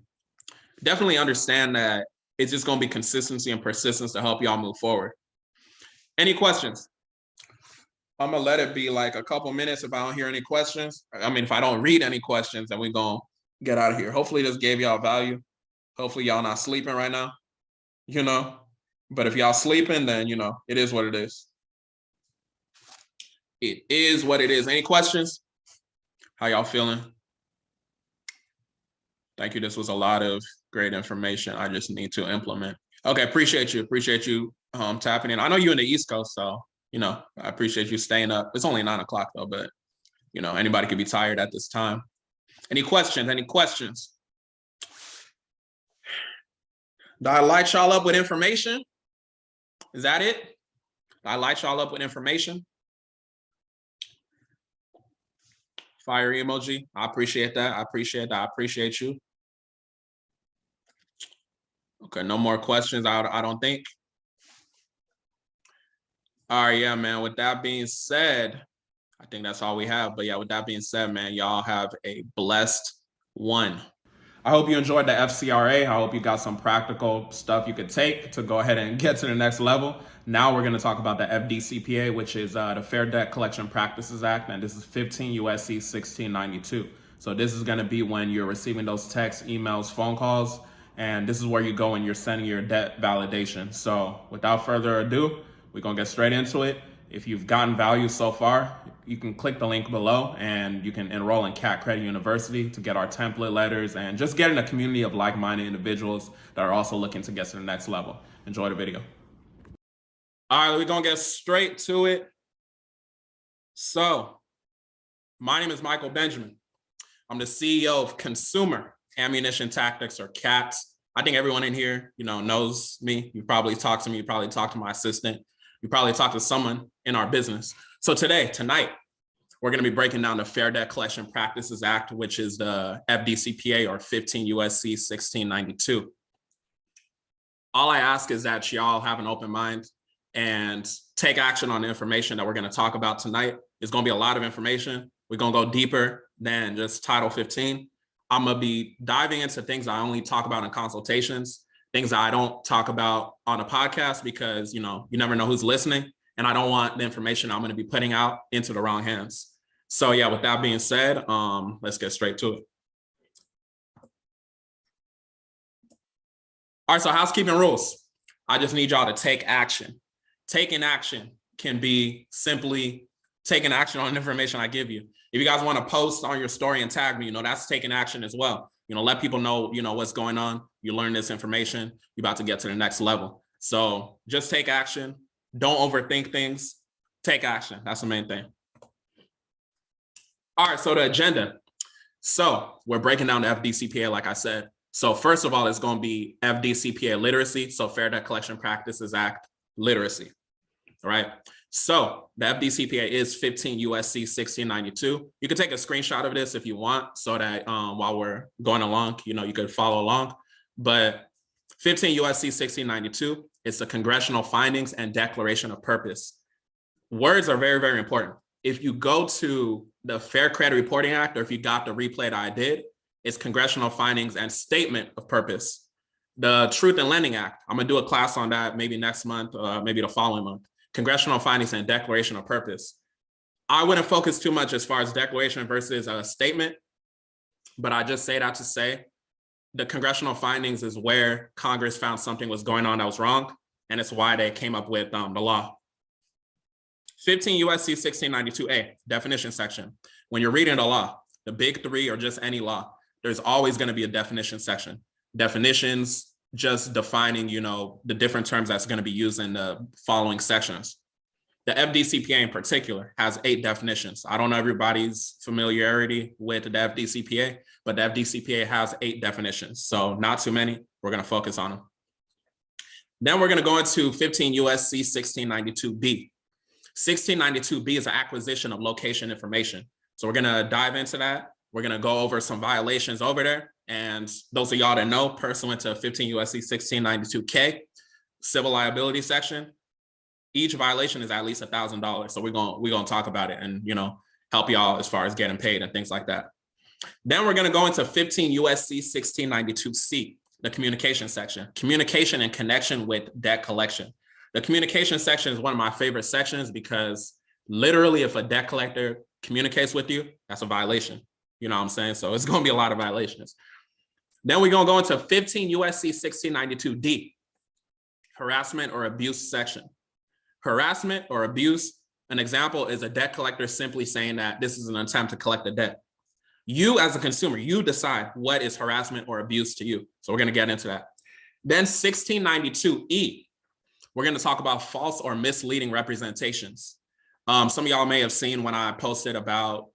Speaker 1: understand that it's just going to be consistency and persistence to help y'all move forward. Any questions? I'm going to let it be like a couple minutes if I don't hear any questions. I mean, if I don't read any questions, then we're going to get out of here. Hopefully this gave y'all value. Hopefully y'all not sleeping right now, But if y'all sleeping, then, it is what it is. It is what it is. Any questions? How y'all feeling? Thank you. This was a lot of great information. I just need to implement. Okay, appreciate you. Appreciate you tapping in. I know you're in the East Coast, so, I appreciate you staying up. It's only 9 o'clock though, but, anybody could be tired at this time. Any questions? Any questions? Did I light y'all up with information? Is that it? Did I light y'all up with information? Fire emoji. I appreciate that. I appreciate that. I appreciate you. Okay, no more questions, I don't think. All right, yeah, man. With that being said, I think that's all we have. But yeah, with that being said, man, y'all have a blessed one. I hope you enjoyed the FCRA. I hope you got some practical stuff you could take to go ahead and get to the next level. Now we're going to talk about the FDCPA, which is the Fair Debt Collection Practices Act, and this is 15 USC 1692. So this is going to be when you're receiving those texts, emails, phone calls, and this is where you go when you're sending your debt validation. So without further ado, we're going to get straight into it. If you've gotten value so far, you can click the link below and you can enroll in CAT Credit University to get our template letters and just get in a community of like-minded individuals that are also looking to get to the next level. Enjoy the video. All right, we're gonna get straight to it. So, my name is Michael Benjamin. I'm the CEO of Consumer Ammunition Tactics, or CATS. I think everyone in here, knows me. You probably talk to me, you probably talk to my assistant, you probably talk to someone in our business. So tonight, we're gonna be breaking down the Fair Debt Collection Practices Act, which is the FDCPA, or 15 USC 1692. All I ask is that y'all have an open mind and take action on the information that we're gonna talk about tonight. It's gonna be a lot of information. We're gonna go deeper than just Title 15. I'm gonna be diving into things I only talk about in consultations, things that I don't talk about on a podcast because, you never know who's listening. And I don't want the information I'm gonna be putting out into the wrong hands. So yeah, with that being said, let's get straight to it. All right, so housekeeping rules. I just need y'all to take action. Taking action can be simply taking action on information I give you. If you guys want to post on your story and tag me, that's taking action as well. Let people know, what's going on. You learn this information, you're about to get to the next level. So just take action. Don't overthink things. Take action. That's the main thing. All right, so the agenda. So we're breaking down the FDCPA, like I said. So first of all, it's going to be FDCPA literacy. So Fair Debt Collection Practices Act literacy. All right. So the FDCPA is 15 USC 1692. You can take a screenshot of this if you want, so that while we're going along, you could follow along. But 15 USC 1692, it's the Congressional Findings and Declaration of Purpose. Words are very, very important. If you go to the Fair Credit Reporting Act, or if you got the replay that I did, it's Congressional Findings and Statement of Purpose. The Truth in Lending Act, I'm gonna do a class on that maybe next month, maybe the following month. Congressional Findings and Declaration of Purpose. I wouldn't focus too much as far as declaration versus a statement, but I just say that to say the congressional findings is where Congress found something was going on that was wrong, and it's why they came up with the law. 15 USC 1692A, definition section. When you're reading the law, the big three or just any law, there's always going to be a definition section. Definitions, just defining, the different terms that's going to be used in the following sections. The FDCPA in particular has 8 definitions. I don't know everybody's familiarity with the FDCPA, but the FDCPA has 8 definitions. So not too many. We're going to focus on them. Then we're going to go into 15 USC 1692B. 1692B is an acquisition of location information. So we're going to dive into that. We're going to go over some violations over there. And those of y'all that know, pursuant to 15 USC 1692K, civil liability section, each violation is at least $1,000. So we're going to talk about it and, help y'all as far as getting paid and things like that. Then we're going to go into 15 USC 1692C, the communication section, communication in connection with debt collection. The communication section is one of my favorite sections because literally if a debt collector communicates with you, that's a violation. You know what I'm saying? So it's going to be a lot of violations. Then we're going to go into 15 USC 1692D, harassment or abuse section. Harassment or abuse, an example is a debt collector simply saying that this is an attempt to collect a debt. You as a consumer, you decide what is harassment or abuse to you. So we're going to get into that. Then 1692E, we're going to talk about false or misleading representations. Some of y'all may have seen when I posted about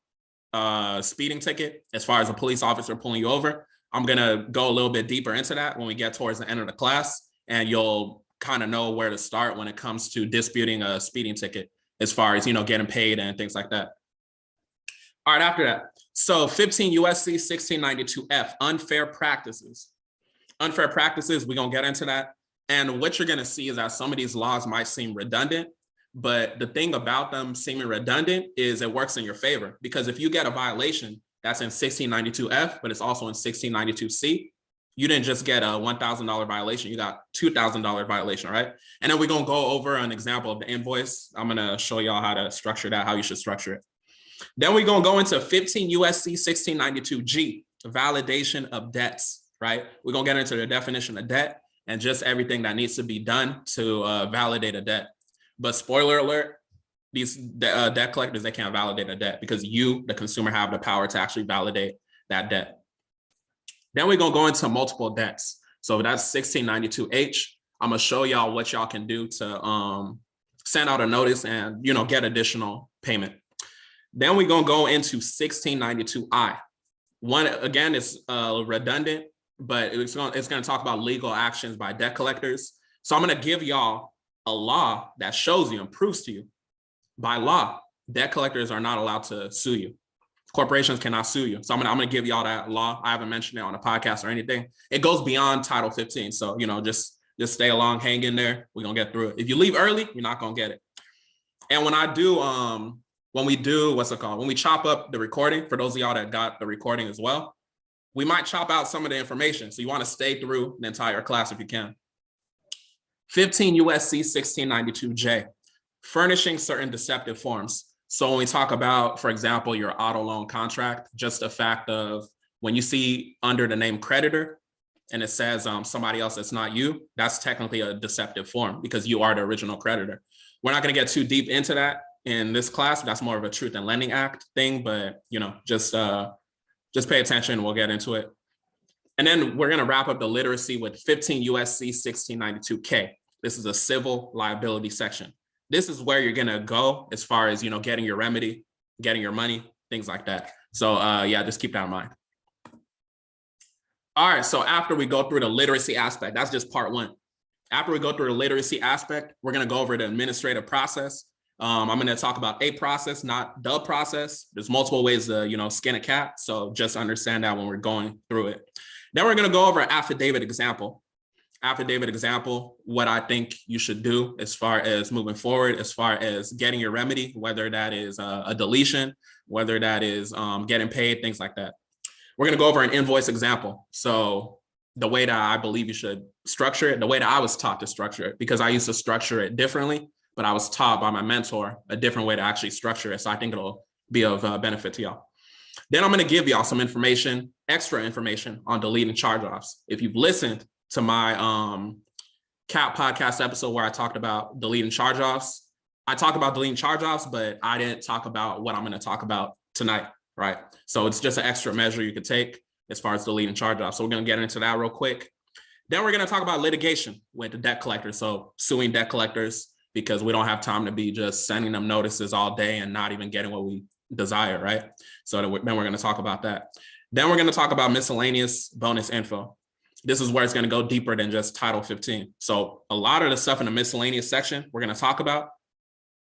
Speaker 1: speeding ticket, as far as a police officer pulling you over. I'm going to go a little bit deeper into that when we get towards the end of the class, and you'll kind of know where to start when it comes to disputing a speeding ticket, as far as, getting paid and things like that. All right, after that. So 15 USC 1692F, unfair practices. Unfair practices, we're going to get into that. And what you're going to see is that some of these laws might seem redundant, but the thing about them seeming redundant is it works in your favor, because if you get a violation that's in 1692F, but it's also in 1692C, you didn't just get a $1,000 violation, you got $2,000 violation, right? And then we're going to go over an example of the invoice. I'm going to show y'all how to structure that, how you should structure it. Then we're going to go into 15 USC 1692G, validation of debts, right? We're going to get into the definition of debt and just everything that needs to be done to validate a debt. But spoiler alert, These debt collectors, they can't validate a debt because you, the consumer, have the power to actually validate that debt. Then we're gonna go into multiple debts. So that's 1692H. I'm gonna show y'all what y'all can do to send out a notice and get additional payment. Then we're gonna go into 1692I. One, again, is redundant, but it's gonna talk about legal actions by debt collectors. So I'm gonna give y'all a law that shows you and proves to you by law, debt collectors are not allowed to sue you. Corporations cannot sue you. So I'm gonna give y'all that law. I haven't mentioned it on a podcast or anything. It goes beyond Title 15. So just stay along, hang in there. We're gonna get through it. If you leave early, you're not gonna get it. And when I do, when we chop up the recording, for those of y'all that got the recording as well, we might chop out some of the information. So you want to stay through the entire class if you can. 15 USC 1692J, furnishing certain deceptive forms. So when we talk about, for example, your auto loan contract, just the fact of when you see under the name creditor and it says somebody else that's not you, that's technically a deceptive form because you are the original creditor. We're not going to get too deep into that in this class. That's more of a Truth in Lending Act thing, but just pay attention. We'll get into it. And then we're going to wrap up the literacy with 15 USC 1692K. This is a civil liability section. This is where you're going to go as far as, getting your remedy, getting your money, things like that. So yeah, just keep that in mind. All right, so after we go through the literacy aspect, that's just part one. After we go through the literacy aspect, we're going to go over the administrative process. I'm going to talk about a process, not the process. There's multiple ways to, skin a cat. So just understand that when we're going through it. Then we're going to go over an affidavit example. Affidavit example, what I think you should do as far as moving forward, as far as getting your remedy, whether that is a deletion, whether that is getting paid, things like that. We're going to go over an invoice example. So the way that I believe you should structure it, the way that I was taught to structure it, because I used to structure it differently, but I was taught by my mentor a different way to actually structure it. So I think it'll be of benefit to y'all. Then I'm going to give y'all some information, extra information on deleting charge-offs. If you've listened to my CAP podcast episode where I talked about deleting charge-offs, I talked about deleting charge-offs, but I didn't talk about what I'm going to talk about tonight, right? So it's just an extra measure you could take as far as deleting charge-offs. So we're going to get into that real quick. Then we're going to talk about litigation with the debt collectors. So suing debt collectors, because we don't have time to be just sending them notices all day and not even getting what we desire, right? So then we're going to talk about that. Then we're going to talk about miscellaneous bonus info. This is where it's going to go deeper than just Title 15. So a lot of the stuff in the miscellaneous section we're going to talk about,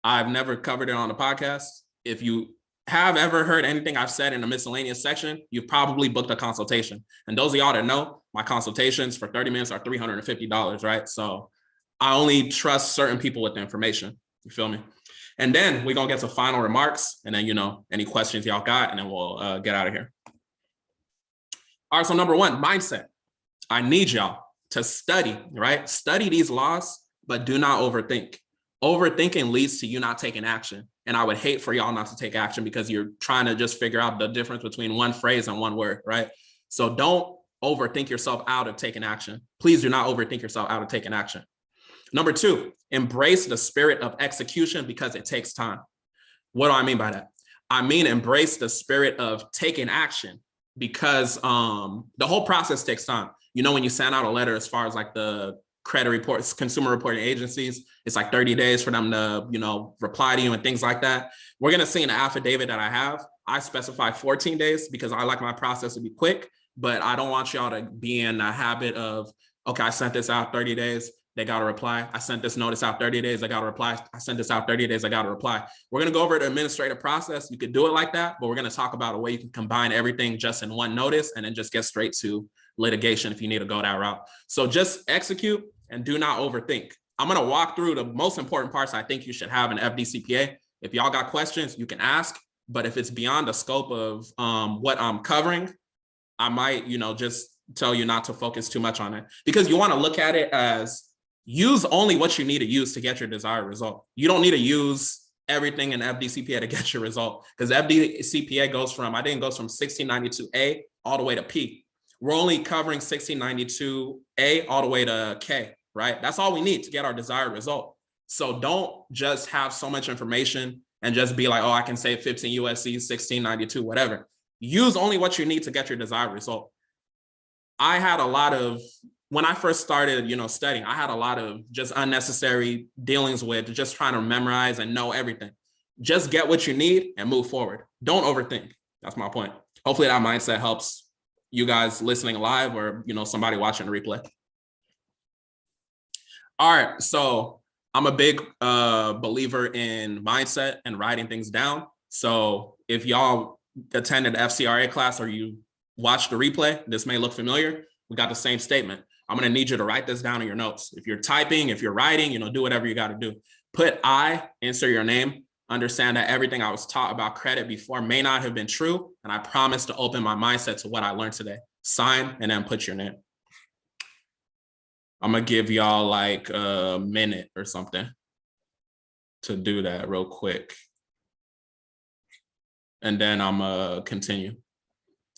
Speaker 1: I've never covered it on the podcast. If you have ever heard anything I've said in the miscellaneous section, you've probably booked a consultation. And those of y'all that know, my consultations for 30 minutes are $350, right? So I only trust certain people with the information. You feel me? And then we're going to get to final remarks and then, any questions y'all got, and then we'll get out of here. All right, so number one, mindset. I need y'all to study, right? Study these laws, but do not overthink. Overthinking leads to you not taking action. And I would hate for y'all not to take action because you're trying to just figure out the difference between one phrase and one word, right? So don't overthink yourself out of taking action. Please do not overthink yourself out of taking action. Number two, embrace the spirit of execution because it takes time. What do I mean by that? I mean, embrace the spirit of taking action because the whole process takes time. When you send out a letter as far as like the credit reports, consumer reporting agencies, it's like 30 days for them to, reply to you and things like that. We're going to see in the affidavit that I have, I specify 14 days because I like my process to be quick, but I don't want y'all to be in a habit of, okay, I sent this out 30 days. They got to reply. I sent this notice out 30 days. I got to reply. I sent this out 30 days. I got to reply. We're going to go over the administrative process. You could do it like that, but we're going to talk about a way you can combine everything just in one notice and then just get straight to litigation if you need to go that route. So just execute and do not overthink. I'm going to walk through the most important parts I think you should have in FDCPA. If y'all got questions, you can ask, but if it's beyond the scope of what I'm covering, I might, just tell you not to focus too much on it because you want to look at it as use only what you need to use to get your desired result. You don't need to use everything in FDCPA to get your result because FDCPA goes from 1692A all the way to P. We're only covering 1692A all the way to K, right? That's all we need to get our desired result. So don't just have so much information and just be like, oh, I can say 15 USC, 1692, whatever. Use only what you need to get your desired result. I had a lot of, when I first started, studying, I had a lot of just unnecessary dealings with just trying to memorize and know everything. Just get what you need and move forward. Don't overthink. That's my point. Hopefully that mindset helps you guys listening live or, somebody watching the replay. All right, so I'm a big believer in mindset and writing things down. So if y'all attended FCRA class or you watched the replay, this may look familiar. We got the same statement. I'm going to need you to write this down in your notes. If you're typing, if you're writing, do whatever you got to do. Put I, insert your name. Understand that everything I was taught about credit before may not have been true. And I promise to open my mindset to what I learned today. Sign and then put your name. I'm going to give y'all like a minute or something to do that real quick. And then I'm going to continue.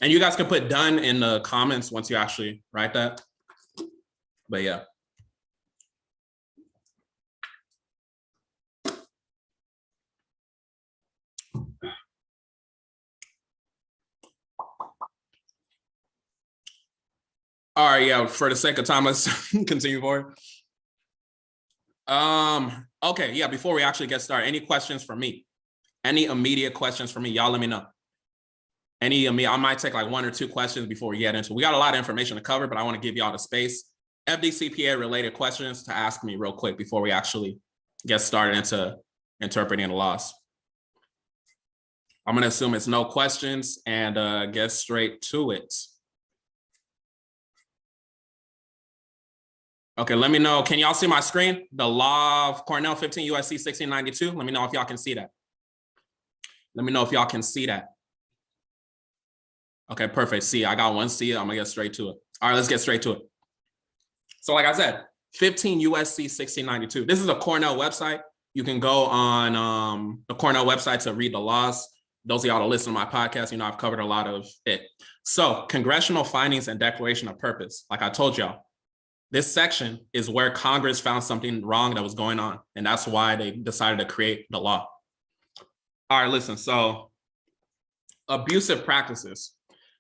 Speaker 1: And you guys can put done in the comments once you actually write that. But yeah. All right, yeah, for the sake of time, let's continue forward. Okay, yeah, before we actually get started, any questions for me? Any immediate questions for me? Y'all let me know. I might take like 1 or 2 questions before we get into it. We got a lot of information to cover, but I want to give y'all the space. FDCPA related questions to ask me real quick before we actually get started into interpreting the laws. I'm going to assume it's no questions and get straight to it. Okay, let me know. Can y'all see my screen? The law of Cornell, 15 USC 1692. Let me know if y'all can see that. Let me know if y'all can see that. Okay, perfect. See, I got one C. I'm gonna get straight to it. All right, let's get straight to it. So like I said, 15 USC 1692. This is a Cornell website. You can go on the Cornell website to read the laws. Those of y'all that listen to my podcast, I've covered a lot of it. So congressional findings and declaration of purpose. Like I told y'all, this section is where Congress found something wrong that was going on. And that's why they decided to create the law. All right, listen. So abusive practices.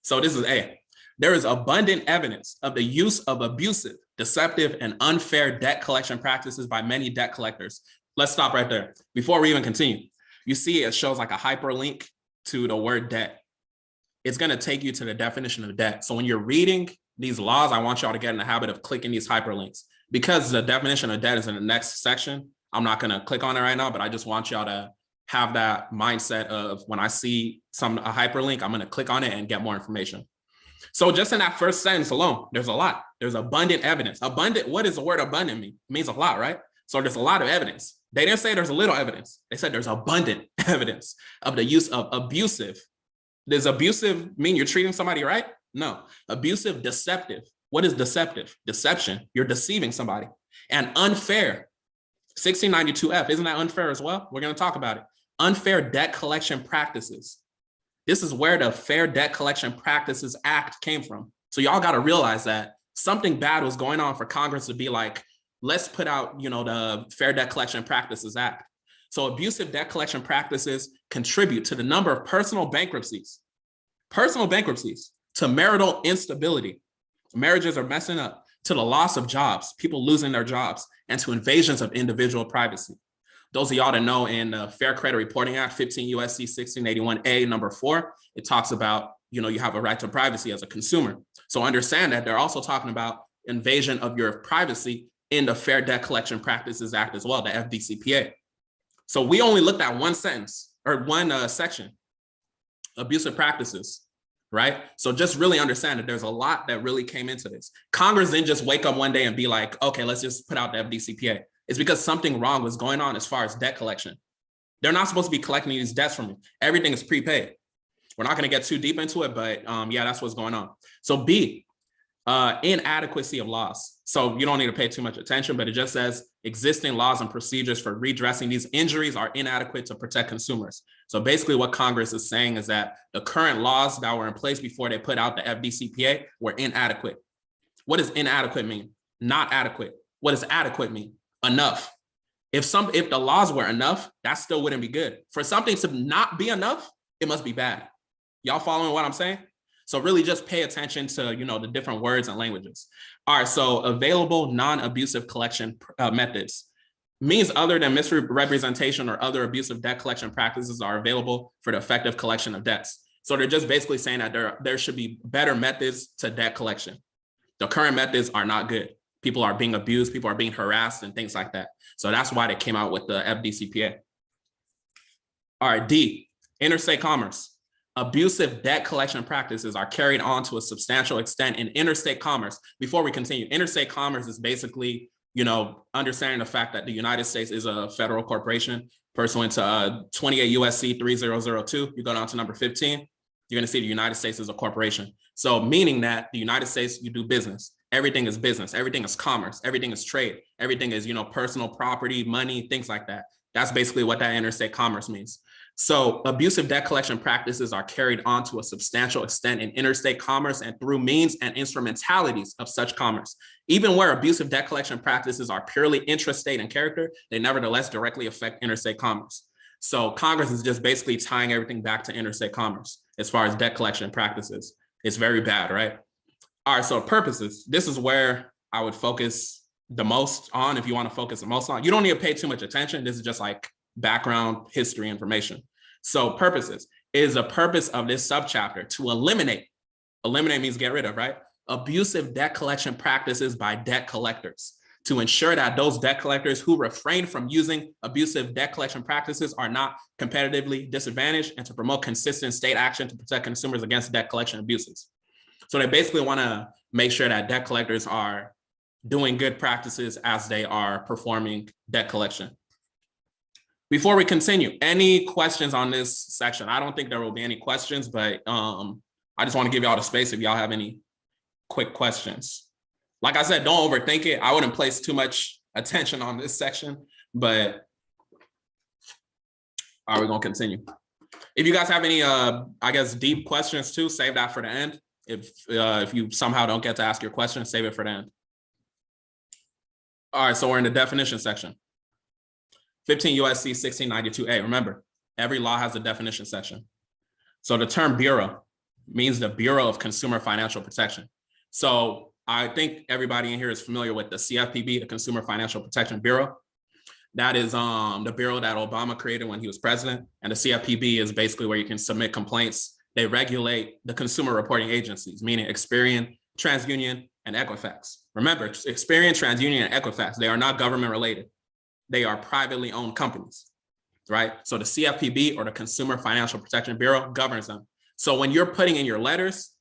Speaker 1: So this is A. There is abundant evidence of the use of abusive, deceptive, and unfair debt collection practices by many debt collectors. Let's stop right there. Before we even continue, you see it shows like a hyperlink to the word debt. It's going to take you to the definition of debt. So when you're reading these laws, I want y'all to get in the habit of clicking these hyperlinks. Because the definition of debt is in the next section, I'm not going to click on it right now, but I just want y'all to have that mindset of when I see a hyperlink, I'm going to click on it and get more information. So just in that first sentence alone, there's a lot. There's abundant evidence. Abundant, what does the word abundant mean? It means a lot, right? So there's a lot of evidence. They didn't say there's a little evidence. They said there's abundant evidence of the use of abusive. Does abusive mean you're treating somebody right? No. Abusive, deceptive. What is deceptive? Deception. You're deceiving somebody. And unfair. 1692F, isn't that unfair as well? We're going to talk about it. Unfair debt collection practices. This is where the Fair Debt Collection Practices Act came from. So y'all got to realize that something bad was going on for Congress to be like, let's put out, the Fair Debt Collection Practices Act. So abusive debt collection practices contribute to the number of personal bankruptcies, to marital instability. Marriages are messing up, to the loss of jobs, people losing their jobs, and to invasions of individual privacy. Those of y'all that know in the Fair Credit Reporting Act, 15 USC 1681A, number 4, it talks about, you have a right to privacy as a consumer. So understand that they're also talking about invasion of your privacy in the Fair Debt Collection Practices Act as well, the FDCPA. So we only looked at one sentence or one section, abusive practices, right? So just really understand that there's a lot that really came into this. Congress didn't just wake up one day and be like, okay, let's just put out the FDCPA. It's because something wrong was going on as far as debt collection. They're not supposed to be collecting these debts from you. Everything is prepaid. We're not going to get too deep into it, but yeah, that's what's going on. So B, inadequacy of laws. So you don't need to pay too much attention, but it just says existing laws and procedures for redressing these injuries are inadequate to protect consumers. So basically what Congress is saying is that the current laws that were in place before they put out the FDCPA were inadequate. What does inadequate mean? Not adequate. What does adequate mean? Enough. If the laws were enough, that still wouldn't be good. For something to not be enough, it must be bad. Y'all following what I'm saying? So really just pay attention to, the different words and languages. All right, so available non-abusive collection methods means other than misrepresentation or other abusive debt collection practices are available for the effective collection of debts. So they're just basically saying that there should be better methods to debt collection. The current methods are not good. People are being abused, people are being harassed and things like that. So that's why they came out with the FDCPA. All right, D, interstate commerce. Abusive debt collection practices are carried on to a substantial extent in interstate commerce. Before we continue, interstate commerce is basically, understanding the fact that the United States is a federal corporation pursuant to 28 USC 3002. You go down to number 15, you're going to see the United States is a corporation. So meaning that the United States, you do business. Everything is business. Everything is commerce. Everything is trade. Everything is, personal property, money, things like that. That's basically what that interstate commerce means. So abusive debt collection practices are carried on to a substantial extent in interstate commerce and through means and instrumentalities of such commerce. Even where abusive debt collection practices are purely intrastate in character, they nevertheless directly affect interstate commerce. So Congress is just basically tying everything back to interstate commerce as far as debt collection practices. It's very bad, right? All right, so purposes. This is where I would focus the most on if you want to focus the most on. You don't need to pay too much attention. This is just like background history information. So purposes is the purpose of this subchapter to eliminate means get rid of, right? Abusive debt collection practices by debt collectors to ensure that those debt collectors who refrain from using abusive debt collection practices are not competitively disadvantaged and to promote consistent state action to protect consumers against debt collection abuses. So they basically want to make sure that debt collectors are doing good practices as they are performing debt collection. Before we continue, any questions on this section? I don't think there will be any questions, but I just want to give y'all the space if y'all have any quick questions. Like I said, don't overthink it. I wouldn't place too much attention on this section, but are we going to continue? If you guys have any, deep questions too, save that for the end. If you somehow don't get to ask your question, save it for the end. All right, so we're in the definition section. 15 USC 1692A. Remember, every law has a definition section. So the term bureau means the Bureau of Consumer Financial Protection. So I think everybody in here is familiar with the CFPB, the Consumer Financial Protection Bureau. That is the bureau that Obama created when he was president. And the CFPB is basically where you can submit complaints. They regulate the consumer reporting agencies, meaning Experian, TransUnion, and Equifax. Remember, Experian, TransUnion, and Equifax, they are not government related. They are privately owned companies, right? So the CFPB, or the Consumer Financial Protection Bureau, governs them. So when you're putting in your letters,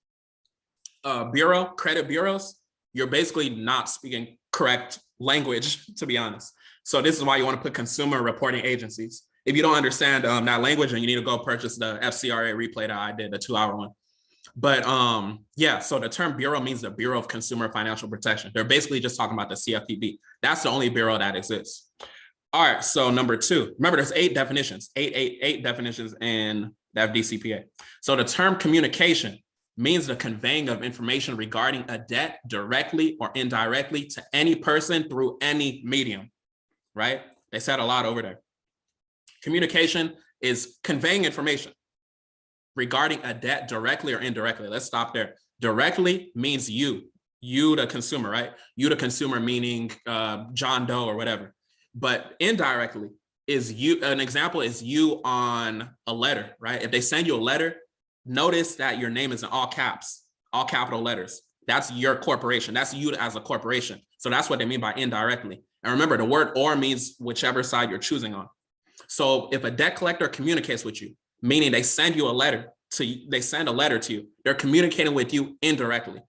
Speaker 1: credit bureaus, you're basically not speaking correct language, to be honest. So this is why you want to put consumer reporting agencies. If you don't understand that language, and you need to go purchase the FCRA replay that I did, the 2-hour one. But yeah, so the term bureau means the Bureau of Consumer Financial Protection. They're basically just talking about the CFPB. That's the only bureau that exists. All right, so number 2, remember there's 8 definitions, eight definitions in the FDCPA. So the term communication means the conveying of information regarding a debt directly or indirectly to any person through any medium, right? They said a lot over there. Communication is conveying information regarding a debt directly or indirectly. Let's stop there. Directly means you the consumer, right? You the consumer meaning John Doe or whatever. But indirectly is you, an example is you on a letter, right? If they send you a letter, notice that your name is in all caps, all capital letters. That's your corporation. That's you as a corporation. So that's what they mean by indirectly. And remember, the word or means whichever side you're choosing on. So if a debt collector communicates with you, meaning they send you a letter they send a letter to you, they're communicating with you indirectly,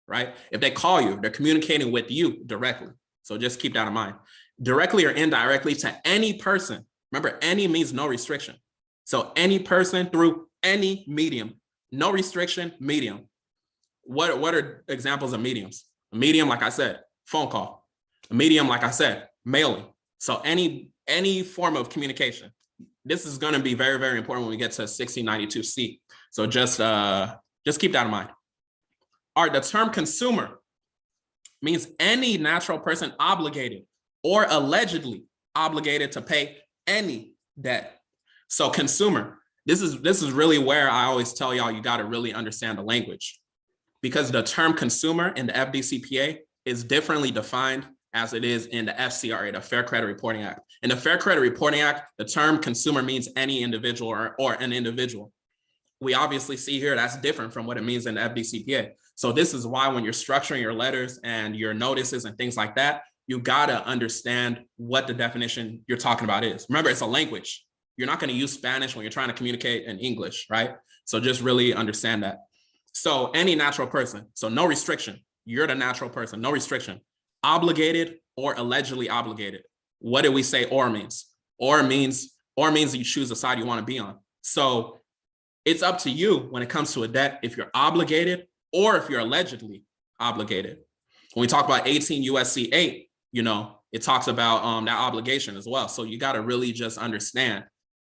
Speaker 1: right? If they call you, they're communicating with you directly. So just keep that in mind. Directly or indirectly to any person. Remember, any means no restriction. So any person through any medium, no restriction, medium. What are examples of mediums? A medium, like I said, phone call. A medium, like I said, mailing. So any form of communication. This is going to be very, very important when we get to 1692C. So just keep that in mind. All right, the term consumer means any natural person obligated or allegedly obligated to pay any debt. So consumer, this is really where I always tell y'all you got to really understand the language, because the term consumer in the FDCPA is differently defined as it is in the FCRA, the Fair Credit Reporting Act. In the Fair Credit Reporting Act, the term consumer means any individual or an individual. We obviously see here that's different from what it means in the FDCPA. So this is why when you're structuring your letters and your notices and things like that, you gotta understand what the definition you're talking about is. Remember, it's a language. You're not gonna use Spanish when you're trying to communicate in English, right? So just really understand that. So any natural person, so no restriction. You're the natural person, no restriction. Obligated or allegedly obligated. What do we say or means? Or means you choose the side you want to be on. So it's up to you when it comes to a debt if you're obligated or if you're allegedly obligated. When we talk about 18 USC 8, it talks about that obligation as well. So you got to really just understand,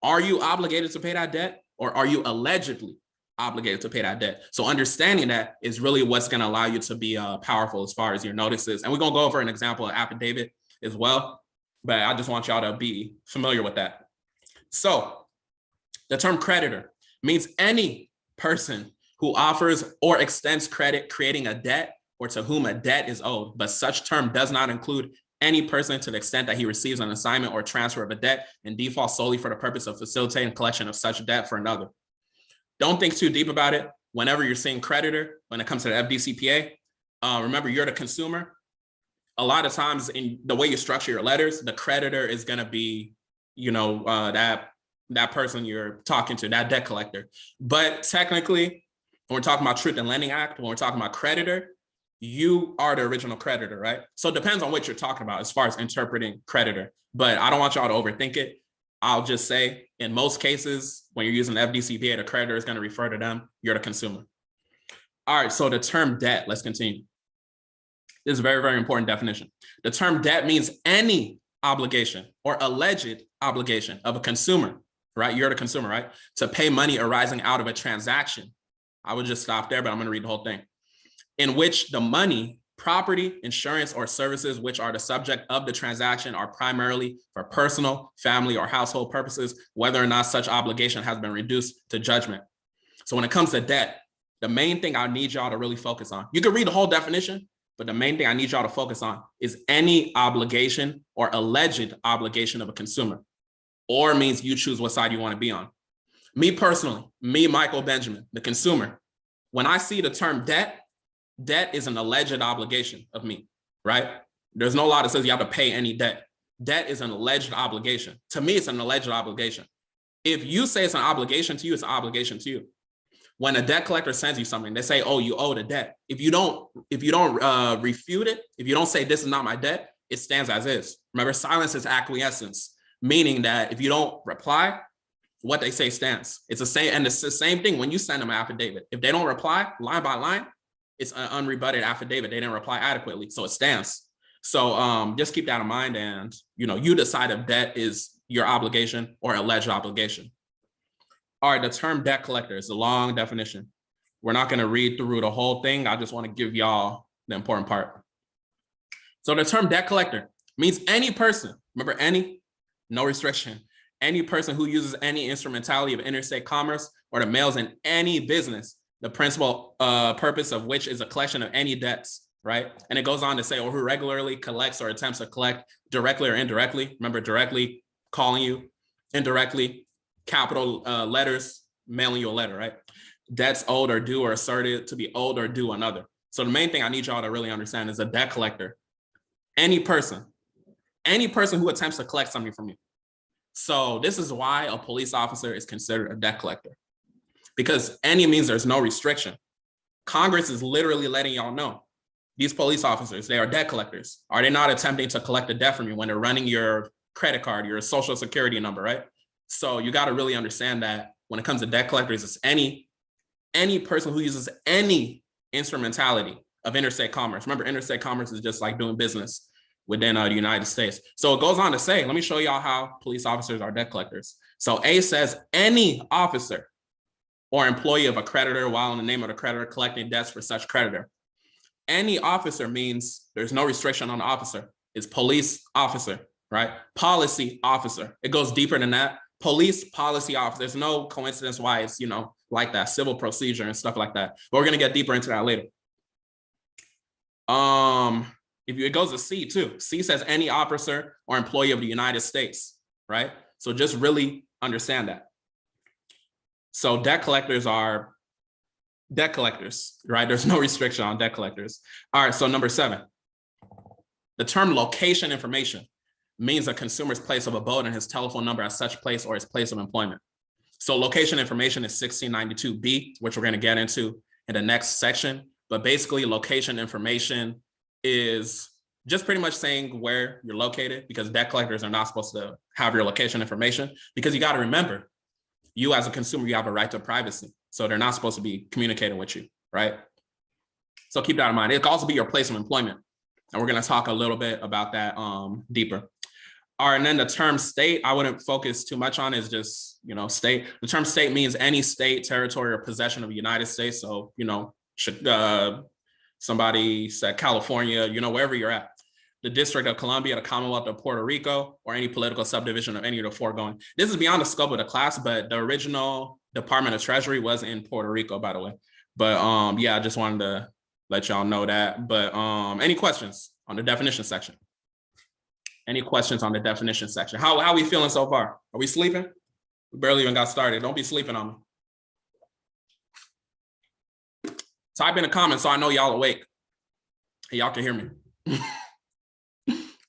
Speaker 1: are you obligated to pay that debt or are you allegedly obligated to pay that debt? So understanding that is really what's going to allow you to be powerful as far as your notices. And we're going to go over an example of affidavit as well, but I just want y'all to be familiar with that. So the term creditor means any person who offers or extends credit creating a debt or to whom a debt is owed, but such term does not include any person to the extent that he receives an assignment or transfer of a debt in default solely for the purpose of facilitating collection of such debt for another. Don't think too deep about it. Whenever you're saying creditor, when it comes to the FDCPA, remember you're the consumer. A lot of times in the way you structure your letters, the creditor is going to be, that person you're talking to, that debt collector. But technically, when we're talking about Truth in Lending Act, when we're talking about creditor, you are the original creditor, right? So it depends on what you're talking about as far as interpreting creditor. But I don't want y'all to overthink it. I'll just say, in most cases, when you're using the FDCPA, the creditor is going to refer to them. You're the consumer. All right, so the term debt, let's continue. This is a very, very important definition. The term debt means any obligation or alleged obligation of a consumer, right? You're the consumer, right? To pay money arising out of a transaction. I would just stop there, but I'm going to read the whole thing. In which the money, property, insurance, or services which are the subject of the transaction are primarily for personal, family, or household purposes, whether or not such obligation has been reduced to judgment. So when it comes to debt, the main thing I need y'all to really focus on, you can read the whole definition, but the main thing I need y'all to focus on is any obligation or alleged obligation of a consumer, or means you choose what side you want to be on. Me personally, Michael Benjamin, the consumer, when I see the term debt is an alleged obligation of me, right? There's no law that says you have to pay any debt. Debt is an alleged obligation. To me, it's an alleged obligation. If you say it's an obligation to you, it's an obligation to you. When a debt collector sends you something, they say, oh, you owe the debt. If you don't refute it, if you don't say this is not my debt, it stands as is. Remember, silence is acquiescence, meaning that if you don't reply, what they say stands. It's the same, and it's the same thing when you send them an affidavit. If they don't reply line by line, it's an unrebutted affidavit. They didn't reply adequately, so it stands. So just keep that in mind, and you decide if debt is your obligation or alleged obligation. All right, the term debt collector is a long definition. We're not going to read through the whole thing. I just want to give y'all the important part. So the term debt collector means any person, remember any, no restriction, any person who uses any instrumentality of interstate commerce or the mails in any business, the principal purpose of which is a collection of any debts, right? And it goes on to say, or who regularly collects or attempts to collect directly or indirectly. Remember, directly calling you, indirectly, capital letters, mailing you a letter, right? Debts owed or due or asserted to be owed or due another. So the main thing I need y'all to really understand is a debt collector. Any person who attempts to collect something from you. So this is why a police officer is considered a debt collector, because any means there's no restriction. Congress is literally letting y'all know these police officers, they are debt collectors. Are they not attempting to collect a debt from you when they're running your credit card, your social security number, right? So you got to really understand that when it comes to debt collectors, it's any person who uses any instrumentality of interstate commerce. Remember, interstate commerce is just like doing business within the United States. So it goes on to say, let me show y'all how police officers are debt collectors. So A says any officer or employee of a creditor while in the name of the creditor collecting debts for such creditor. Any officer means there's no restriction on the officer. It's police officer, right? Policy officer, it goes deeper than that. Police policy officer, there's no coincidence why it's, like that, civil procedure and stuff like that. But we're gonna get deeper into that later. It goes to C too. C says any officer or employee of the United States, right? So just really understand that. So debt collectors are debt collectors, right? There's no restriction on debt collectors. All right, so number 7. The term location information means a consumer's place of abode and his telephone number at such place or his place of employment. So location information is 1692B, which we're going to get into in the next section. But basically, location information is just pretty much saying where you're located, because debt collectors are not supposed to have your location information, because you got to remember, you as a consumer, you have a right to privacy. So they're not supposed to be communicating with you, right? So keep that in mind. It can also be your place of employment. And we're going to talk a little bit about that deeper. All right, and then the term state, I wouldn't focus too much on, is just, state. The term state means any state, territory, or possession of the United States. So, somebody said California, wherever you're at. The District of Columbia, the Commonwealth of Puerto Rico, or any political subdivision of any of the foregoing. This is beyond the scope of the class, but the original Department of Treasury was in Puerto Rico, by the way. But yeah, I just wanted to let y'all know that. But any questions on the definition section? Any questions on the definition section? How are we feeling so far? Are we sleeping? We barely even got started. Don't be sleeping on me. Type in the comments so I know y'all awake and y'all can hear me.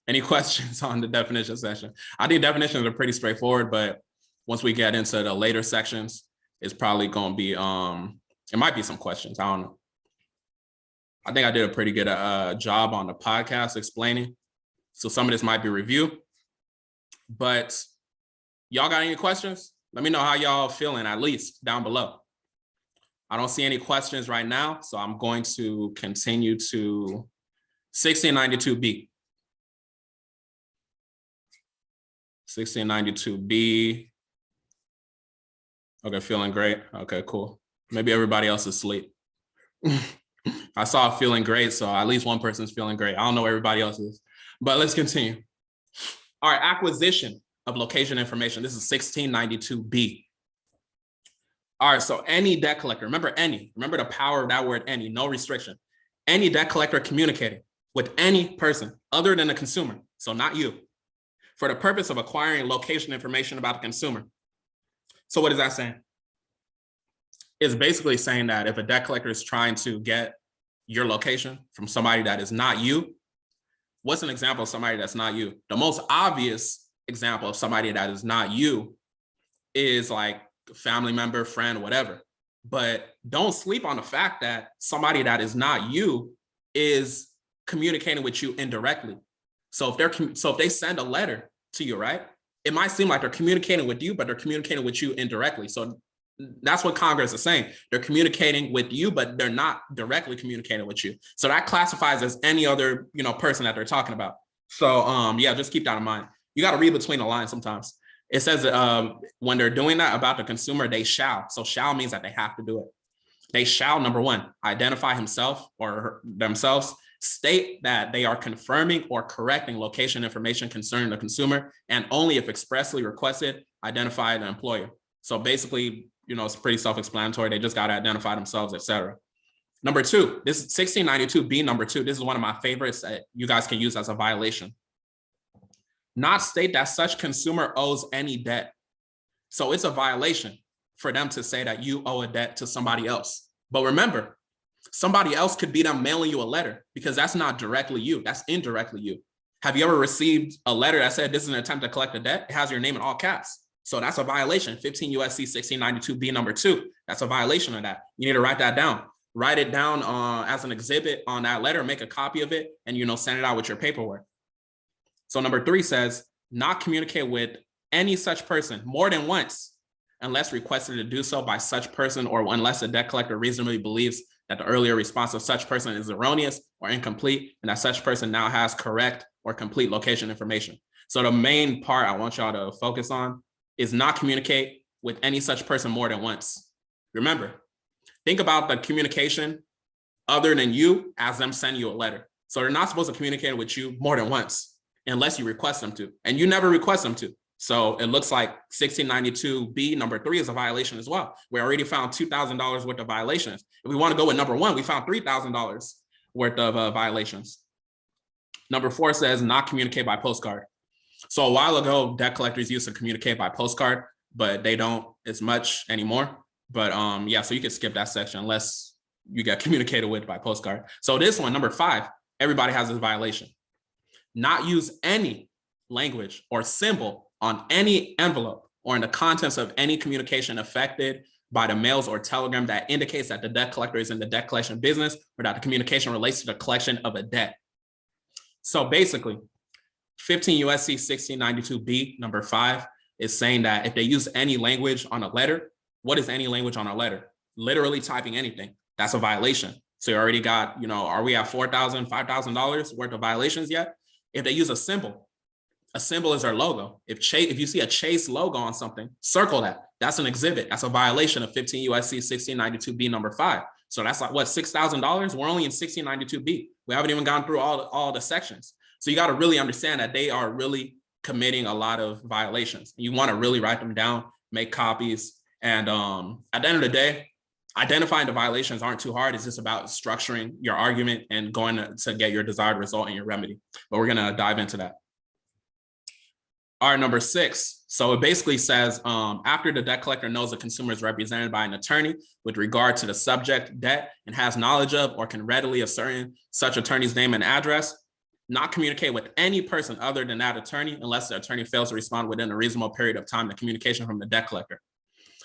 Speaker 1: Any questions on the definition section? I think definitions are pretty straightforward, but once we get into the later sections, it's probably going to be, it might be some questions. I don't know. I think I did a pretty good job on the podcast explaining. So some of this might be review, but y'all got any questions? Let me know how y'all feeling, at least down below. I don't see any questions right now, so I'm going to continue to 1692B. 1692B. Okay, feeling great. Okay, cool. Maybe everybody else is asleep. I saw feeling great, so at least one person's feeling great. I don't know where everybody else is, but let's continue. All right, acquisition of location information. This is 1692B. All right, so any debt collector, remember the power of that word any, no restriction. Any debt collector communicating with any person other than the consumer, so not you, for the purpose of acquiring location information about the consumer. So what is that saying? It's basically saying that if a debt collector is trying to get your location from somebody that is not you, what's an example of somebody that's not you? The most obvious example of somebody that is not you is like a family member, friend, whatever. But don't sleep on the fact that somebody that is not you is communicating with you indirectly. So if they send a letter to you, right? It might seem like they're communicating with you, but they're communicating with you indirectly. So that's what Congress is saying. They're communicating with you, but they're not directly communicating with you. So that classifies as any other, person that they're talking about. So yeah, just keep that in mind. You got to read between the lines sometimes. It says when they're doing that about the consumer, they shall. So shall means that they have to do it. They shall, number one, identify himself or themselves, state that they are confirming or correcting location information concerning the consumer, and only if expressly requested, identify the employer. So basically, it's pretty self-explanatory. They just got to identify themselves, etc. Number 2, this is 1692B, number 2. This is one of my favorites that you guys can use as a violation. Not state that such consumer owes any debt. So it's a violation for them to say that you owe a debt to somebody else. But remember, somebody else could be them mailing you a letter, because that's not directly you, that's indirectly you. Have you ever received a letter that said this is an attempt to collect a debt? It has your name in all caps. So that's a violation. 15 USC 1692B number 2. That's a violation of that. You need to write that down. Write it down as an exhibit on that letter, make a copy of it, and send it out with your paperwork. So number 3 says, not communicate with any such person more than once, unless requested to do so by such person, or unless the debt collector reasonably believes that the earlier response of such person is erroneous or incomplete, and that such person now has correct or complete location information. So the main part I want y'all to focus on is not communicate with any such person more than once. Remember, think about the communication other than you as them sending you a letter. So they're not supposed to communicate with you more than once. unless you request them to, and you never request them to. So it looks like 1692B number 3 is a violation as well. We already found $2,000 worth of violations. If we want to go with number 1, we found $3,000 worth of violations. Number 4 says not communicate by postcard. So a while ago, debt collectors used to communicate by postcard, but they don't as much anymore. But yeah, so you can skip that section unless you get communicated with by postcard. So this one, number 5, everybody has this violation. Not use any language or symbol on any envelope or in the contents of any communication affected by the mails or telegram that indicates that the debt collector is in the debt collection business or that the communication relates to the collection of a debt. So basically, 15 USC 1692B number 5 is saying that if they use any language on a letter, what is any language on a letter? Literally typing anything. That's a violation. So you already got, are we at $4,000, $5,000 worth of violations yet? If they use a symbol is their logo. If you see a Chase logo on something, circle that. That's an exhibit. That's a violation of 15 USC 1692B number 5. So that's like what, $6,000? We're only in 1692B. We haven't even gone through all the sections. So you got to really understand that they are really committing a lot of violations. You want to really write them down, make copies. And at the end of the day, identifying the violations aren't too hard. It's just about structuring your argument and going to get your desired result and your remedy. But we're going to dive into that. All right, number 6. So it basically says, after the debt collector knows the consumer is represented by an attorney with regard to the subject debt and has knowledge of or can readily ascertain such attorney's name and address, not communicate with any person other than that attorney unless the attorney fails to respond within a reasonable period of time to communication from the debt collector.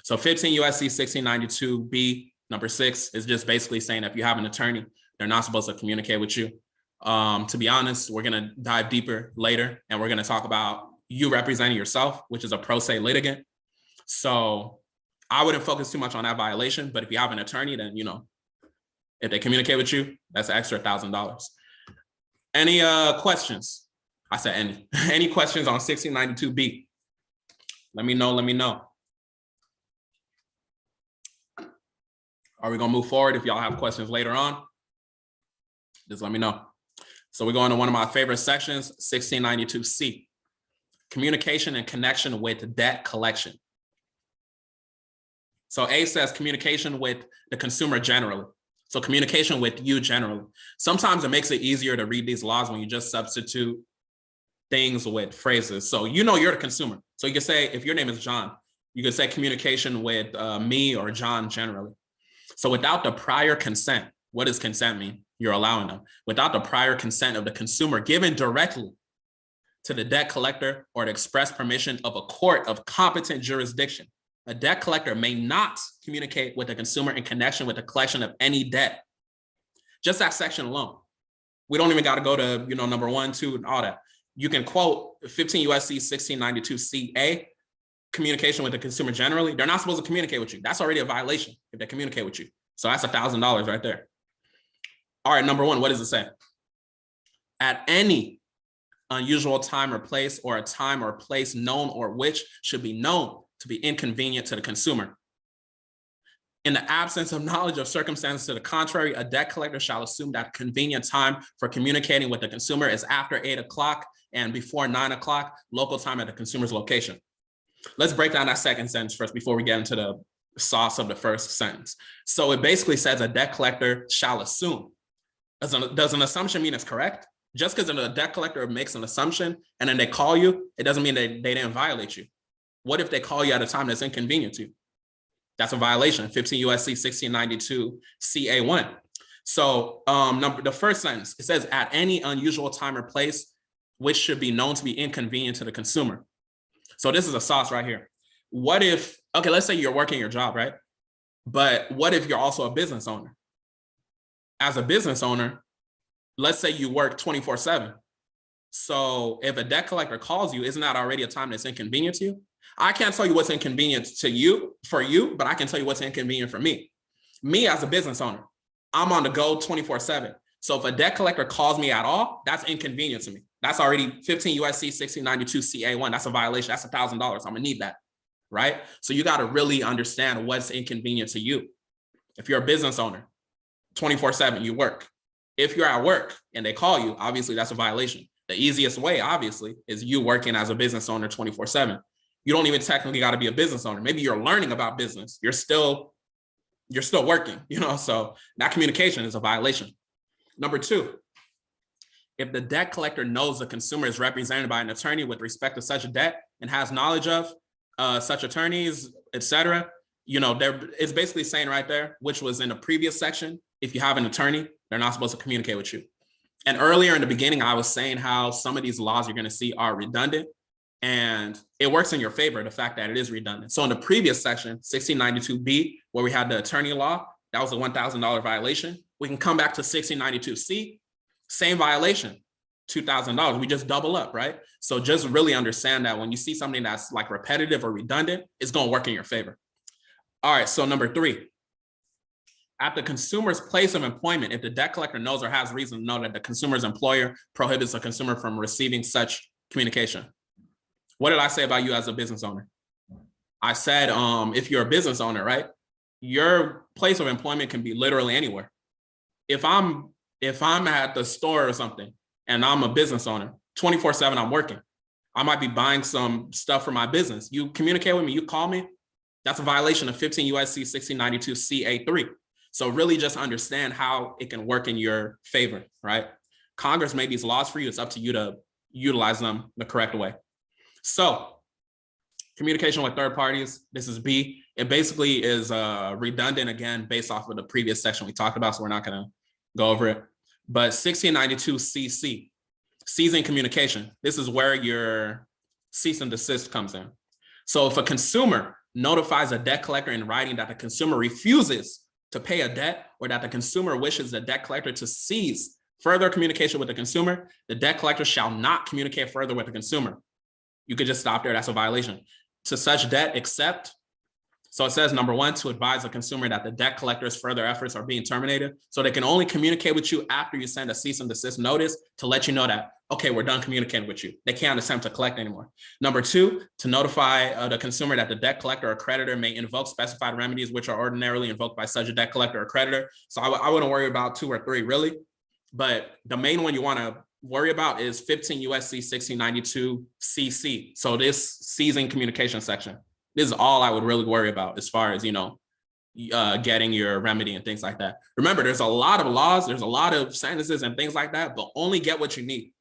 Speaker 1: So 15 USC 1692B number 6 is just basically saying if you have an attorney, they're not supposed to communicate with you. To be honest, we're going to dive deeper later, and we're going to talk about you representing yourself, which is a pro se litigant. So I wouldn't focus too much on that violation, but if you have an attorney, then, if they communicate with you, that's an extra $1,000. Any questions? I said any. Any questions on 1692B? Let me know. Are we gonna move forward? If y'all have questions later on, just let me know. So we're going to one of my favorite sections, 1692C. Communication in connection with debt collection. So A says communication with the consumer generally. So communication with you generally. Sometimes it makes it easier to read these laws when you just substitute things with phrases. So you're the consumer. So you can say, if your name is John, you could say communication with me or John generally. So without the prior consent, what does consent mean? You're allowing them. Without the prior consent of the consumer given directly to the debt collector or the express permission of a court of competent jurisdiction, a debt collector may not communicate with the consumer in connection with the collection of any debt. Just that section alone. We don't even got to go to, number 1, 2, and all that. You can quote 15 USC 1692CA, communication with the consumer generally. They're not supposed to communicate with you. That's already a violation if they communicate with you. So that's $1,000 right there. All right, number 1, what does it say? At any unusual time or place, or a time or place known or which should be known to be inconvenient to the consumer. In the absence of knowledge of circumstances to the contrary, a debt collector shall assume that convenient time for communicating with the consumer is after 8 o'clock and before 9 o'clock, local time at the consumer's location. Let's break down that second sentence first before we get into the sauce of the first sentence. So it basically says a debt collector shall assume. Does an assumption mean it's correct? Just because a debt collector makes an assumption and then they call you, it doesn't mean they didn't violate you. What if they call you at a time that's inconvenient to you? That's a violation, 15 USC 1692 CA1. So the first sentence, it says at any unusual time or place, which should be known to be inconvenient to the consumer. So this is a sauce right here. What if, okay, let's say you're working your job, right? But what if you're also a business owner? As a business owner, let's say you work 24/7. So if a debt collector calls you, isn't that already a time that's inconvenient to you? I can't tell you what's inconvenient to you, but I can tell you what's inconvenient for me. Me as a business owner, I'm on the go 24/7. So if a debt collector calls me at all, that's inconvenient to me. That's already 15 USC 1692 CA1. That's a violation. That's $1,000. I'm gonna need that, right? So you got to really understand what's inconvenient to you. If you're a business owner, 24/7, you work. If you're at work and they call you, obviously that's a violation. The easiest way, obviously, is you working as a business owner 24/7. You don't even technically got to be a business owner. Maybe you're learning about business. You're still working, so that communication is a violation. Number two, if the debt collector knows the consumer is represented by an attorney with respect to such a debt and has knowledge of such attorneys, etc., it's basically saying right there, which was in the previous section, if you have an attorney, they're not supposed to communicate with you. And earlier in the beginning, I was saying how some of these laws you're going to see are redundant, and it works in your favor, the fact that it is redundant. So in the previous section, 1692B, where we had the attorney law, that was a $1,000 violation. We can come back to 1692C, same violation, $2,000. We just double up, right? So just really understand that when you see something that's like repetitive or redundant, it's going to work in your favor. All right, so number three, at the consumer's place of employment, if the debt collector knows or has reason to know that the consumer's employer prohibits a consumer from receiving such communication. What did I say about you as a business owner? I said, if you're a business owner, right, your place of employment can be literally anywhere. If I'm at the store or something and I'm a business owner, 24/7, I'm working. I might be buying some stuff for my business. You communicate with me, you call me, that's a violation of 15 U.S.C. 1692 CA3. So really just understand how it can work in your favor, right? Congress made these laws for you. It's up to you to utilize them the correct way. So communication with third parties, this is B. It basically is redundant again, based off of the previous section we talked about, so we're not gonna go over it. But 1692 CC, ceasing communication. This is where your cease and desist comes in. So if a consumer notifies a debt collector in writing that the consumer refuses to pay a debt, or that the consumer wishes the debt collector to cease further communication with the consumer, the debt collector shall not communicate further with the consumer. You could just stop there, that's a violation. To such debt, except, so it says, number one, to advise the consumer that the debt collector's further efforts are being terminated. So they can only communicate with you after you send a cease and desist notice to let you know that, okay, we're done communicating with you. They can't attempt to collect anymore. Number two, to notify the consumer that the debt collector or creditor may invoke specified remedies which are ordinarily invoked by such a debt collector or creditor. So I wouldn't worry about 2 or 3 really, but the main one you want to worry about is 15 U.S.C. 1692 CC. So this ceasing communication section. This is all I would really worry about as far as, getting your remedy and things like that. Remember, there's a lot of laws, there's a lot of sentences and things like that, but only get what you need,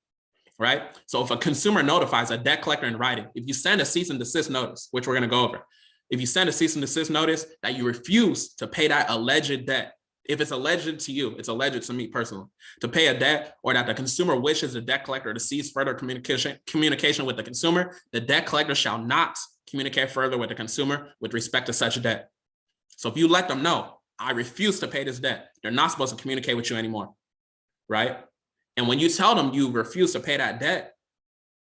Speaker 1: right? So if a consumer notifies a debt collector in writing, if you send a cease and desist notice, which we're going to go over, if you send a cease and desist notice that you refuse to pay that alleged debt, if it's alleged to you, it's alleged to me personally, to pay a debt, or that the consumer wishes the debt collector to cease further communication with the consumer, the debt collector shall not communicate further with the consumer with respect to such a debt. So if you let them know, I refuse to pay this debt, they're not supposed to communicate with you anymore, right? And when you tell them you refuse to pay that debt,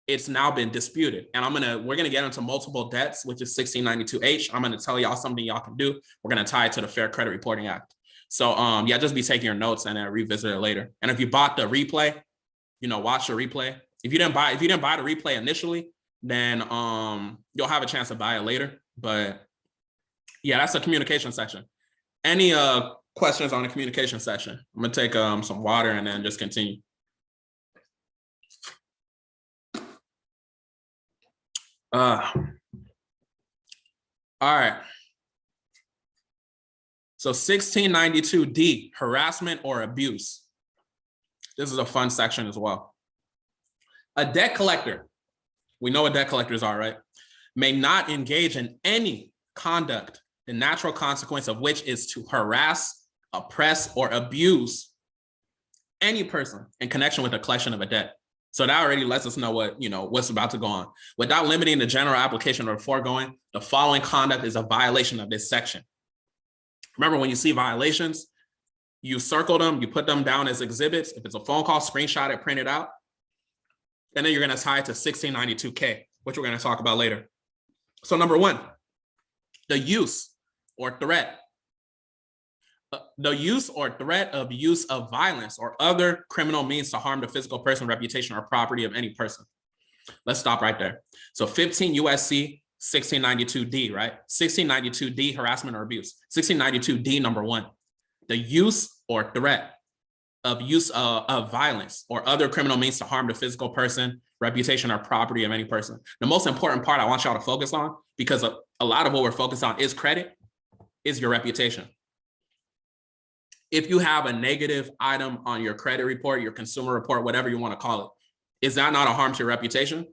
Speaker 1: it's now been disputed. And we're gonna get into multiple debts, which is 1692H. I'm gonna tell y'all something y'all can do. We're gonna tie it to the Fair Credit Reporting Act. So just be taking your notes and then revisit it later. And if you bought the replay, watch the replay. If you didn't buy the replay initially, then you'll have a chance to buy it later. But yeah, that's the communication section. Any questions on the communication section? I'm gonna take some water and then just continue. All right. So 1692D, harassment or abuse. This is a fun section as well. A debt collector, we know what debt collectors are, right? May not engage in any conduct, the natural consequence of which is to harass, oppress, or abuse any person in connection with the collection of a debt. So that already lets us know what's about to go on. Without limiting the general application of the foregoing, the following conduct is a violation of this section. Remember, when you see violations, you circle them, you put them down as exhibits. If it's a phone call, screenshot it, print it out. And then you're going to tie it to 1692K, which we're going to talk about later. So number one, the use or threat. The use or threat of use of violence or other criminal means to harm the physical person, reputation, or property of any person. Let's stop right there. So 15 U.S.C. 1692D, right? 1692D, harassment or abuse. 1692D, number one, the use or threat of use of violence or other criminal means to harm the physical person, reputation, or property of any person. The most important part I want y'all to focus on, because a lot of what we're focused on is credit, is your reputation. If you have a negative item on your credit report, your consumer report, whatever you want to call it, is that not a harm to your reputation?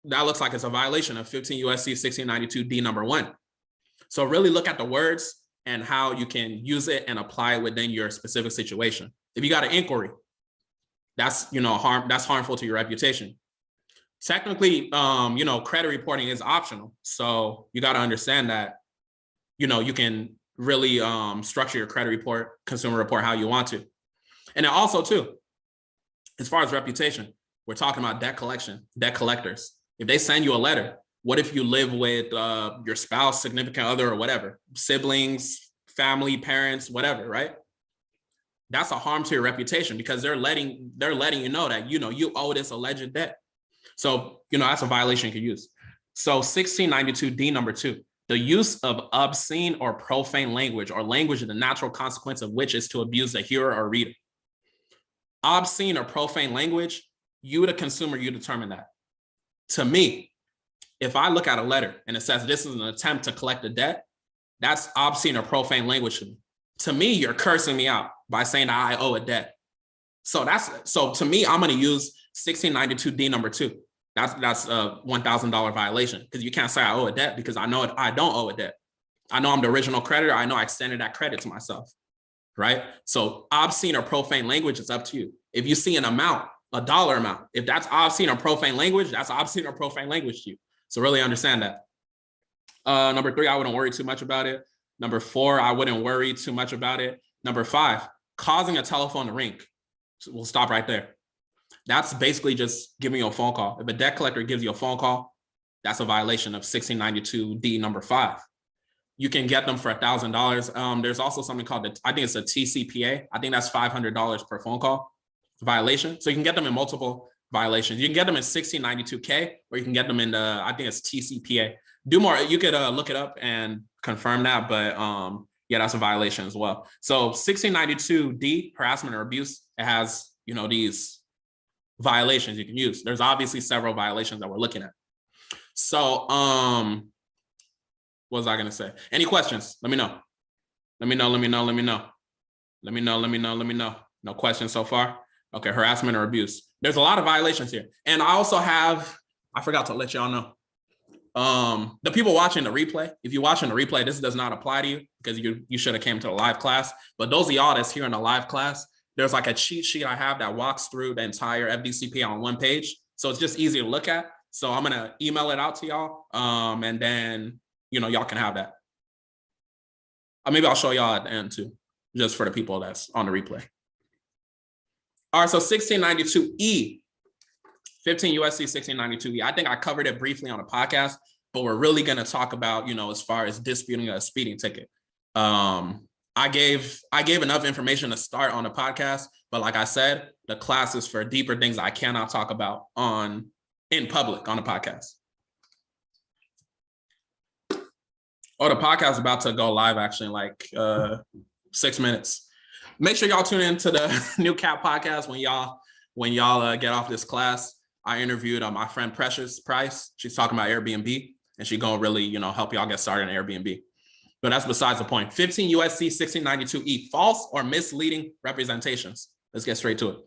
Speaker 1: That looks like it's a violation of 15 USC 1692 D number 1. So really look at the words and how you can use it and apply it within your specific situation. If you got an inquiry, that's that's harmful to your reputation. Technically, credit reporting is optional. So you got to understand that, you can really structure your credit report, consumer report how you want to. And then also too, as far as reputation, we're talking about debt collectors. If they send you a letter, what if you live with your spouse, significant other, or whatever, siblings, family, parents, whatever, right? That's a harm to your reputation, because they're letting you know that, you owe this alleged debt. So, that's a violation you can use. So 1692 D number 2, the use of obscene or profane language, or language the natural consequence of which is to abuse the hearer or reader. Obscene or profane language, you the consumer, you determine that. To me, if I look at a letter and it says this is an attempt to collect a debt, that's obscene or profane language to me. To me, you're cursing me out by saying that I owe a debt. So to me, I'm going to use 1692 D number 2. That's a $1,000 violation, because you can't say I owe a debt, because I know I don't owe a debt. I know I'm the original creditor. I know I extended that credit to myself, right? So obscene or profane language is up to you. If you see an amount, a dollar amount, if that's obscene or profane language, that's obscene or profane language to you. So really understand that. Number 3, I wouldn't worry too much about it. Number 4, I wouldn't worry too much about it. Number 5, causing a telephone to ring. So we'll stop right there. That's basically just giving you a phone call. If a debt collector gives you a phone call, that's a violation of 1692 D number 5. You can get them for $1,000. There's also something called, I think it's a TCPA. I think that's $500 per phone call violation. So you can get them in multiple violations. You can get them in 1692K, or you can get them in I think it's TCPA. Do more. You could look it up and confirm that, but yeah, that's a violation as well. So 1692D, harassment or abuse, it has, these violations you can use. There's obviously several violations that we're looking at. So what was I going to say? Any questions? Let me know. Let me know. No questions so far? Okay, harassment or abuse. There's a lot of violations here. And I also have, I forgot to let y'all know. The people watching the replay, if you're watching the replay, this does not apply to you, because you should have came to the live class. But those of y'all that's here in the live class, there's like a cheat sheet I have that walks through the entire FDCPA on one page. So it's just easy to look at. So I'm going to email it out to y'all. And then, y'all can have that. Maybe I'll show y'all at the end too, just for the people that's on the replay. All right, so 1692E, 15 USC 1692E. I think I covered it briefly on a podcast, but we're really going to talk about, as far as disputing a speeding ticket. I gave enough information to start on the podcast, but like I said, the class is for deeper things I cannot talk about in public on the podcast. Oh, the podcast is about to go live actually in like 6 minutes. Make sure y'all tune into the New Cap podcast when y'all get off this class. I interviewed my friend Precious Price. She's talking about Airbnb, and she's gonna really, help y'all get started in Airbnb. But that's besides the point. 15 USC 1692E, false or misleading representations. Let's get straight to it.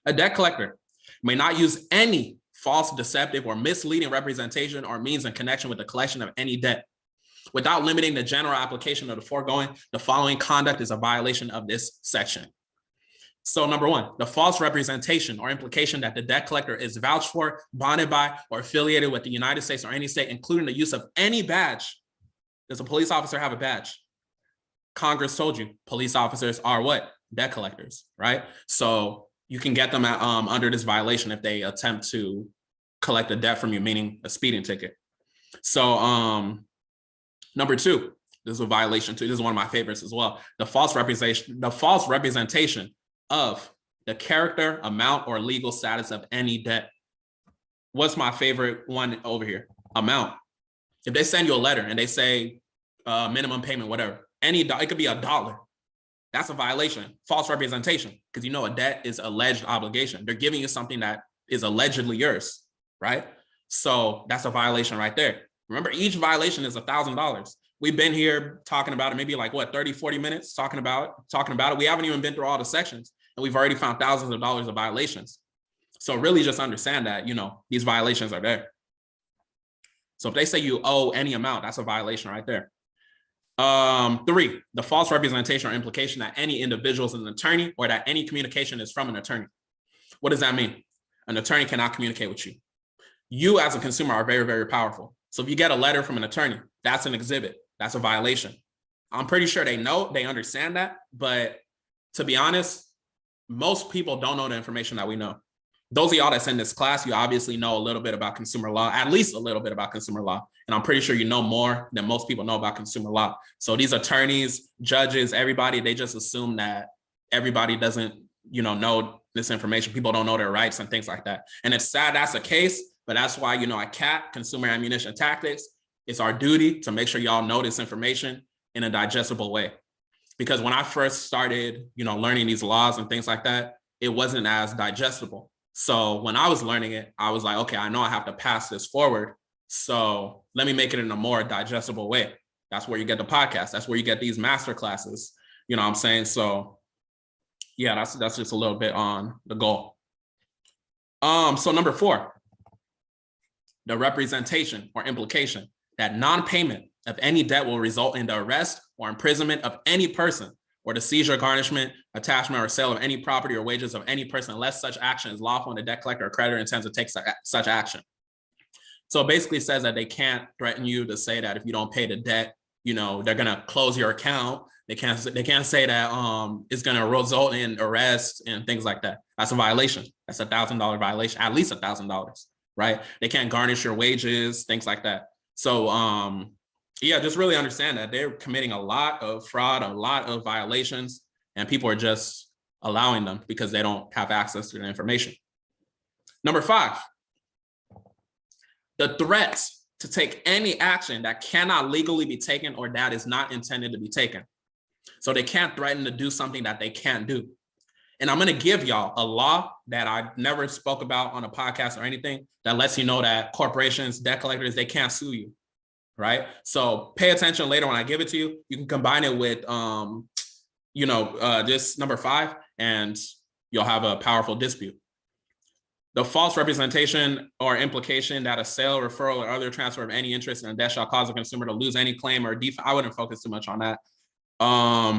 Speaker 1: A debt collector may not use any false, deceptive, or misleading representation or means in connection with the collection of any debt. Without limiting the general application of the foregoing, the following conduct is a violation of this section. So number 1, the false representation or implication that the debt collector is vouched for, bonded by, or affiliated with the United States or any state, including the use of any badge. Does a police officer have a badge? Congress told you police officers are what? Debt collectors, right? So you can get them under this violation if they attempt to collect a debt from you, meaning a speeding ticket. So number 2, this is a violation too. This is one of my favorites as well. The false representation of the character, amount, or legal status of any debt. What's my favorite one over here? Amount. If they send you a letter and they say minimum payment, whatever, it could be $1. That's a violation. False representation, because you know a debt is alleged obligation. They're giving you something that is allegedly yours, right? So that's a violation right there. Remember, each violation is $1,000. We've been here talking about it, maybe like what, 30, 40 minutes talking about it. We haven't even been through all the sections, and we've already found thousands of dollars of violations. So really just understand that, you know, these violations are there. So if they say you owe any amount, that's a violation right there. 3, the false representation or implication that any individual is an attorney or that any communication is from an attorney. What does that mean? An attorney cannot communicate with you. You as a consumer are very, very powerful. So if you get a letter from an attorney, that's an exhibit. That's a violation. I'm pretty sure they know, they understand that. But to be honest, most people don't know the information that we know. Those of y'all that's in this class, you obviously know a little bit about consumer law, at least a little bit about consumer law. And I'm pretty sure you know more than most people know about consumer law. So these attorneys, judges, everybody, they just assume that everybody doesn't, know this information. People don't know their rights and things like that. And it's sad that's the case, but that's why, at CAT, Consumer Ammunition Tactics, it's our duty to make sure y'all know this information in a digestible way. Because when I first started, learning these laws and things like that, it wasn't as digestible. So when I was learning it, I was like, okay, I know I have to pass this forward. So let me make it in a more digestible way. That's where you get the podcast. That's where you get these master classes. You know what I'm saying? So yeah, that's just a little bit on the goal. So number 4, the representation or implication that non-payment of any debt will result in the arrest or imprisonment of any person, or the seizure, garnishment, attachment, or sale of any property or wages of any person, unless such action is lawful and the debt collector or creditor intends to take such action. So it basically says that they can't threaten you to say that if you don't pay the debt, they're gonna close your account. They can't say that it's gonna result in arrest and things like that. That's a violation. That's $1,000 violation, at least $1,000, right? They can't garnish your wages, things like that. So yeah, just really understand that they're committing a lot of fraud, a lot of violations, and people are just allowing them because they don't have access to the information. Number 5, the threats to take any action that cannot legally be taken or that is not intended to be taken. So they can't threaten to do something that they can't do. And I'm going to give y'all a law that I never spoke about on a podcast or anything that lets you know that corporations, debt collectors, they can't sue you. Right? So pay attention later when I give it to you. You can combine it with, this number 5, and you'll have a powerful dispute. The false representation or implication that a sale, referral, or other transfer of any interest in a debt shall cause a consumer to lose any claim or default. I wouldn't focus too much on that.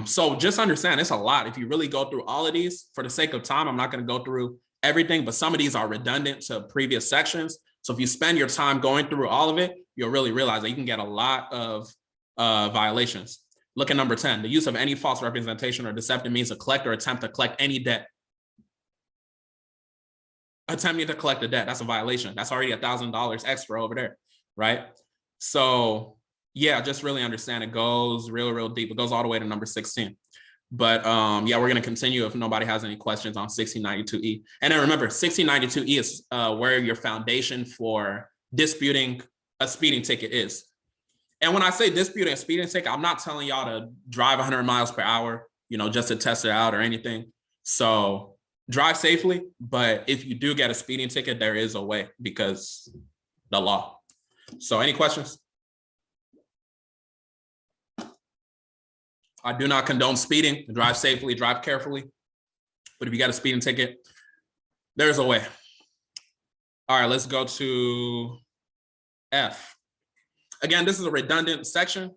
Speaker 1: So just understand it's a lot. If you really go through all of these, for the sake of time, I'm not going to go through everything, but some of these are redundant to previous sections. So if you spend your time going through all of it, you'll really realize that you can get a lot of violations. Look at number 10, the use of any false representation or deceptive means to collect or attempt to collect any debt. Attempting to collect a debt, that's a violation. That's already $1,000 extra over there, right? So yeah, just really understand it goes real deep. It goes all the way to number 16. But yeah, we're going to continue if nobody has any questions on 1692E. And then remember, 1692E is where your foundation for disputing a speeding ticket is. And when I say disputing a speeding ticket, I'm not telling y'all to drive 100 miles per hour, just to test it out or anything. So drive safely. But if you do get a speeding ticket, there is a way because the law. So any questions? I do not condone speeding. Drive safely, drive carefully. But if you got a speeding ticket, there's a way. All right, let's go to F. Again, this is a redundant section,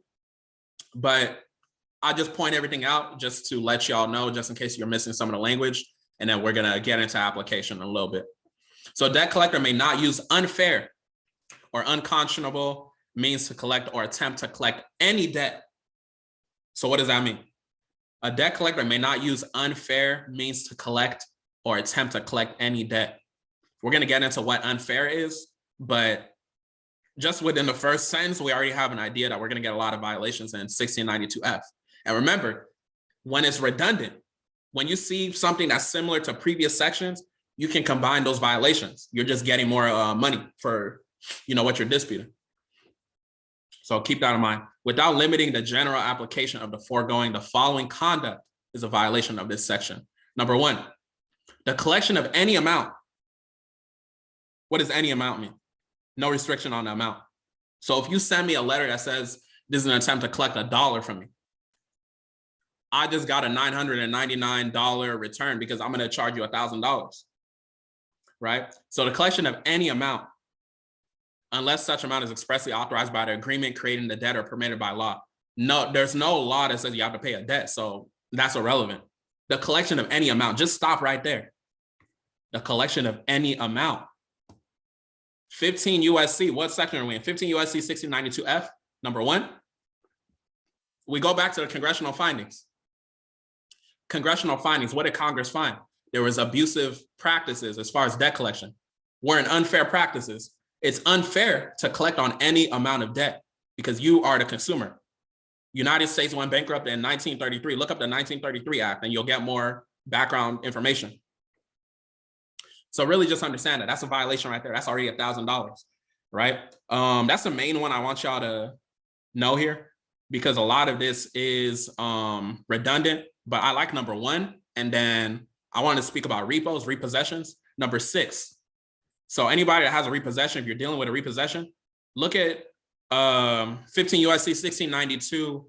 Speaker 1: but I just point everything out just to let y'all know, just in case you're missing some of the language, and then we're gonna get into application in a little bit. So debt collector may not use unfair or unconscionable means to collect or attempt to collect any debt. So what does that mean? A debt collector may not use unfair means to collect or attempt to collect any debt. We're going to get into what unfair is, but just within the first sentence, we already have an idea that we're going to get a lot of violations in 1692F. And remember, when it's redundant, when you see something that's similar to previous sections, you can combine those violations. You're just getting more money for, what you're disputing. So keep that in mind. Without limiting the general application of the foregoing, the following conduct is a violation of this section. Number one, the collection of any amount. What does any amount mean? No restriction on the amount. So if you send me a letter that says this is an attempt to collect $1 from me, I just got a $999 return because I'm going to charge you $1,000, right? So the collection of any amount, unless such amount is expressly authorized by the agreement creating the debt or permitted by law. No, there's no law that says you have to pay a debt, so that's irrelevant. The collection of any amount, just stop right there. The collection of any amount. 15 USC, what section are we in? 15 USC 1692F, number one. We go back to the congressional findings. Congressional findings, what did Congress find? There was abusive practices as far as debt collection. We're in unfair practices. It's unfair to collect on any amount of debt because you are the consumer. United States went bankrupt in 1933. Look up the 1933 Act and you'll get more background information. So really just understand that that's a violation right there. That's already $1,000, right? That's the main one I want y'all to know here because a lot of this is redundant, but I like number one. And then I want to speak about repos, repossessions. Number 6. So anybody that has a repossession, if you're dealing with a repossession, look at 15 USC 1692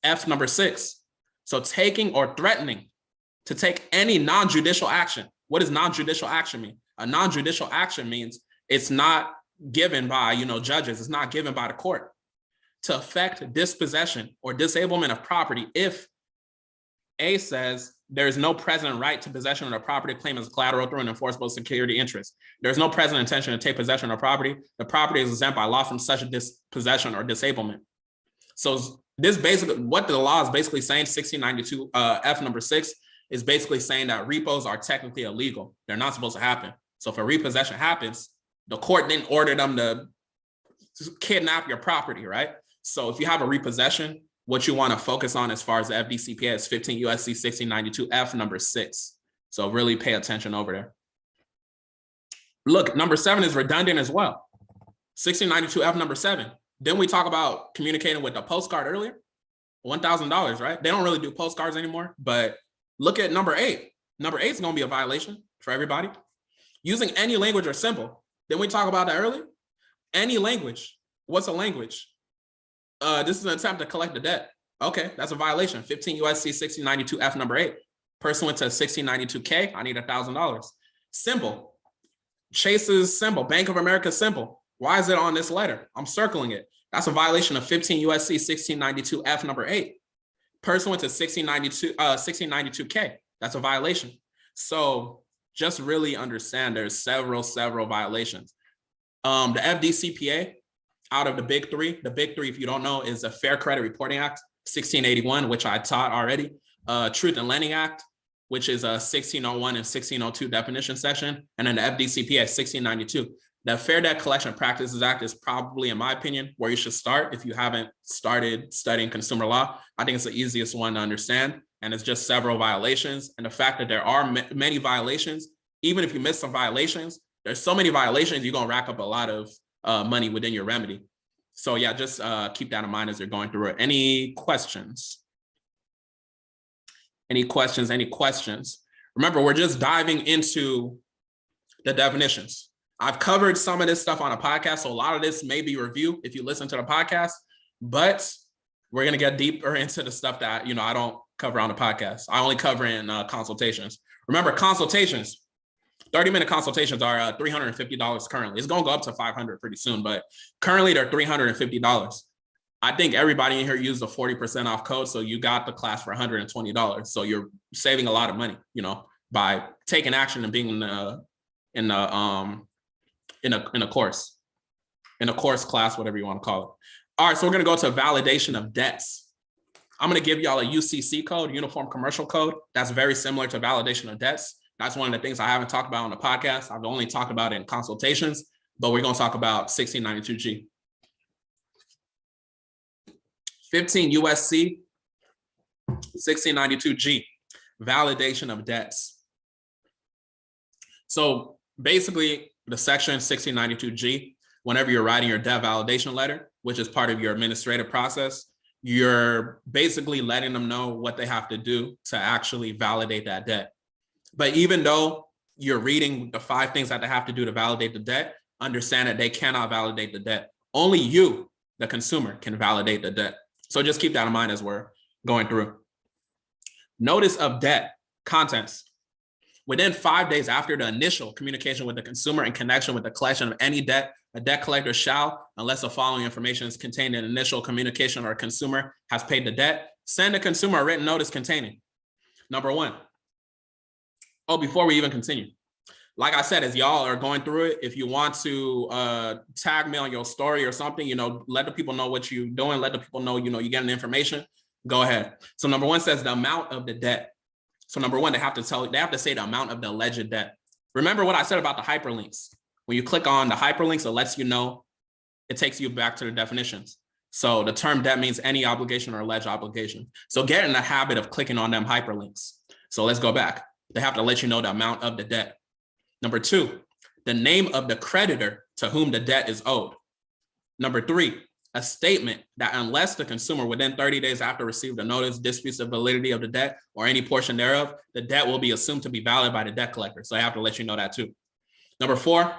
Speaker 1: F number 6. So taking or threatening to take any non-judicial action. What does non-judicial action mean? A non-judicial action means it's not given by, judges. It's not given by the court to affect dispossession or disablement of property if A says there is no present right to possession of the property claimed as collateral through an enforceable security interest. There's no present intention to take possession of property. The property is exempt by law from such a dispossession or disablement. So this basically, what the law is basically saying, 1692 F number 6, is basically saying that repos are technically illegal. They're not supposed to happen. So if a repossession happens, the court didn't order them to kidnap your property, right? So if you have a repossession, what you want to focus on as far as the FDCPA is 15 USC 1692 F number 6. So really pay attention over there. Look, number 7 is redundant as well. 1692 F number 7. Didn't we talk about communicating with the postcard earlier? $1,000, right? They don't really do postcards anymore, but look at number 8. Number 8 is going to be a violation for everybody. Using any language or symbol. Didn't we talk about that earlier? Any language. What's a language? This is an attempt to collect the debt. Okay, that's a violation. 15 USC 1692 F number 8. Pursuant to 1692K, I need $1,000. Symbol. Chase's symbol, Bank of America symbol. Why is it on this letter? I'm circling it. That's a violation of 15 USC 1692 F number 8. Pursuant to 1692K, that's a violation. So just really understand there's several violations. The FDCPA, out of the big three, if you don't know, is the Fair Credit Reporting Act, 1681, which I taught already. Truth in Lending Act, which is a 1601 and 1602 definition section, and then the FDCPA 1692. The Fair Debt Collection Practices Act is probably, in my opinion, where you should start if you haven't started studying consumer law. I think it's the easiest one to understand, and it's just several violations. And the fact that there are many violations, even if you miss some violations, there's so many violations, you're gonna rack up a lot of money within your remedy. So yeah, just keep that in mind as you're going through it. Any questions? Any questions? Remember, we're just diving into the definitions. I've covered some of this stuff on a podcast, so a lot of this may be review if you listen to the podcast, but we're gonna get deeper into the stuff that I don't cover on the podcast. I only cover in consultations. Remember, consultations, 30-minute consultations are $350 currently. It's gonna go up to $500 pretty soon, but currently they're $350. I think everybody in here used a 40% off code, so you got the class for $120. So you're saving a lot of money, by taking action and being in a course class, whatever you want to call it. All right, so we're gonna go to validation of debts. I'm gonna give y'all a UCC code, Uniform Commercial Code. That's very similar to validation of debts. That's one of the things I haven't talked about on the podcast. I've only talked about it in consultations, but we're gonna talk about 1692G. 15 USC 1692G, validation of debts. So basically, the section 1692G, whenever you're writing your debt validation letter, which is part of your administrative process, you're basically letting them know what they have to do to actually validate that debt. But even though you're reading the 5 things that they have to do to validate the debt, understand that they cannot validate the debt. Only you, the consumer, can validate the debt. So just keep that in mind as we're going through. Notice of debt, contents. Within 5 days after the initial communication with the consumer in connection with the collection of any debt, a debt collector shall, unless the following information is contained in initial communication or a consumer has paid the debt, send the consumer a written notice containing. Number 1. Oh, before we even continue, like I said, as y'all are going through it, if you want to tag me on your story or something, let the people know what you're doing, let the people know, you're getting the information, go ahead. So number 1 says the amount of the debt. So number 1, they have to say the amount of the alleged debt. Remember what I said about the hyperlinks. When you click on the hyperlinks, it lets you know, it takes you back to the definitions. So the term debt means any obligation or alleged obligation. So get in the habit of clicking on them hyperlinks. So let's go back. They have to let you know the amount of the debt. Number 2, the name of the creditor to whom the debt is owed. Number 3, a statement that unless the consumer within 30 days after receiving the notice disputes the validity of the debt or any portion thereof, the debt will be assumed to be valid by the debt collector. So I have to let you know that too. Number 4,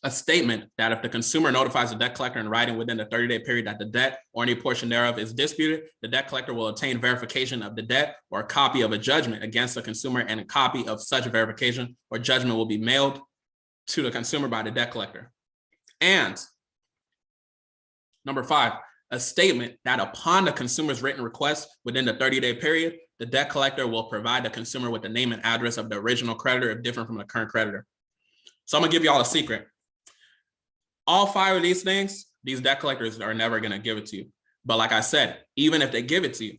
Speaker 1: a statement that if the consumer notifies the debt collector in writing within the 30-day period that the debt or any portion thereof is disputed, the debt collector will obtain verification of the debt or a copy of a judgment against the consumer, and a copy of such verification or judgment will be mailed to the consumer by the debt collector. And number 5, a statement that upon the consumer's written request within the 30-day period, the debt collector will provide the consumer with the name and address of the original creditor if different from the current creditor. So I'm gonna give y'all a secret. All 5 of these things, these debt collectors are never going to give it to you. But like I said, even if they give it to you,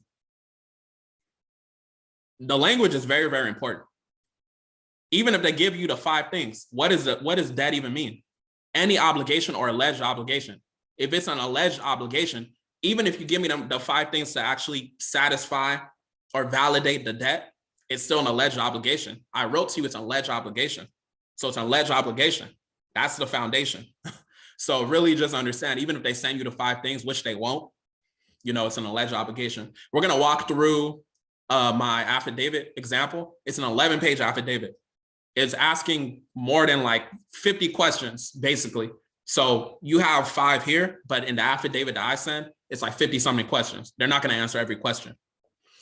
Speaker 1: the language is very, very important. Even if they give you the 5 things, what does debt even mean? Any obligation or alleged obligation. If it's an alleged obligation, even if you give me the 5 things to actually satisfy or validate the debt, it's still an alleged obligation. I wrote to you, it's an alleged obligation. So it's an alleged obligation. That's the foundation. So really just understand, even if they send you the 5 things, which they won't, it's an alleged obligation. We're going to walk through my affidavit example. It's an 11-page affidavit. It's asking more than like 50 questions, basically. So you have 5 here, but in the affidavit that I send, it's like 50-something questions. They're not going to answer every question.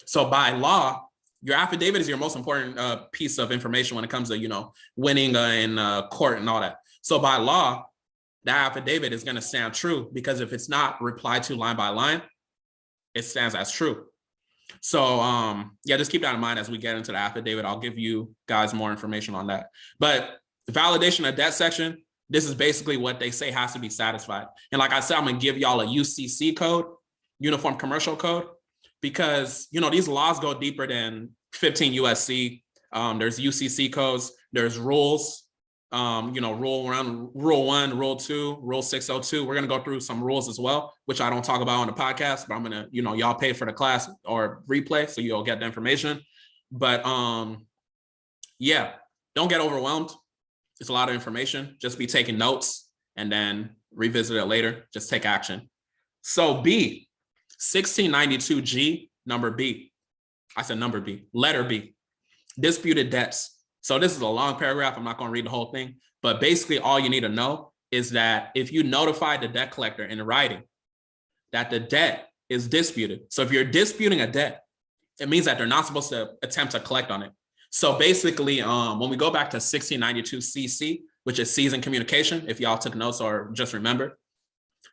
Speaker 1: So by law, your affidavit is your most important piece of information when it comes to, winning in court and all that. So by law, that affidavit is going to stand true, because if it's not replied to line by line, it stands as true. So yeah, just keep that in mind as we get into the affidavit. I'll give you guys more information on that. But the validation of debt section, this is basically what they say has to be satisfied. And like I said, I'm going to give y'all a UCC code, Uniform Commercial Code, because, these laws go deeper than 15 USC. There's UCC codes, there's rules. Rule 1, Rule 2, Rule 602. We're going to go through some rules as well, which I don't talk about on the podcast, but I'm going to, y'all pay for the class or replay, so you'll get the information. But yeah, don't get overwhelmed. It's a lot of information. Just be taking notes and then revisit it later. Just take action. So B, 1692G, number B. I said number B, letter B, disputed debts. So this is a long paragraph. I'm not going to read the whole thing, but basically all you need to know is that if you notify the debt collector in writing that the debt is disputed. So if you're disputing a debt, it means that they're not supposed to attempt to collect on it. So basically, when we go back to 1692 CC, which is Season Communication, if y'all took notes or just remember,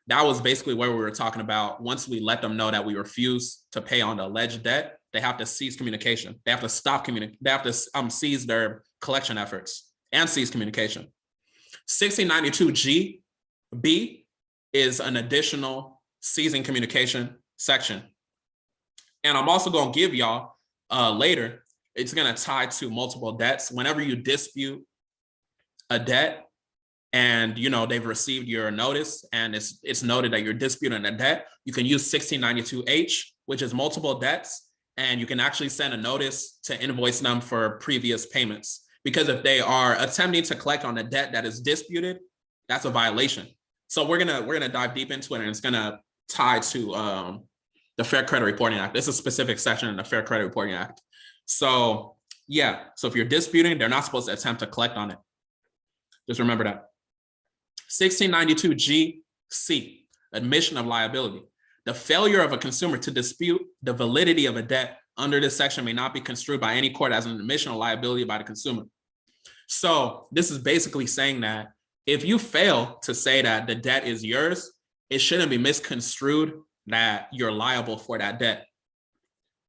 Speaker 1: that was basically where we were talking about. Once we let them know that we refuse to pay on the alleged debt, they have to cease communication. They have to stop communicating. They have to cease their collection efforts and cease communication. 1692 GB is an additional ceasing communication section. And I'm also going to give y'all later, it's going to tie to multiple debts. Whenever you dispute a debt and they've received your notice and it's noted that you're disputing a debt, you can use 1692H, which is multiple debts. And you can actually send a notice to invoice them for previous payments. Because if they are attempting to collect on a debt that is disputed, that's a violation. So we're gonna dive deep into it, and it's gonna tie to the Fair Credit Reporting Act. This is a specific section in the Fair Credit Reporting Act. So yeah, so if you're disputing, they're not supposed to attempt to collect on it. Just remember that. 1692G(c), admission of liability. The failure of a consumer to dispute the validity of a debt under this section may not be construed by any court as an admission of liability by the consumer. So this is basically saying that if you fail to say that the debt is yours, it shouldn't be misconstrued that you're liable for that debt.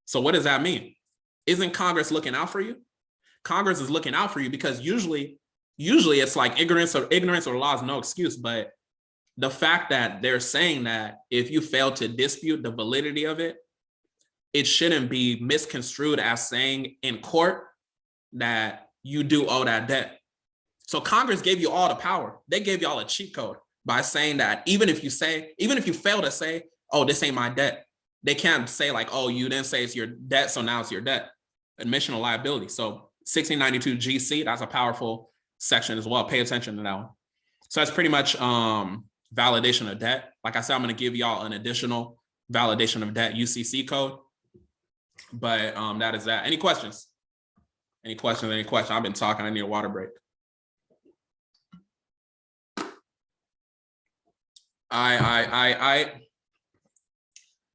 Speaker 1: So what does that mean? Isn't Congress looking out for you? Congress is looking out for you because usually it's like ignorance or law is no excuse. But the fact that they're saying that if you fail to dispute the validity of it, it shouldn't be misconstrued as saying in court that you do owe that debt. So Congress gave you all the power. They gave you all a cheat code by saying that even if you fail to say, oh, this ain't my debt, they can't say like, oh, you didn't say it's your debt, so now it's your debt. Admission of liability. So 1692G(c), that's a powerful section as well. Pay attention to that one. So that's pretty much validation of debt. Like I said, I'm going to give y'all an additional validation of debt UCC code. But that is that. Any questions? Any questions? I've been talking. I need a water break.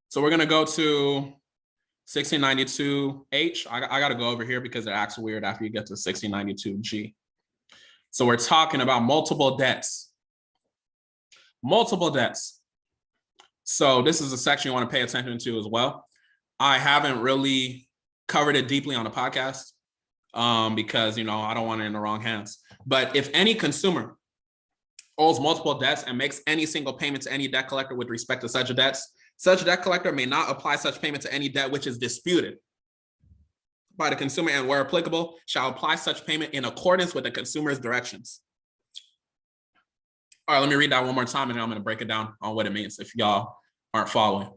Speaker 1: So we're going to go to 1692H. I got to go over here because it acts weird after you get to 1692G. So we're talking about multiple debts. Multiple debts. So this is a section you want to pay attention to as well. I haven't really covered it deeply on the podcast because, I don't want it in the wrong hands. But if any consumer owes multiple debts and makes any single payment to any debt collector with respect to such debts, such debt collector may not apply such payment to any debt which is disputed by the consumer and where applicable shall apply such payment in accordance with the consumer's directions. All right, let me read that one more time and then I'm going to break it down on what it means if y'all aren't following.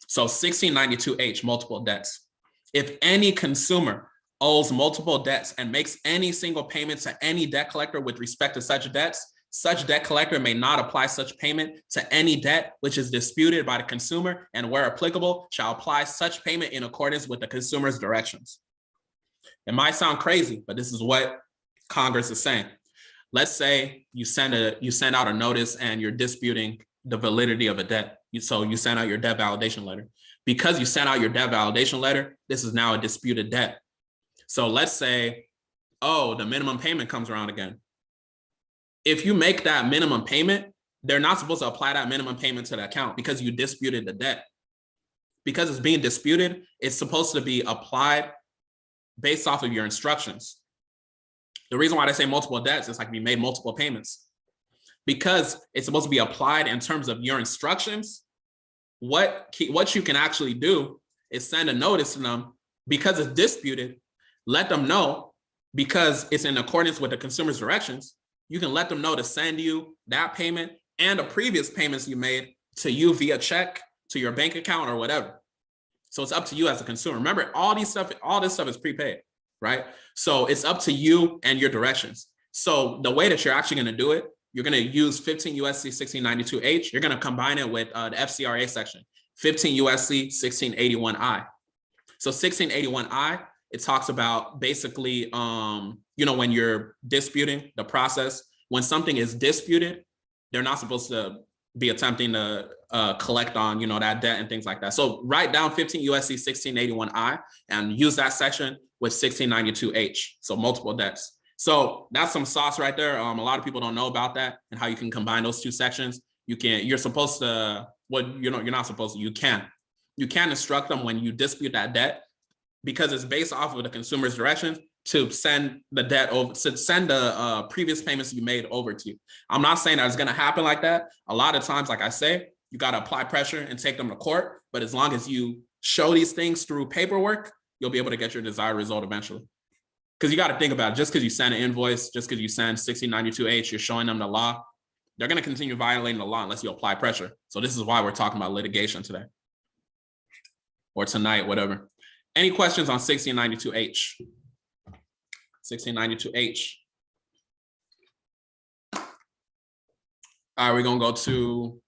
Speaker 1: So 1692H, multiple debts. If any consumer owes multiple debts and makes any single payment to any debt collector with respect to such debts, such debt collector may not apply such payment to any debt which is disputed by the consumer and where applicable shall apply such payment in accordance with the consumer's directions. It might sound crazy, but this is what Congress is saying. Let's say you send out a notice and you're disputing the validity of a debt. So you send out your debt validation letter. Because you sent out your debt validation letter, this is now a disputed debt. So let's say, oh, the minimum payment comes around again. If you make that minimum payment, they're not supposed to apply that minimum payment to the account because you disputed the debt. Because it's being disputed, it's supposed to be applied based off of your instructions. The reason why they say multiple debts is like you made multiple payments. Because it's supposed to be applied in terms of your instructions, what you can actually do is send a notice to them because it's disputed, let them know because it's in accordance with the consumer's directions. You can let them know to send you that payment and the previous payments you made to you via check, to your bank account or whatever. So it's up to you as a consumer. Remember, all this stuff is prepaid, right? So it's up to you and your directions. So the way that you're actually going to do it, you're going to use 15 USC 1692H. You're going to combine it with the FCRA section, 15 USC 1681I. So 1681I, it talks about basically, when you're disputing the process, when something is disputed, they're not supposed to be attempting to collect on, that debt and things like that. So write down 15 USC 1681I and use that section with 1692H. So multiple debts. So that's some sauce right there. A lot of people don't know about that and how you can combine those two sections. You're supposed to, you're not supposed to, you can instruct them when you dispute that debt because it's based off of the consumer's directions to send the debt over, to send the previous payments you made over to you. I'm not saying that it's going to happen like that. A lot of times, like I say, you got to apply pressure and take them to court. But as long as you show these things through paperwork, you'll be able to get your desired result eventually. Because you got to think about it, just because you send an invoice, just because you send 1692H, you're showing them the law, they're going to continue violating the law unless you apply pressure. So this is why we're talking about litigation today. Or tonight, whatever. Any questions on 1692H? 1692H. All right, we're going to go to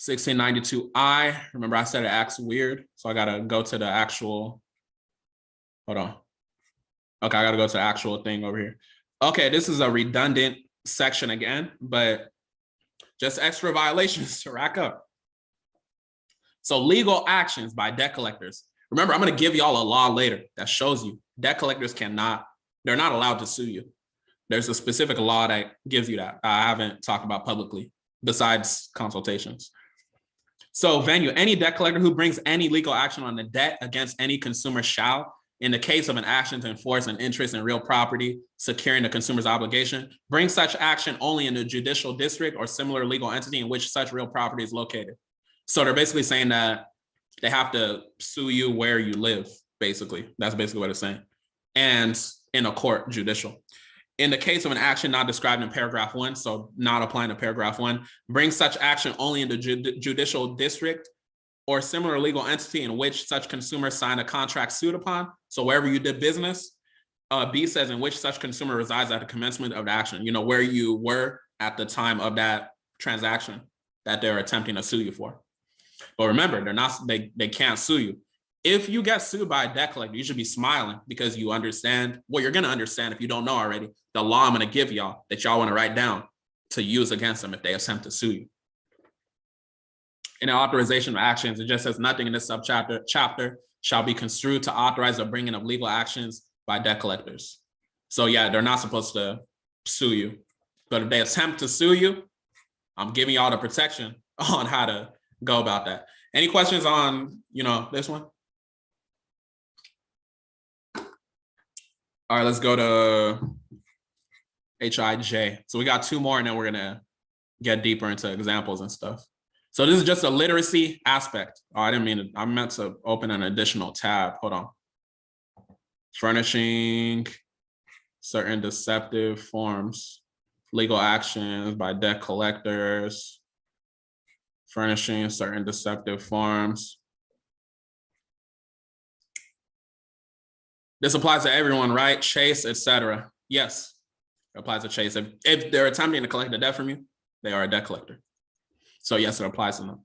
Speaker 1: 1692I, remember I said it acts weird, so I gotta go to the actual, hold on. Okay, I gotta go to the actual thing over here. Okay, this is a redundant section again, but just extra violations to rack up. So legal actions by debt collectors. Remember, I'm gonna give y'all a law later that shows you debt collectors they're not allowed to sue you. There's a specific law that gives you that. I haven't talked about publicly besides consultations. So venue, any debt collector who brings any legal action on the debt against any consumer shall, in the case of an action to enforce an interest in real property, securing the consumer's obligation, bring such action only in the judicial district or similar legal entity in which such real property is located. So they're basically saying that they have to sue you where you live, basically. That's basically what it's saying. And in a court, judicial. In the case of an action not described in paragraph 1, so not applying to paragraph 1, bring such action only in the judicial district or similar legal entity in which such consumer signed a contract sued upon. So wherever you did business, B says in which such consumer resides at the commencement of the action, you know, where you were at the time of that transaction that they're attempting to sue you for. But remember, they can't sue you. If you get sued by a debt collector, you should be smiling because you understand, well, you're going to understand if you don't know already, the law I'm going to give y'all that y'all want to write down to use against them if they attempt to sue you. In the authorization of actions, it just says nothing in this chapter shall be construed to authorize the bringing of legal actions by debt collectors. So yeah, they're not supposed to sue you. But if they attempt to sue you, I'm giving y'all the protection on how to go about that. Any questions on, this one? All right, let's go to HIJ. So we got 2 more and then we're gonna get deeper into examples and stuff. So this is just a literacy aspect. Oh, I meant to open an additional tab. Hold on. Furnishing certain deceptive forms, legal actions by debt collectors, furnishing certain deceptive forms. This applies to everyone, right? Chase, etc. Yes, it applies to Chase. If they're attempting to collect a debt from you, they are a debt collector. So yes, it applies to them.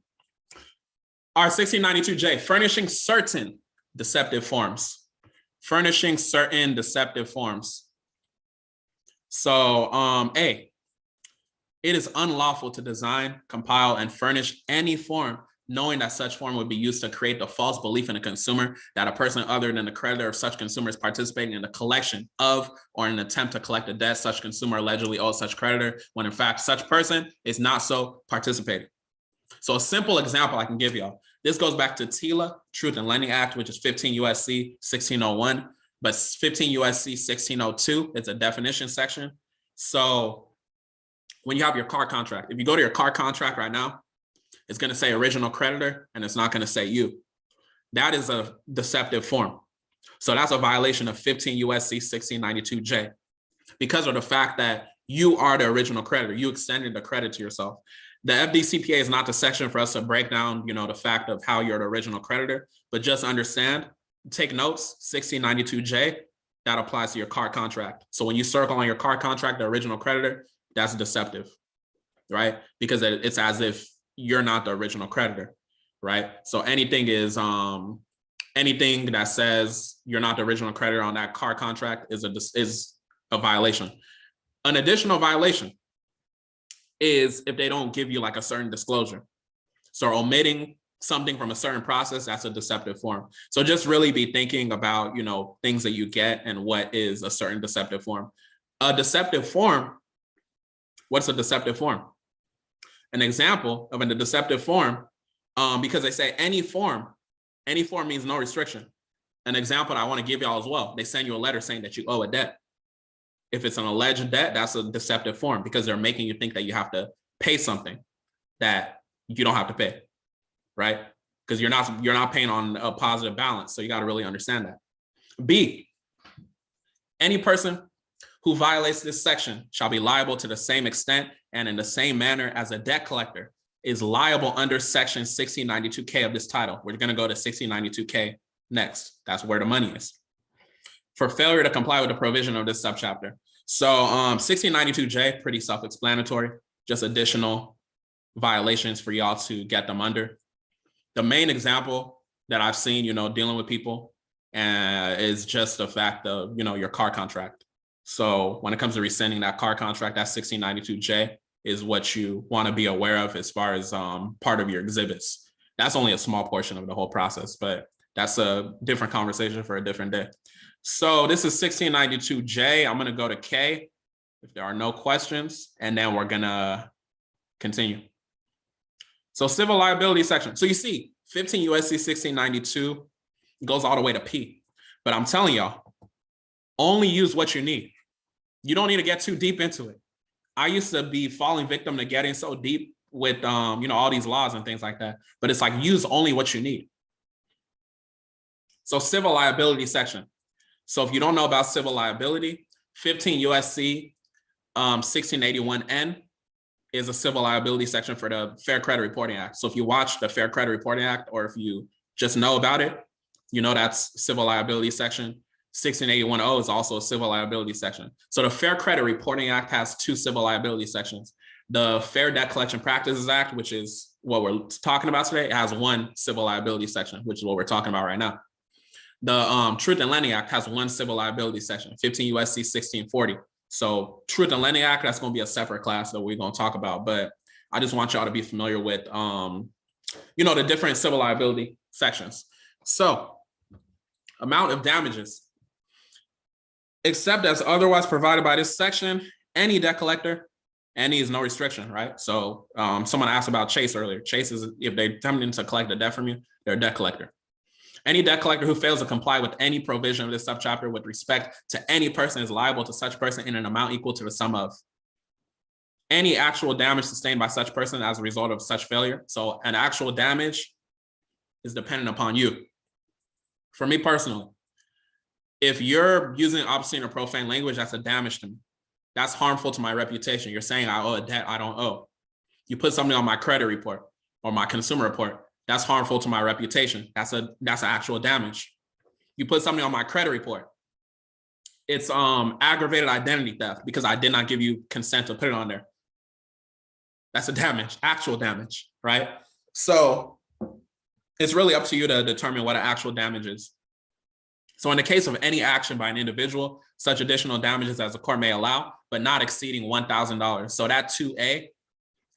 Speaker 1: All right, 1692J, furnishing certain deceptive forms. Furnishing certain deceptive forms. So A, it is unlawful to design, compile, and furnish any form knowing that such form would be used to create the false belief in a consumer that a person other than the creditor of such consumer is participating in the collection of or an attempt to collect a debt such consumer allegedly owes such creditor, when in fact such person is not so participating. So a simple example I can give y'all. This goes back to TILA, Truth in Lending Act, which is 15 U.S.C. 1601, but 15 U.S.C. 1602, it's a definition section. So when you have your car contract, if you go to your car contract right now, it's going to say original creditor and it's not going to say you. That is a deceptive form. So that's a violation of 15 U.S.C. 1692J because of the fact that you are the original creditor. You extended the credit to yourself. The FDCPA is not the section for us to break down, the fact of how you're the original creditor, but just understand, take notes, 1692J, that applies to your car contract. So when you circle on your car contract, the original creditor, that's deceptive, right? Because it's as if you're not the original creditor, right? So anything is, anything that says you're not the original creditor on that car contract is a violation. An additional violation is if they don't give you like a certain disclosure. So omitting something from a certain process, that's a deceptive form. So just really be thinking about, things that you get and what is a certain deceptive form. A deceptive form, what's a deceptive form? An example of a deceptive form, because they say any form means no restriction. An example that I want to give y'all as well, they send you a letter saying that you owe a debt. If it's an alleged debt, that's a deceptive form because they're making you think that you have to pay something that you don't have to pay, right? Because you're not paying on a positive balance. So you got to really understand that. B, any person who violates this section shall be liable to the same extent and in the same manner as a debt collector is liable under section 1692K of this title. We're going to go to 1692K next. That's where the money is. For failure to comply with the provision of this subchapter. So 1692J, pretty self-explanatory, just additional, violations for y'all to get them under. The main example that I've seen, dealing with people is just the fact of, your car contract. So when it comes to rescinding that car contract, that 1692J is what you want to be aware of as far as part of your exhibits. That's only a small portion of the whole process, but that's a different conversation for a different day. So this is 1692J. I'm going to go to K if there are no questions, and then we're going to continue. So civil liability section. So you see 15 USC 1692 goes all the way to P, but I'm telling y'all, only use what you need. You don't need to get too deep into it. I used to be falling victim to getting so deep with, all these laws and things like that, but it's like use only what you need. So civil liability section. So if you don't know about civil liability, 15 USC 1681N is a civil liability section for the Fair Credit Reporting Act. So if you watch the Fair Credit Reporting Act, or if you just know about it, that's civil liability section. 1681O is also a civil liability section. So the Fair Credit Reporting Act has two civil liability sections. The Fair Debt Collection Practices Act, which is what we're talking about today, has one civil liability section, which is what we're talking about right now. The Truth in Lending Act has one civil liability section, 15 USC 1640. So Truth in Lending Act, that's going to be a separate class that we're going to talk about. But I just want y'all to be familiar with, the different civil liability sections. So amount of damages. Except as otherwise provided by this section, any debt collector, any is no restriction, right? So someone asked about Chase earlier. Chase is, if they're attempting to collect a debt from you, they're a debt collector. Any debt collector who fails to comply with any provision of this subchapter with respect to any person is liable to such person in an amount equal to the sum of any actual damage sustained by such person as a result of such failure. So an actual damage is dependent upon you. For me personally, if you're using obscene or profane language, that's a damage to me. That's harmful to my reputation. You're saying I owe a debt I don't owe. You put something on my credit report or my consumer report, that's harmful to my reputation. That's an actual damage. You put something on my credit report, it's aggravated identity theft because I did not give you consent to put it on there. That's a damage, actual damage, right? So it's really up to you to determine what an actual damage is. So in the case of any action by an individual, such additional damages as the court may allow, but not exceeding $1,000. So that 2A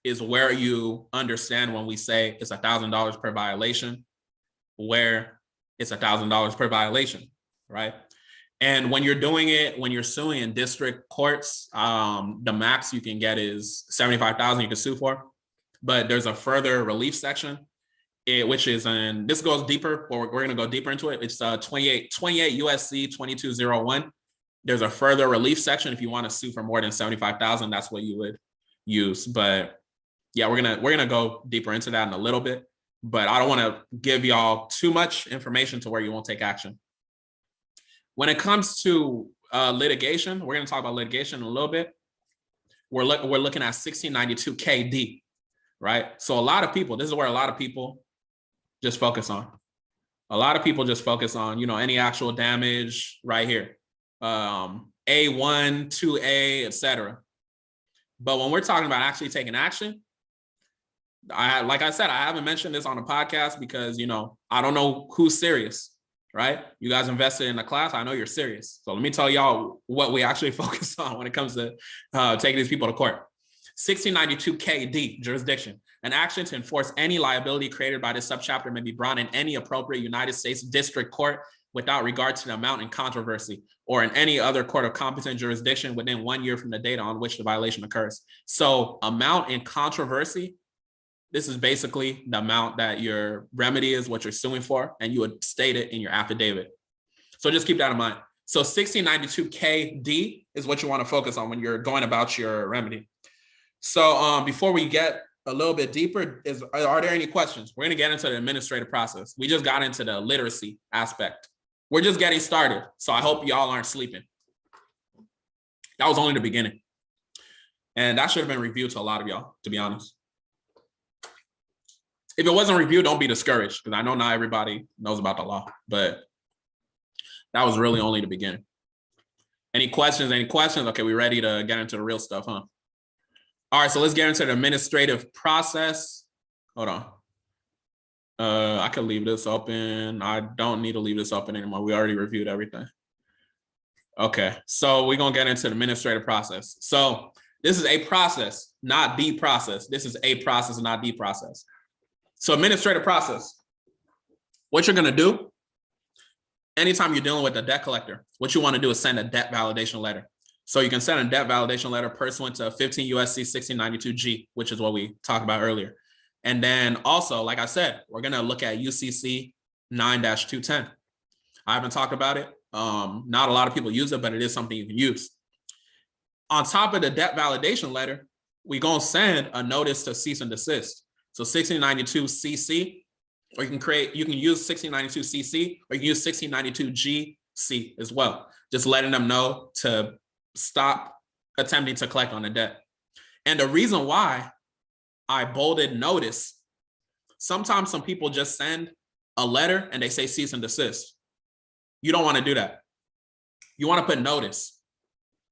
Speaker 1: is where you understand when we say it's $1,000 per violation, where it's $1,000 per violation, right? And when you're doing it, when you're suing in district courts, the max you can get is $75,000 you can sue for. But there's a further relief section, which is, and this goes deeper, or we're going to go deeper into it. It's 28 USC 2201. There's a further relief section if you want to sue for more than $75,000. That's what you would use. But yeah, we're gonna go deeper into that in a little bit. But I don't want to give y'all too much information to where you won't take action. When it comes to litigation, we're going to talk about litigation in a little bit. We're looking at 1692 KD, right? So a lot of people, this is where a lot of people just focus on. A lot of people just focus on, any actual damage right here. A1, 2A, etc. But when we're talking about actually taking action, like I said, I haven't mentioned this on the podcast because, I don't know who's serious, right? You guys invested in the class. I know you're serious. So let me tell y'all what we actually focus on when it comes to taking these people to court. 1692 KD, jurisdiction. An action to enforce any liability created by this subchapter may be brought in any appropriate United States district court without regard to the amount in controversy or in any other court of competent jurisdiction within 1 year from the date on which the violation occurs. So amount in controversy, this is basically the amount that your remedy is, what you're suing for, and you would state it in your affidavit. So just keep that in mind. So 1692 KD is what you want to focus on when you're going about your remedy. So before we get a little bit deeper, are there any questions? We're going to get into the administrative process. We just got into the literacy aspect. We're just getting started. So I hope y'all aren't sleeping. That was only the beginning. And that should have been reviewed to a lot of y'all, to be honest. If it wasn't reviewed, don't be discouraged, because I know not everybody knows about the law, but that was really only the beginning. Any questions? Okay, we ready to get into the real stuff, huh? All right, so let's get into the administrative process. Hold on. I could leave this open. I don't need to leave this open anymore. We already reviewed everything. Okay, so we're gonna get into the administrative process. So this is a process, not the process. This is a process, not the process. So administrative process. What you're gonna do, anytime you're dealing with a debt collector, what you wanna do is send a debt validation letter. So you can send a debt validation letter pursuant to 15 USC 1692G, which is what we talked about earlier. And then also, like I said, we're gonna look at UCC 9-210. I haven't talked about it. Not a lot of people use it, but it is something you can use. On top of the debt validation letter, we're gonna send a notice to cease and desist. So 1692 CC, or you can use 1692 CC, or you can use 1692 GC as well. Just letting them know to stop attempting to collect on the debt. And the reason why I bolded notice, sometimes some people just send a letter and they say cease and desist. You don't want to do that. You want to put notice.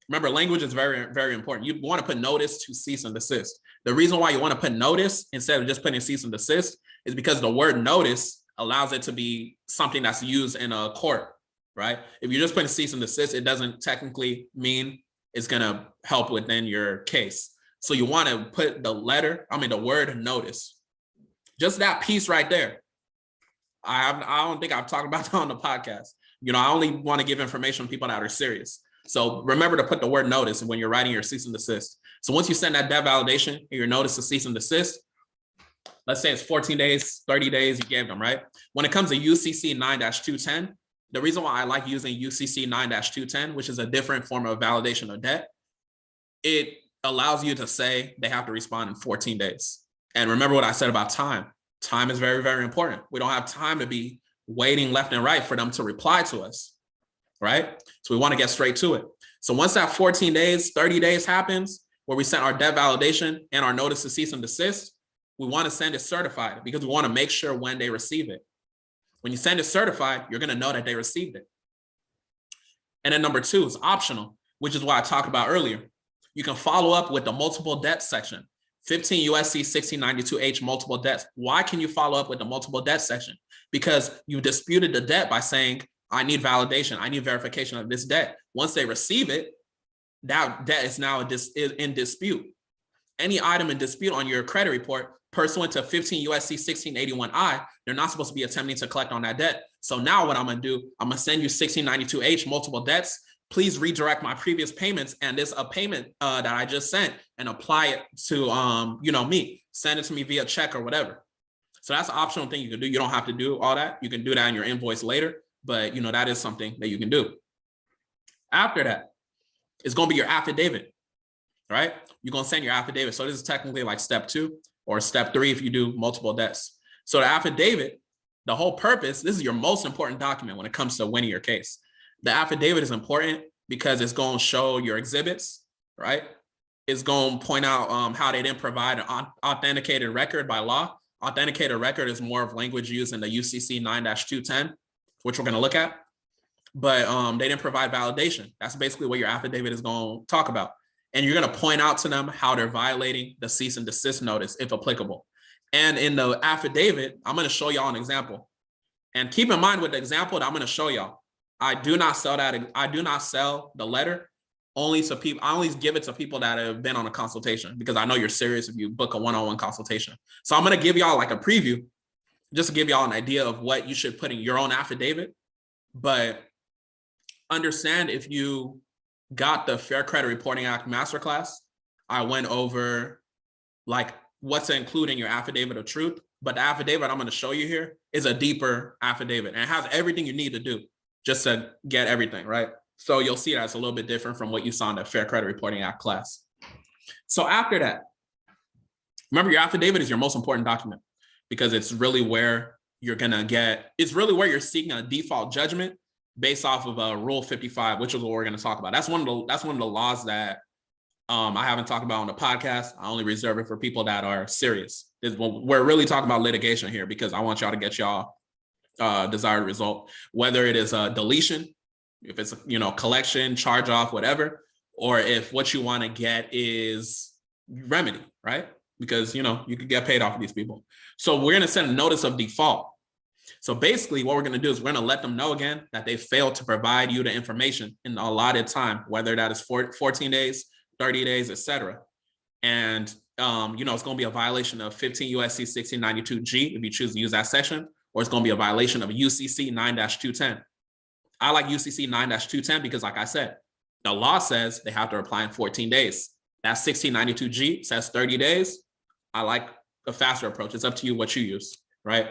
Speaker 1: Remember, language is very, very important. You want to put notice to cease and desist. The reason why you want to put notice instead of just putting cease and desist is because the word notice allows it to be something that's used in a court, right? If you're just putting cease and desist, it doesn't technically mean it's going to help within your case. So you want to put the word notice. Just that piece right there. I don't think I've talked about that on the podcast. I only want to give information to people that are serious. So remember to put the word notice when you're writing your cease and desist. So once you send that debt validation and your notice to cease and desist, let's say it's 14 days, 30 days, you gave them, right? When it comes to UCC 9-210, the reason why I like using UCC 9-210, which is a different form of validation of debt, it allows you to say they have to respond in 14 days. And remember what I said about time. Time is very, very important. We don't have time to be waiting left and right for them to reply to us, right? So we want to get straight to it. So once that 14 days, 30 days happens, where we sent our debt validation and our notice to cease and desist, we want to send it certified because we want to make sure when they receive it. When you send it certified, you're going to know that they received it. And then number 2 is optional, which is what I talked about earlier. You can follow up with the multiple debt section, 15 USC 1692H multiple debts. Why can you follow up with the multiple debt section? Because you disputed the debt by saying, I need validation, I need verification of this debt. Once they receive it, that debt is now in dispute. Any item in dispute on your credit report pursuant to 15 USC 1681I, they're not supposed to be attempting to collect on that debt. So now what I'm going to do, I'm going to send you 1692H multiple debts. Please redirect my previous payments and this a payment that I just sent and apply it to me. Send it to me via check or whatever. So that's an optional thing you can do. You don't have to do all that. You can do that in your invoice later, but that is something that you can do. After that, it's going to be your affidavit, right? You're going to send your affidavit. So this is technically like step 2 or step 3 if you do multiple debts. So the affidavit, the whole purpose, this is your most important document when it comes to winning your case. The affidavit is important because it's going to show your exhibits, right? It's going to point out how they didn't provide an authenticated record by law. Authenticated record is more of language used in the UCC 9-210, which we're going to look at. But they didn't provide validation. That's basically what your affidavit is going to talk about. And you're going to point out to them how they're violating the cease and desist notice, if applicable. And in the affidavit, I'm going to show y'all an example. And keep in mind with the example that I'm going to show y'all, I do not sell the letter only to people. I only give it to people that have been on a consultation because I know you're serious if you book a one-on-one consultation. So I'm going to give y'all like a preview just to give y'all an idea of what you should put in your own affidavit. But understand, if you got the Fair Credit Reporting Act Masterclass, I went over like what to include in your affidavit of truth. But the affidavit I'm going to show you here is a deeper affidavit and it has everything you need to do just to get everything, right? So you'll see that it's a little bit different from what you saw in the Fair Credit Reporting Act class. So after that, remember your affidavit is your most important document because it's really where you're you're seeking a default judgment based off of Rule 55, which is what we're going to talk about. That's one of the laws that I haven't talked about on the podcast. I only reserve it for people that are serious. We're really talking about litigation here because I want y'all to get y'all desired result, whether it is a deletion, if it's collection, charge off, whatever, or if what you want to get is remedy, right? Because, you know, you could get paid off of these people. So we're going to send a notice of default. So basically what we're going to do is we're going to let them know again that they failed to provide you the information in the allotted time, whether that is 14 days, 30 days, etc. And, you know, it's going to be a violation of 15 USC 1692G if you choose to use that section, or it's going to be a violation of UCC 9-210. I like UCC 9-210 because, like I said, the law says they have to reply in 14 days. That 1692G says 30 days. I like a faster approach. It's up to you what you use, right?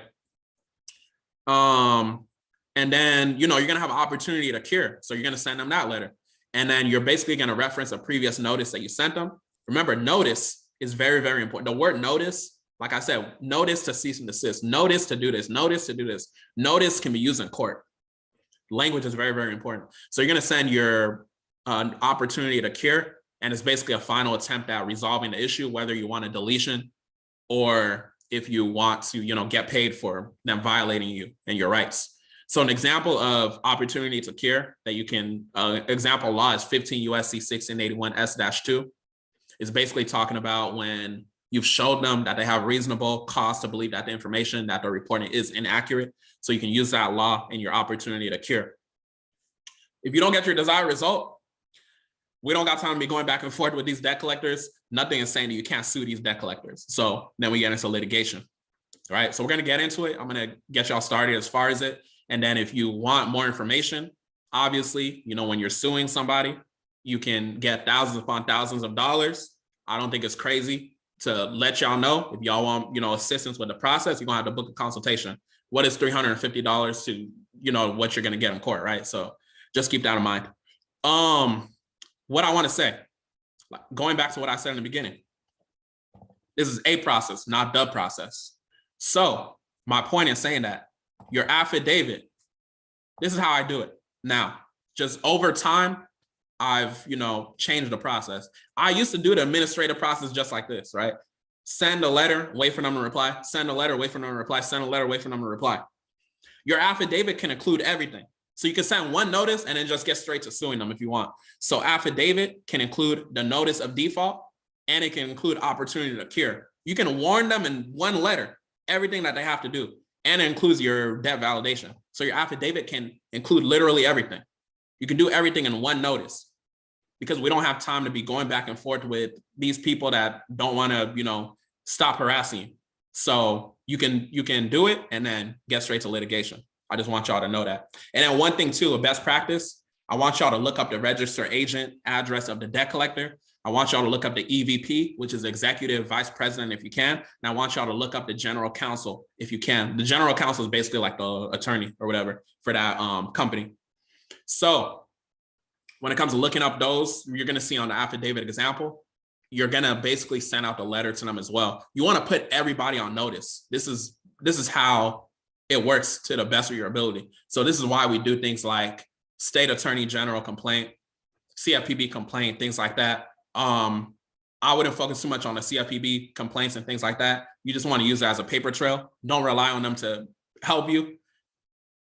Speaker 1: And then, you know, you're going to have an opportunity to cure. So you're going to send them that letter. And then you're basically going to reference a previous notice that you sent them. Remember, notice is very, very important. The word notice, like I said, notice to cease and desist, notice to do this, notice to do this. Notice can be used in court. Language is very, very important. So you're going to send your opportunity to cure. And it's basically a final attempt at resolving the issue, whether you want a deletion or if you want to, you know, get paid for them violating you and your rights. So an example of opportunity to cure that you can, example law is 15 USC 1681 S-2. It's basically talking about when you've showed them that they have reasonable cause to believe that the information that they're reporting is inaccurate. So you can use that law in your opportunity to cure. If you don't get your desired result, we don't got time to be going back and forth with these debt collectors. Nothing is saying that you can't sue these debt collectors. So then we get into litigation, right? So we're going to get into it. I'm going to get y'all started as far as it. And then if you want more information, obviously, you know, when you're suing somebody, you can get thousands upon thousands of dollars. I don't think it's crazy to let y'all know if y'all want, you know, assistance with the process, you're going to have to book a consultation. What is $350 to, you know, what you're going to get in court, right? So just keep that in mind. What I want to say, going back to what I said in the beginning, this is a process, not the process. So my point in saying that, your affidavit, this is how I do it. Now, just over time, I've, you know, changed the process. I used to do the administrative process just like this, right? Send a letter, wait for them to reply, send a letter, wait for them to reply, send a letter, wait for them to reply. Your affidavit can include everything. So you can send one notice and then just get straight to suing them if you want. So affidavit can include the notice of default, and it can include opportunity to cure. You can warn them in one letter, everything that they have to do, and it includes your debt validation. So your affidavit can include literally everything. You can do everything in one notice because we don't have time to be going back and forth with these people that don't want to, you know, stop harassing you. So you can do it and then get straight to litigation. I just want y'all to know that. And then one thing too, a best practice, I want y'all to look up the register agent address of the debt collector. I want y'all to look up the EVP, which is executive vice president if you can. And I want y'all to look up the general counsel if you can. The general counsel is basically like the attorney or whatever for that company. So when it comes to looking up those, you're going to see on the affidavit example, you're going to basically send out the letter to them as well. You want to put everybody on notice. This is how it works to the best of your ability. So this is why we do things like state attorney general complaint, CFPB complaint, things like that. I wouldn't focus too much on the CFPB complaints and things like that. You just want to use it as a paper trail. Don't rely on them to help you.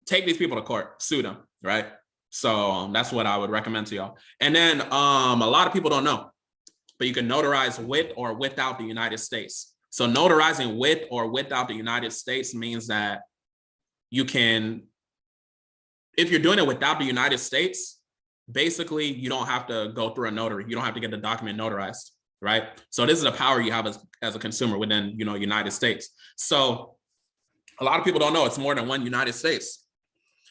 Speaker 1: Take these people to court, sue them, right? So that's what I would recommend to y'all. And then a lot of people don't know, but you can notarize with or without the United States. So notarizing with or without the United States means that you can, if you're doing it without the United States, basically you don't have to go through a notary. You don't have to get the document notarized, right? So this is the power you have as a consumer within, you know, United States. So a lot of people don't know it's more than one United States.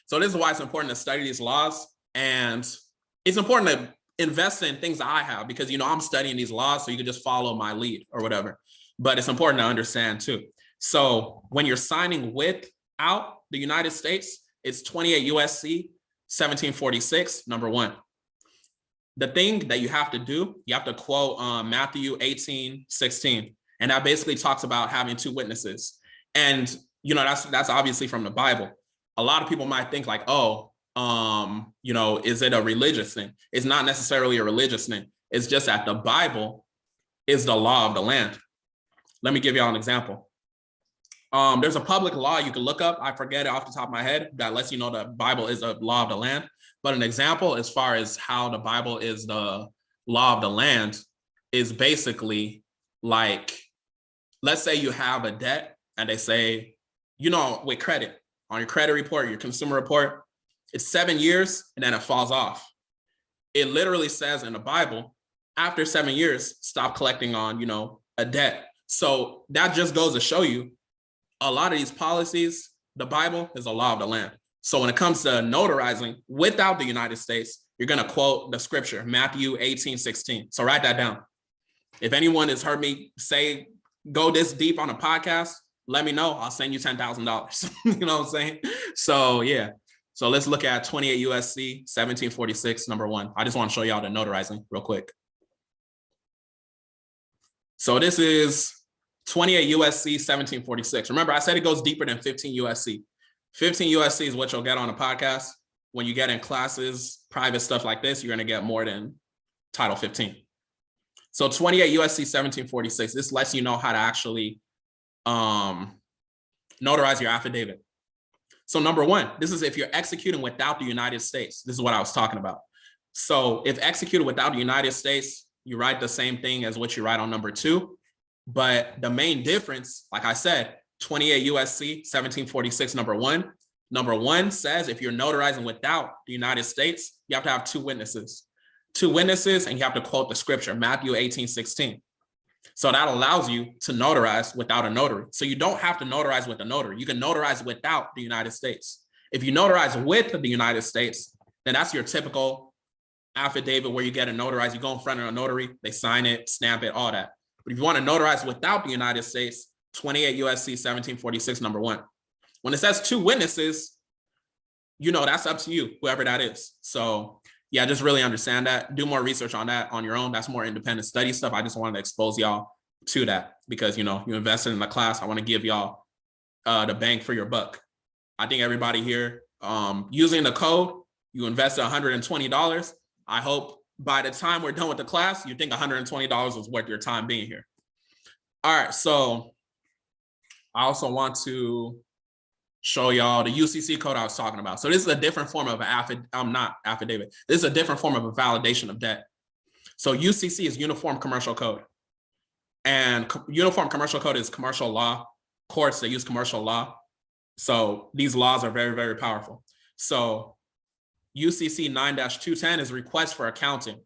Speaker 1: So this is why it's important to study these laws, and it's important to invest in things that I have because, you know, I'm studying these laws, so you can just follow my lead or whatever. But it's important to understand too. So when you're signing without the United States, it's 28 USC 1746, number 1. The thing that you have to do, you have to quote Matthew 18:16, and that basically talks about having 2 witnesses. And you know, that's obviously from the Bible. A lot of people might think like, oh, you know, is it a religious thing? It's not necessarily a religious thing. It's just that the Bible is the law of the land. Let me give y'all an example. There's a public law you can look up. I forget it off the top of my head that lets you know the Bible is a law of the land. But an example as far as how the Bible is the law of the land is basically Like, let's say you have a debt and they say, with credit, on your credit report, your consumer report, it's 7 years and then it falls off. It literally says in the Bible, after 7 years, stop collecting on, a debt. So that just goes to show you a lot of these policies, the Bible is a law of the land. So when it comes to notarizing without the United States, you're going to quote the scripture, Matthew 18:16. So write that down. If anyone has heard me say, go this deep on a podcast, let me know. I'll send you $10,000. You know what I'm saying? So yeah. So let's look at 28 USC 1746, number 1. I just want to show y'all the notarizing real quick. So this is 28 USC 1746. Remember, I said it goes deeper than 15 USC. 15 USC is what you'll get on a podcast. When you get in classes, private stuff like this, you're going to get more than Title 15. So 28 USC 1746, this lets you know how to actually notarize your affidavit. So number 1, this is if you're executing without the United States. This is what I was talking about. So if executed without the United States, you write the same thing as what you write on number 2. But the main difference, like I said, 28 USC 1746, number 1. Number 1 says if you're notarizing without the United States, you have to have 2 witnesses. 2 witnesses, and you have to quote the scripture, Matthew 18:16. So that allows you to notarize without a notary. So you don't have to notarize with a notary. You can notarize without the United States. If you notarize with the United States, then that's your typical affidavit where you get a notarized. You go in front of a notary, they sign it, stamp it, all that. But if you want to notarize without the United States, 28 USC 1746, number 1. When it says 2 witnesses, that's up to you, whoever that is. So yeah, just really understand that. Do more research on that on your own. That's more independent study stuff. I just wanted to expose y'all to that because, you invested in the class. I want to give y'all the bang for your buck. I think everybody here using the code, you invested $120. I hope by the time we're done with the class, you think $120 was worth your time being here. All right, so I also want to show y'all the UCC code I was talking about. So this is a different form of not affidavit. This is a different form of a validation of debt. So UCC is Uniform Commercial Code. And Uniform Commercial Code is commercial law. Courts, they use commercial law. So these laws are very, very powerful. So UCC 9-210 is request for accounting.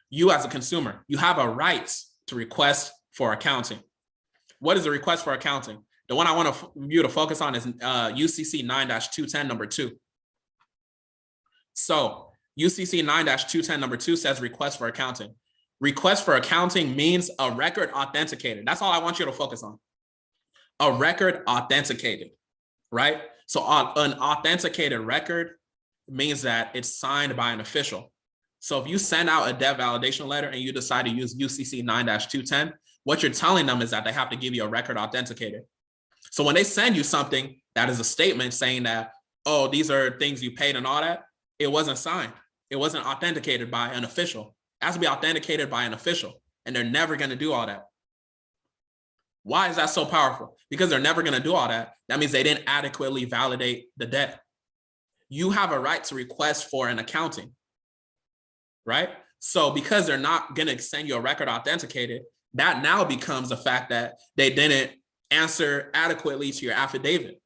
Speaker 1: You as a consumer, you have a right to request for accounting. What is a request for accounting? The one I want you to focus on is UCC 9-210, number 2. So UCC 9-210, number 2 says request for accounting. Request for accounting means a record authenticated. That's all I want you to focus on. A record authenticated, right? So an authenticated record means that it's signed by an official. So if you send out a debt validation letter and you decide to use UCC 9-210, what you're telling them is that they have to give you a record authenticated. So when they send you something that is a statement saying that, oh, these are things you paid and all that, it wasn't signed. It wasn't authenticated by an official. It has to be authenticated by an official, and they're never going to do all that. Why is that so powerful? Because they're never going to do all that. That means they didn't adequately validate the debt. You have a right to request for an accounting, right? So because they're not going to send you a record authenticated, that now becomes the fact that they didn't answer adequately to your affidavit.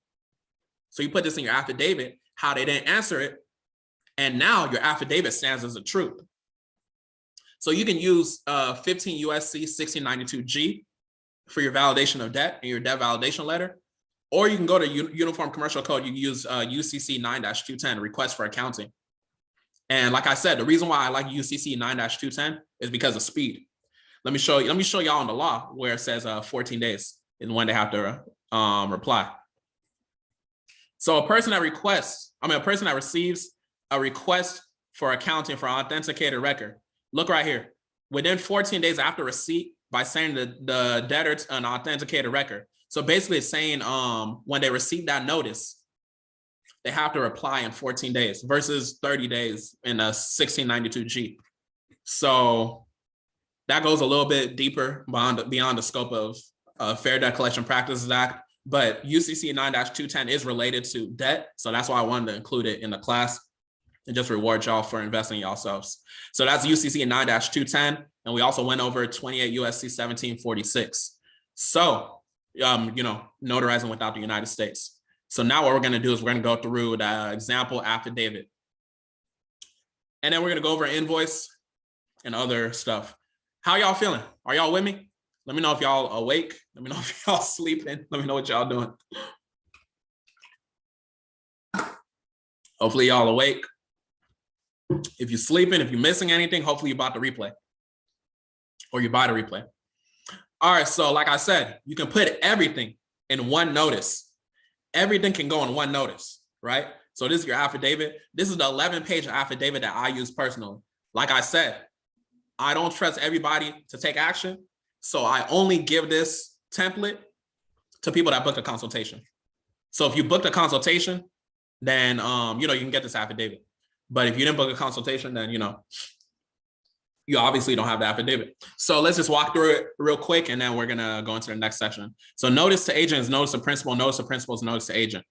Speaker 1: So you put this in your affidavit, how they didn't answer it, and now your affidavit stands as a truth. So you can use 15 USC 1692G for your validation of debt and your debt validation letter, or you can go to Uniform Commercial Code. You can use UCC 9-210, request for accounting. And like I said, the reason why I like UCC 9-210 is because of speed. Let me show y'all in the law where it says 14 days is when they have to reply. So a person that receives a request for accounting for authenticated record, look right here. Within 14 days after receipt, by saying the debtor an authenticated record. So basically it's saying when they receive that notice, they have to reply in 14 days versus 30 days in a 1692G. So that goes a little bit deeper beyond the scope of Fair Debt Collection Practices Act, but UCC 9-210 is related to debt. So that's why I wanted to include it in the class. and just reward y'all for investing in yourselves. So that's UCC 9-210. And we also went over 28 USC 1746. So, notarizing without the United States. So now what we're going to do is we're going to go through the example affidavit. And then we're going to go over invoice and other stuff. How y'all feeling? Are y'all with me? Let me know if y'all awake. Let me know if y'all sleeping. Let me know what y'all doing. Hopefully y'all awake. If you're sleeping, if you're missing anything, hopefully you bought the replay or you buy the replay. All right, so like I said, you can put everything in one notice. Everything can go in one notice, right? So this is your affidavit. This is the 11-page affidavit that I use personally. Like I said, I don't trust everybody to take action. So I only give this template to people that booked a consultation. So if you booked a consultation, then you can get this affidavit. But if you didn't book a consultation, then you obviously don't have the affidavit. So let's just walk through it real quick, and then we're gonna go into the next section. So notice to agent is notice of principal, notice of principal is notice to agent.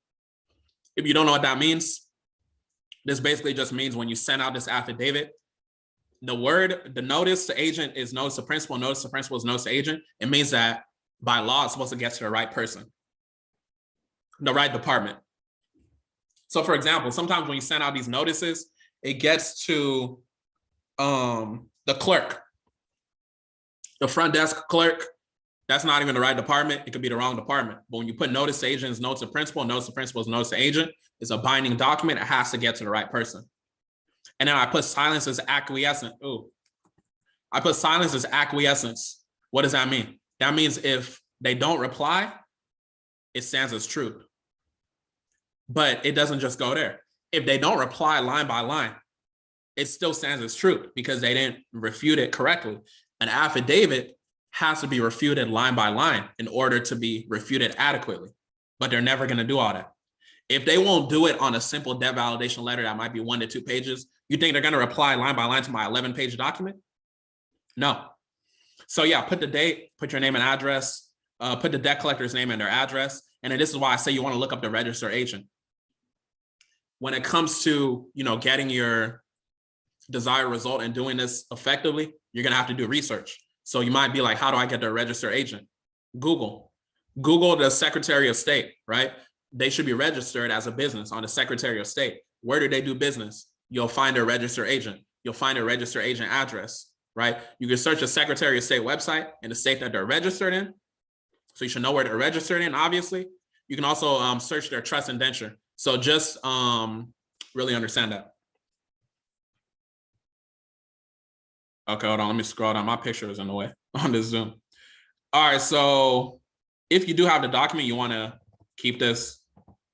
Speaker 1: If you don't know what that means, this basically just means when you send out this affidavit, the notice to agent is notice of principal is notice to agent. It means that by law, it's supposed to get to the right person, the right department. So for example, sometimes when you send out these notices, it gets to the clerk, the front desk clerk. That's not even the right department. It could be the wrong department. But when you put notice to agent is notice of principal is notice to agent, it's a binding document. It has to get to the right person. And then I put silence as acquiescent. I put silence as acquiescence. What does that mean? That means if they don't reply, it stands as truth. But it doesn't just go there. If they don't reply line by line, it still stands as truth because they didn't refute it correctly. An affidavit has to be refuted line by line in order to be refuted adequately, but they're never going to do all that. If they won't do it on a simple debt validation letter that might be 1 to 2 pages, you think they're going to reply line by line to my 11-page document? No. So yeah, put the date, put your name and address, put the debt collector's name and their address. And then this is why I say you want to look up the registered agent. When it comes to, getting your desired result and doing this effectively, you're going to have to do research. So you might be like, how do I get the registered agent? Google the Secretary of State, right? They should be registered as a business on the Secretary of State. Where do they do business? You'll find a registered agent. You'll find a registered agent address, right? You can search the Secretary of State website in the state that they're registered in. So you should know where they're registered in, obviously. You can also search their trust indenture. So just really understand that. Okay, hold on. Let me scroll down. My picture is in the way on this Zoom. All right, so if you do have the document, you want to keep this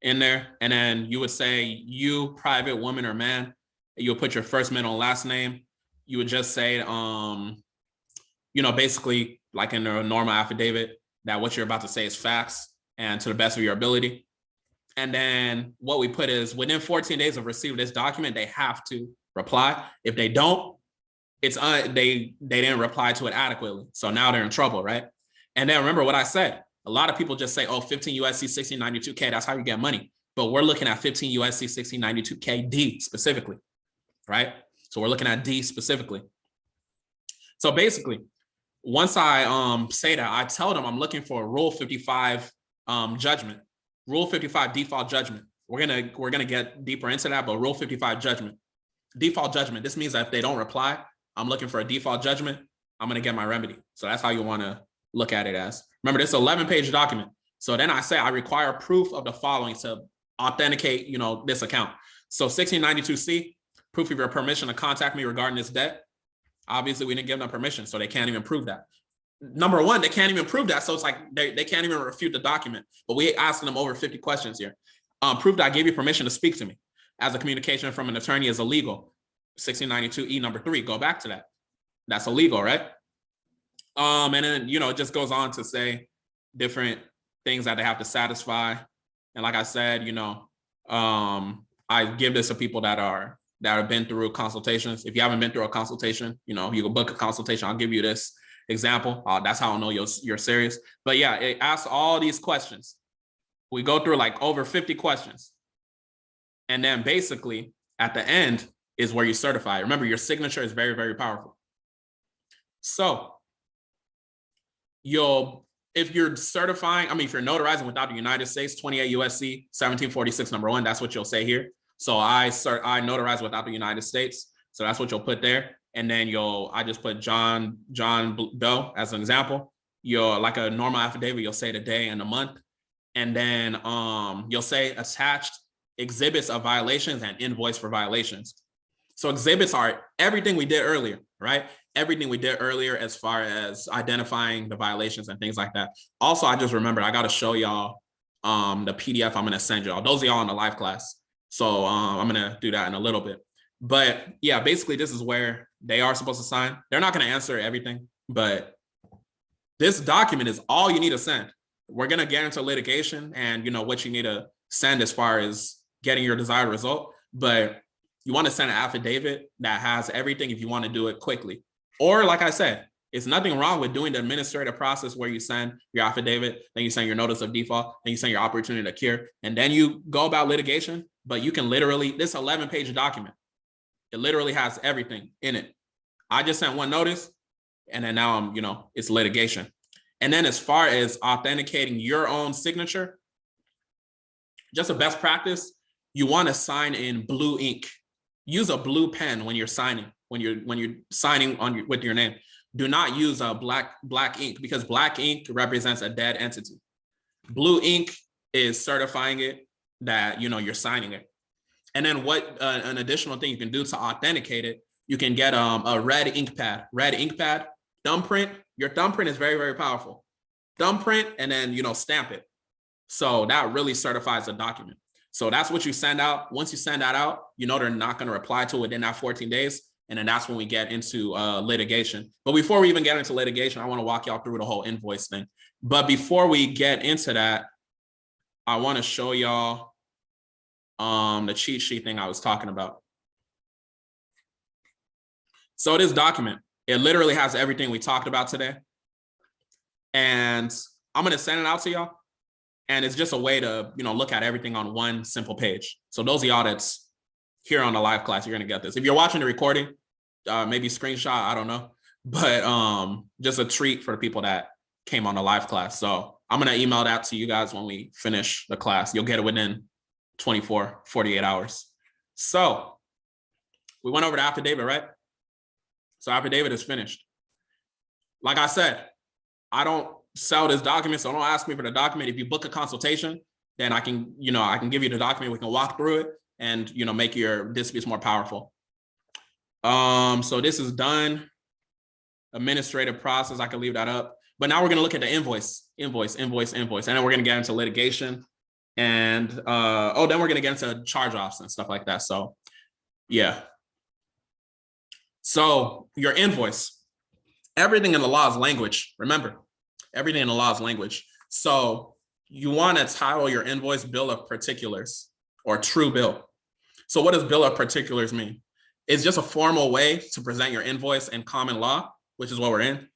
Speaker 1: in there. And then you would say you, private woman or man. You'll put your first, middle, and last name. You would just say, basically like in a normal affidavit, that what you're about to say is facts and to the best of your ability. And then what we put is within 14 days of receiving this document, they have to reply. If they don't, it's they didn't reply to it adequately. So now they're in trouble, right? And then remember what I said. A lot of people just say, 15 USC 1692K, that's how you get money. But we're looking at 15 USC 1692K D specifically, right? So we're looking at D specifically. So basically, once I say that, I tell them I'm looking for a Rule 55 judgment, Rule 55 default judgment. We're gonna get deeper into that, but Rule 55 judgment, default judgment. This means that if they don't reply, I'm looking for a default judgment. I'm gonna get my remedy. So that's how you want to look at it as. Remember, this 11-page document. So then I say I require proof of the following to authenticate, this account. So 1692C, proof of your permission to contact me regarding this debt. Obviously, we didn't give them permission, so they can't even prove that. Number one, they can't even prove that. So it's like they can't even refute the document. But we asking them over 50 questions here. Proof that I gave you permission to speak to me as a communication from an attorney is illegal. 1692E number 3, go back to that. That's illegal, right? And then, it just goes on to say different things that they have to satisfy. And like I said, I give this to people that have been through consultations. If you haven't been through a consultation, you can book a consultation. I'll give you this example. That's how I'll know you're serious. But yeah, it asks all these questions. We go through like over 50 questions. And then basically At the end is where you certify. Remember, your signature is very, very powerful. So if you're certifying, if you're notarizing without the United States, 28 USC 1746 number 1, that's what you'll say here. So I notarize without the United States. So that's what you'll put there. And then I just put John Doe as an example. Like a normal affidavit, you'll say the day and the month. And then you'll say attached exhibits of violations and invoice for violations. So exhibits are everything we did earlier, right? Everything we did earlier as far as identifying the violations and things like that. Also, I just remembered I got to show y'all the PDF I'm going to send y'all. Those of y'all in the live class. So I'm going to do that in a little bit. But yeah, basically this is where they are supposed to sign. They're not going to answer everything, but this document is all you need to send. We're going to get into litigation and what you need to send as far as getting your desired result. But you want to send an affidavit that has everything if you want to do it quickly. Or like I said, it's nothing wrong with doing the administrative process where you send your affidavit, then you send your notice of default, then you send your opportunity to cure, and then you go about litigation. But you can literally, this 11-page document, it literally has everything in it. I just sent one notice and then now it's litigation. And then as far as authenticating your own signature, just a best practice, you want to sign in blue ink. Use a blue pen when you're signing, when you're signing with your name. Do not use a black ink because black ink represents a dead entity. Blue ink is certifying it that you're signing it. And then what an additional thing you can do to authenticate it, you can get a red ink pad. Red ink pad, thumbprint. Your thumbprint is very, very powerful. Thumbprint and then stamp it. So that really certifies the document. So that's what you send out. Once you send that out, they're not going to reply to it within that 14 days. And then that's when we get into litigation. But before we even get into litigation, I want to walk y'all through the whole invoice thing. But before we get into that, I want to show y'all the cheat sheet thing I was talking about. So this document, it literally has everything we talked about today. And I'm going to send it out to y'all. And it's just a way to, look at everything on one simple page. So those of y'all that's here on the live class, you're going to get this. If you're watching the recording, maybe screenshot, I don't know. But just a treat for the people that came on the live class. So I'm going to email that to you guys when we finish the class. You'll get it within 48 hours. So we went over the affidavit, right? So affidavit is finished. Like I said, I don't sell this document, so don't ask me for the document. If you book a consultation, then I can give you the document. We can walk through it and make your disputes more powerful. So this is done. Administrative process, I can leave that up. But now we're going to look at the invoice, and then we're going to get into litigation, and then we're going to get into charge-offs and stuff like that. So yeah. So your invoice, everything in the law is language. Remember, everything in the law is language. So you want to title your invoice bill of particulars or true bill. So what does bill of particulars mean? It's just a formal way to present your invoice in common law, which is what we're in.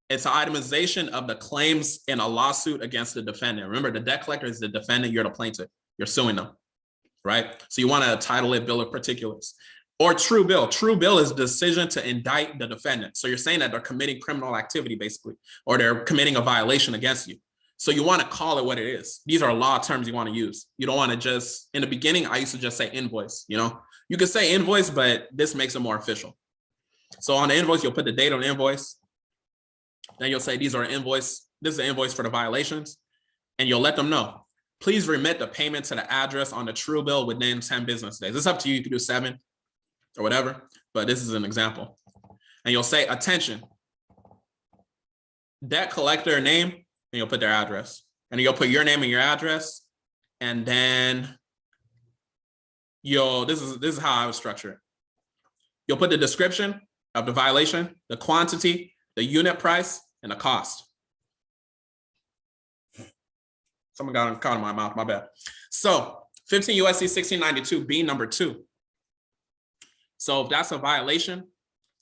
Speaker 1: It's an itemization of the claims in a lawsuit against the defendant. Remember, the debt collector is the defendant, you're the plaintiff, you're suing them, right? So you want to title it bill of particulars. Or true bill. True bill is decision to indict the defendant. So you're saying that they're committing criminal activity, basically, or they're committing a violation against you. So you want to call it what it is. These are law terms you want to use. You don't want to just, in the beginning, I used to just say invoice, You could say invoice, but this makes it more official. So on the invoice, you'll put the date on the invoice. Then you'll say, these are invoice. This is the invoice for the violations. And you'll let them know. Please remit the payment to the address on the true bill within 10 business days. It's up to you. You can do 7 or whatever, but this is an example. And you'll say, attention, debt collector name, and you'll put their address. And you'll put your name and your address. And then this is how I would structure it. You'll put the description of the violation, the quantity, the unit price, and the cost. Someone got caught in my mouth, my bad. So 15 USC 1692 B number 2. So if that's a violation,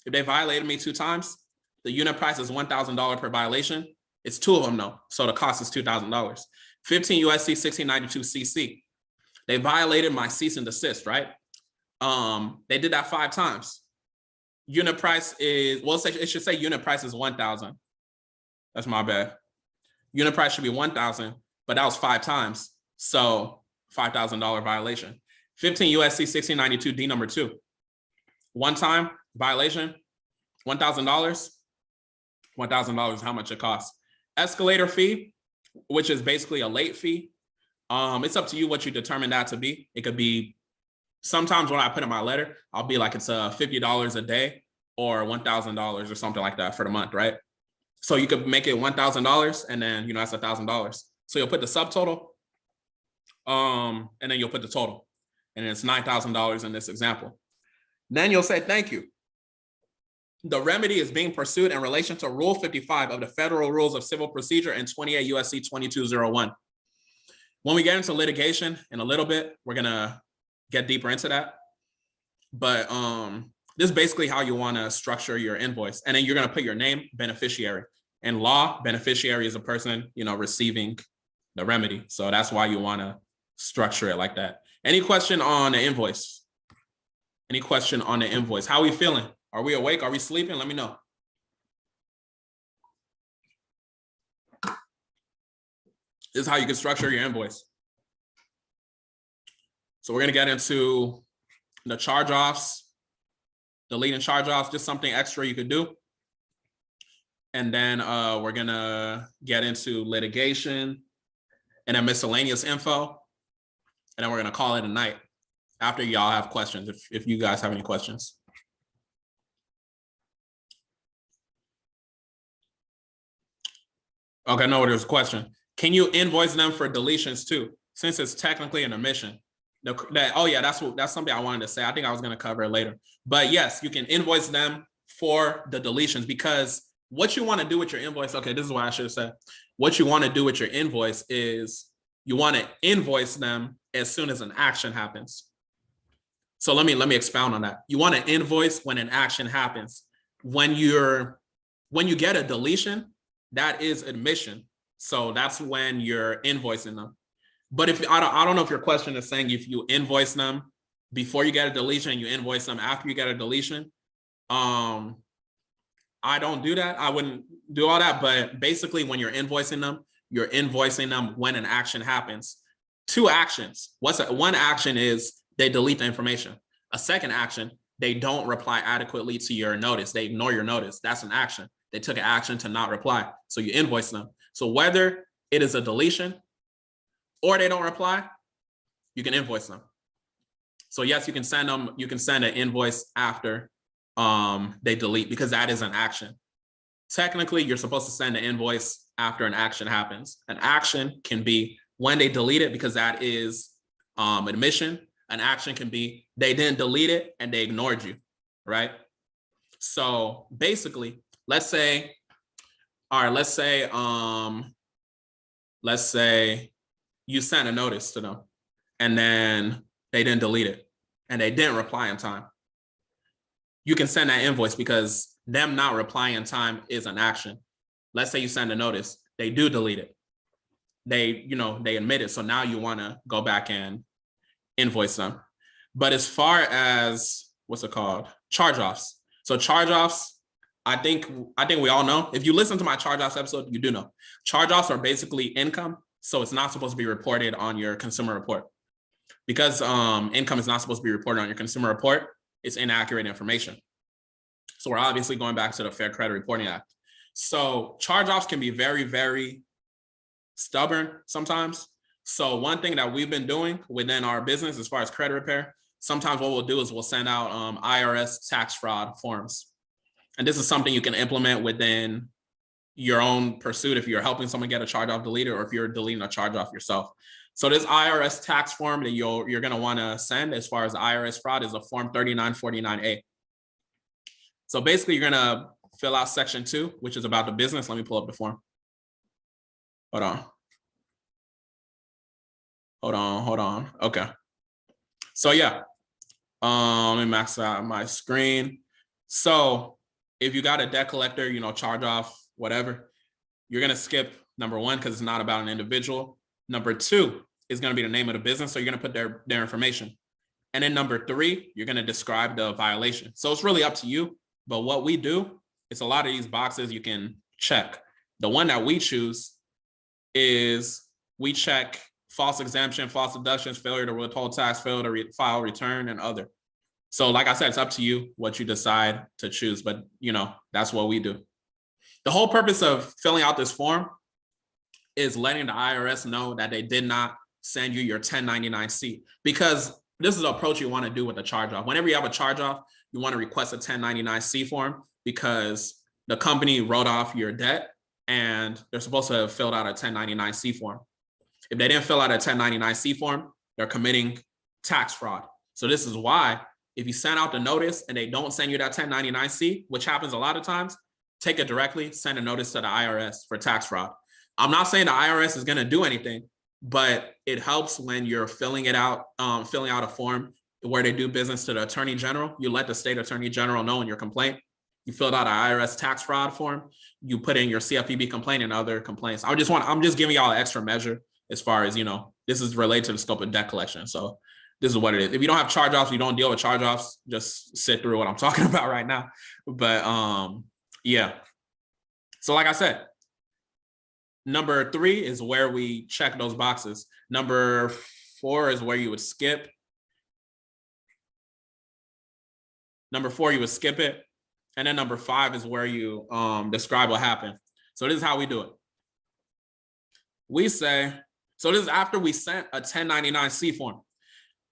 Speaker 1: if they violated me 2 times, the unit price is $1,000 per violation. It's 2 of them though, so the cost is $2,000. 15 USC 1692 CC. They violated my cease and desist, right? They did that 5 times. Unit price is, well, it should say unit price is 1,000. That's my bad. Unit price should be 1,000, but that was 5 times. So $5,000 violation. 15 USC 1692 D number 2. One time violation, $1,000. $1,000 is how much it costs. Escalator fee, which is basically a late fee. It's up to you what you determine that to be. It could be, sometimes when I put in my letter, I'll be like, it's $50 a day or $1,000 or something like that for the month, right? So you could make it $1,000 and then, that's $1,000. So you'll put the subtotal and then you'll put the total. And it's $9,000 in this example. Then you'll say, thank you. The remedy is being pursued in relation to Rule 55 of the Federal Rules of Civil Procedure and 28 USC 2201. When we get into litigation in a little bit, we're gonna get deeper into that. But this is basically how you wanna structure your invoice. And then you're gonna put your name, beneficiary. In law, beneficiary is a person, receiving the remedy. So that's why you wanna structure it like that. Any question on the invoice? Any question on the invoice? How are we feeling? Are we awake? Are we sleeping? Let me know. This is how you can structure your invoice. So we're gonna get into the charge-offs, deleting charge-offs, just something extra you could do. And then we're gonna get into litigation and then miscellaneous info. And then we're gonna call it a night after y'all have questions, if you guys have any questions. Okay, no, there's a question. Can you invoice them for deletions too, since it's technically an omission? That's something I wanted to say. I think I was going to cover it later. But yes, you can invoice them for the deletions, because what you want to do with your invoice, okay, this is what I should have said. What you want to do with your invoice is you want to invoice them as soon as an action happens. So let me expound on that. You want to invoice when an action happens. When you get a deletion, that is admission. So that's when you're invoicing them. But if I don't know if your question is saying if you invoice them before you get a deletion, you invoice them after you get a deletion. I don't do that. I wouldn't do all that. But basically, when you're invoicing them when an action happens. 2 actions. One action is they delete the information. A second action, they don't reply adequately to your notice. They ignore your notice. That's an action. They took an action to not reply. So you invoice them. So whether it is a deletion or they don't reply, you can invoice them. So yes, you can send an invoice after they delete, because that is an action. Technically, you're supposed to send an invoice after an action happens. An action can be when they delete it, because that is admission. An action can be they didn't delete it and they ignored you, right? So basically, let's say you sent a notice to them and then they didn't delete it and they didn't reply in time. You can send that invoice because them not replying in time is an action. Let's say you send a notice, they do delete it. They admit it. So now you want to go back and invoice them. But as far as charge-offs. So charge-offs, I think we all know. If you listen to my charge-offs episode, you do know. Charge-offs are basically income. So it's not supposed to be reported on your consumer report. Because income is not supposed to be reported on your consumer report, it's inaccurate information. So we're obviously going back to the Fair Credit Reporting Act. So charge-offs can be very, very stubborn sometimes. So one thing that we've been doing within our business as far as credit repair, sometimes what we'll do is we'll send out IRS tax fraud forms. And this is something you can implement within your own pursuit if you're helping someone get a charge-off deleted or if you're deleting a charge-off yourself. So this IRS tax form that you're going to want to send as far as IRS fraud is a form 3949A. So basically, you're going to fill out section 2, which is about the business. Let me pull up the form. Hold on. Okay. So yeah, let me max out my screen. So if you got a debt collector, charge off, whatever, you're going to skip number 1 because it's not about an individual. Number 2 is going to be the name of the business. So you're going to put their information. And then number 3, you're going to describe the violation. So it's really up to you. But what we do is a lot of these boxes you can check. The one that we choose is we check false exemption, false deductions, failure to withhold tax, failure to file return, and other. So like I said, it's up to you what you decide to choose, but that's what we do. The whole purpose of filling out this form is letting the IRS know that they did not send you your 1099-C, because this is the approach you want to do with a charge-off. Whenever you have a charge-off, you want to request a 1099-C form because the company wrote off your debt and they're supposed to have filled out a 1099-C form. If they didn't fill out a 1099-C form, they're committing tax fraud. So this is why if you send out the notice and they don't send you that 1099-C, which happens a lot of times, take it directly, send a notice to the IRS for tax fraud. I'm not saying the IRS is going to do anything, but it helps when you're filling out a form where they do business to the Attorney General. You let the state Attorney General know in your complaint. You filled out an IRS tax fraud form. You put in your CFPB complaint and other complaints. I'm just giving y'all an extra measure as far as, this is related to the scope of debt collection. So this is what it is. If you don't have charge-offs, you don't deal with charge-offs, just sit through what I'm talking about right now. But yeah. So like I said, number 3 is where we check those boxes. Number 4 is where you would skip. Number 4, you would skip it. And then number 5 is where you describe what happened. So this is how we do it. We say, so this is after we sent a 1099-C form.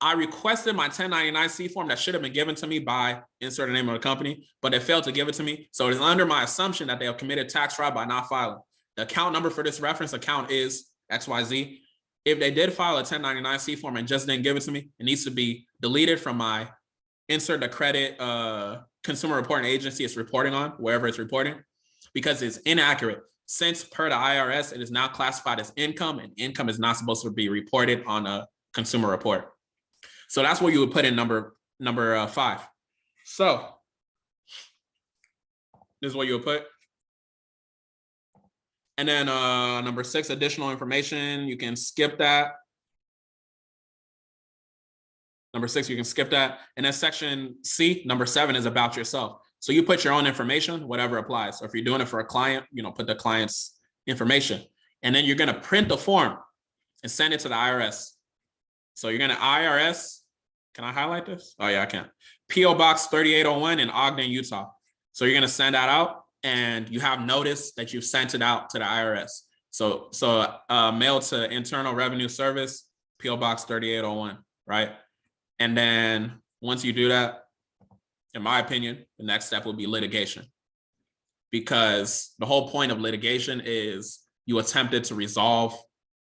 Speaker 1: I requested my 1099-C form that should have been given to me by insert the name of the company, but they failed to give it to me. So it is under my assumption that they have committed tax fraud by not filing. The account number for this reference account is XYZ. If they did file a 1099-C form and just didn't give it to me, it needs to be deleted from my insert the credit consumer reporting agency it's reporting on, wherever it's reporting, because it's inaccurate. Since per the IRS, it is now classified as income, and income is not supposed to be reported on a consumer report. So that's where you would put in number 5. So this is what you would put. And then number 6, additional information, you can skip that. Number 6, you can skip that. And then section C, number 7 is about yourself. So you put your own information, whatever applies. So if you're doing it for a client, put the client's information. And then you're going to print the form and send it to the IRS. So you're going to IRS, can I highlight this? Oh yeah, I can. PO Box 3801 in Ogden, Utah. So you're going to send that out and you have notice that you've sent it out to the IRS. So mail to Internal Revenue Service, PO Box 3801, right? And then once you do that, in my opinion, the next step will be litigation. Because the whole point of litigation is you attempted to resolve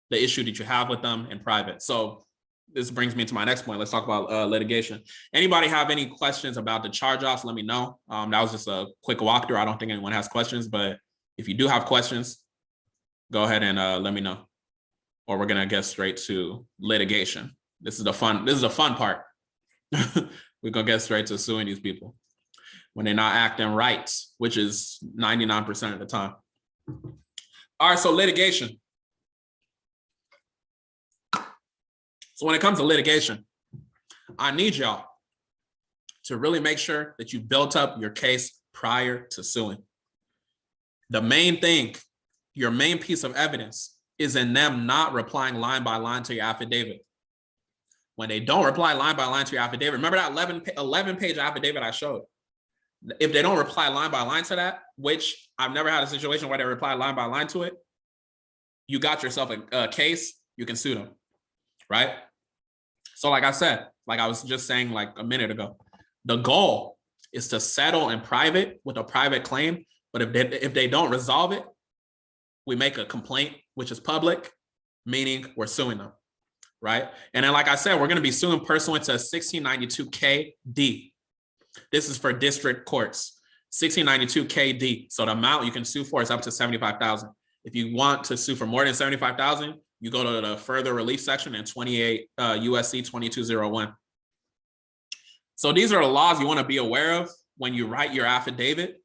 Speaker 1: the issue that you have with them in private. So this brings me to my next point. Let's talk about litigation. Anybody have any questions about the charge-offs? Let me know. That was just a quick walkthrough. I don't think anyone has questions, but if you do have questions, go ahead and let me know. Or we're gonna get straight to litigation. This is the fun part. We're gonna get straight to suing these people when they're not acting right, which is 99% of the time. All right, so litigation. So when it comes to litigation, I need y'all to really make sure that you built up your case prior to suing. The main thing, your main piece of evidence is in them not replying line by line to your affidavit. When they don't reply line by line to your affidavit, remember that 11-page affidavit I showed? If they don't reply line by line to that, which I've never had a situation where they reply line by line to it, you got yourself a case, you can sue them, right? So like I said, like I was just saying like a minute ago, the goal is to settle in private with a private claim, but if they don't resolve it, we make a complaint, which is public, meaning we're suing them, right? And then like I said, we're gonna be suing pursuant to 1692 KD. This is for district courts, 1692 KD. So the amount you can sue for is up to $75,000. If you want to sue for more than $75,000, you go to the further relief section in 28 USC 2201. So these are the laws you want to be aware of when you write your affidavit.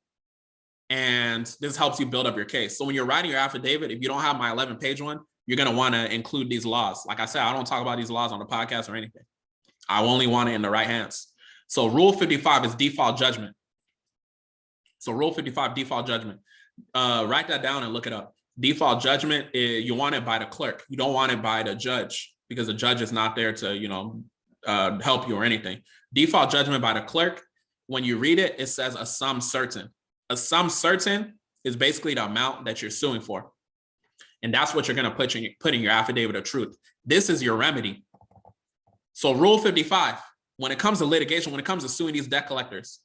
Speaker 1: And this helps you build up your case. So when you're writing your affidavit, if you don't have my 11-page one, you're going to want to include these laws. Like I said, I don't talk about these laws on the podcast or anything. I only want it in the right hands. So Rule 55 is default judgment. So Rule 55, default judgment. Write that down and look it up. Default judgment, you want it by the clerk. You don't want it by the judge because the judge is not there to, help you or anything. Default judgment by the clerk, when you read it, it says a sum certain. A sum certain is basically the amount that you're suing for. And that's what you're going to put in your affidavit of truth. This is your remedy. So Rule 55, when it comes to litigation, when it comes to suing these debt collectors,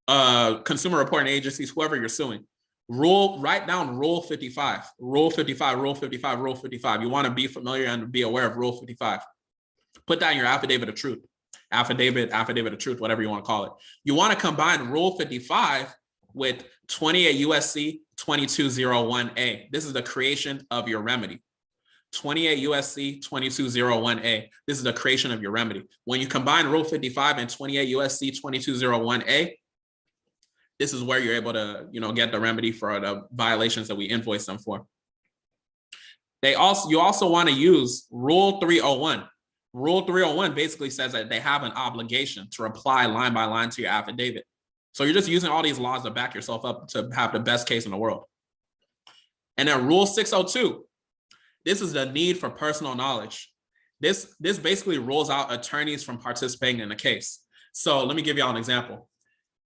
Speaker 1: consumer reporting agencies, whoever you're suing, write down Rule 55, Rule 55, Rule 55, Rule 55. You want to be familiar and be aware of Rule 55. Put that in your affidavit of truth, affidavit of truth, whatever you want to call it. You want to combine Rule 55 with 28 USC 2201A. This is the creation of your remedy. 28 USC 2201A. This is the creation of your remedy. When you combine Rule 55 and 28 USC 2201A, this is where you're able to, get the remedy for the violations that we invoice them for. You also want to use Rule 301. Rule 301 basically says that they have an obligation to reply line by line to your affidavit. So you're just using all these laws to back yourself up to have the best case in the world. And then Rule 602, this is the need for personal knowledge. This basically rules out attorneys from participating in a case. So let me give y'all an example.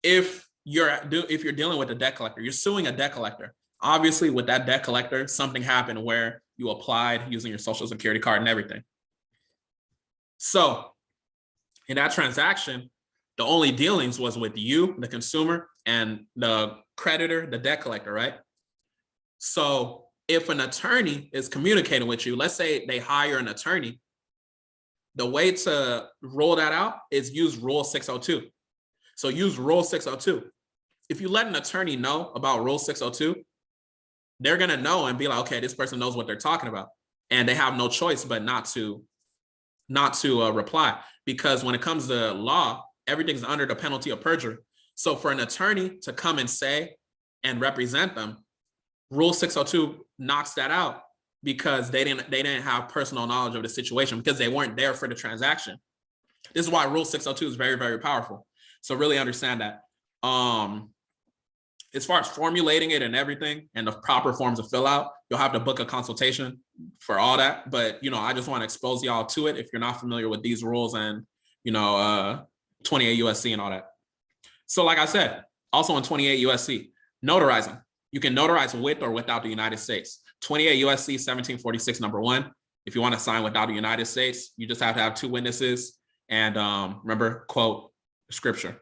Speaker 1: If you're dealing with a debt collector, you're suing a debt collector. Obviously, with that debt collector, something happened where you applied using your social security card and everything. So in that transaction, the only dealings was with you, the consumer, and the creditor, the debt collector, right? So if an attorney is communicating with you, let's say they hire an attorney, the way to roll that out is use Rule 602. So use Rule 602. If you let an attorney know about Rule 602, they're going to know and be like, okay, this person knows what they're talking about. And they have no choice but not to reply, because when it comes to law, everything's under the penalty of perjury. So for an attorney to come and say and represent them, Rule 602 knocks that out because they didn't have personal knowledge of the situation because they weren't there for the transaction. This is why Rule 602 is very, very powerful. So really understand that. As far as formulating it and everything and the proper forms to fill out, you'll have to book a consultation for all that. But, I just want to expose y'all to it if you're not familiar with these rules and, 28 USC and all that. So like I said, also in 28 USC, notarizing. You can notarize with or without the United States. 28 USC 1746, number 1. If you want to sign without the United States, you just have to have 2 witnesses. And remember, quote, scripture.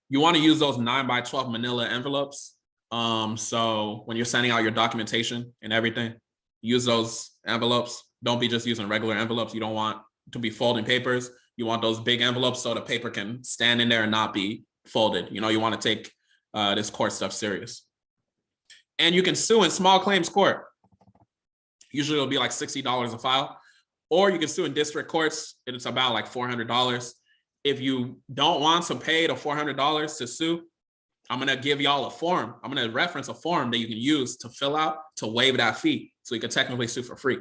Speaker 1: You want to use those 9x12 manila envelopes. So when you're sending out your documentation and everything, use those envelopes. Don't be just using regular envelopes. You don't want to be folding papers. You want those big envelopes so the paper can stand in there and not be folded. You want to take this court stuff serious. And you can sue in small claims court. Usually it'll be like $60 a file. Or you can sue in district courts. It's about like $400. If you don't want to pay the $400 to sue, I'm going to give y'all a form. I'm going to reference a form that you can use to fill out to waive that fee. So you can technically sue for free,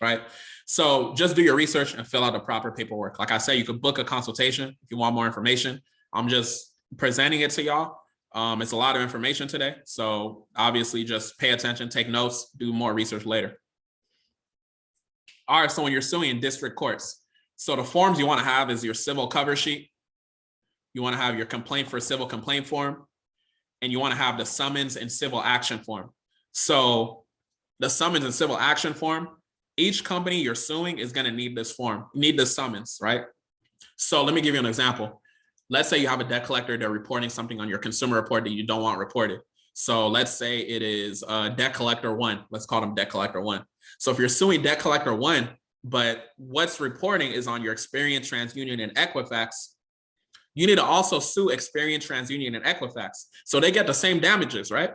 Speaker 1: right? So just do your research and fill out the proper paperwork. Like I said, you could book a consultation if you want more information. I'm just presenting it to y'all. It's a lot of information today. So obviously just pay attention, take notes, do more research later. All right, so when you're suing in district courts, so the forms you want to have is your civil cover sheet. You want to have your complaint for civil complaint form, and you want to have the summons and civil action form. So the summons and civil action form, each company you're suing is going to need this form, need the summons, right? So let me give you an example. Let's say you have a debt collector, they're reporting something on your consumer report that you don't want reported. So let's say it is debt collector 1. Let's call them debt collector 1. So if you're suing debt collector 1, but what's reporting is on your Experian, TransUnion, and Equifax, you need to also sue Experian, TransUnion, and Equifax. So they get the same damages, right?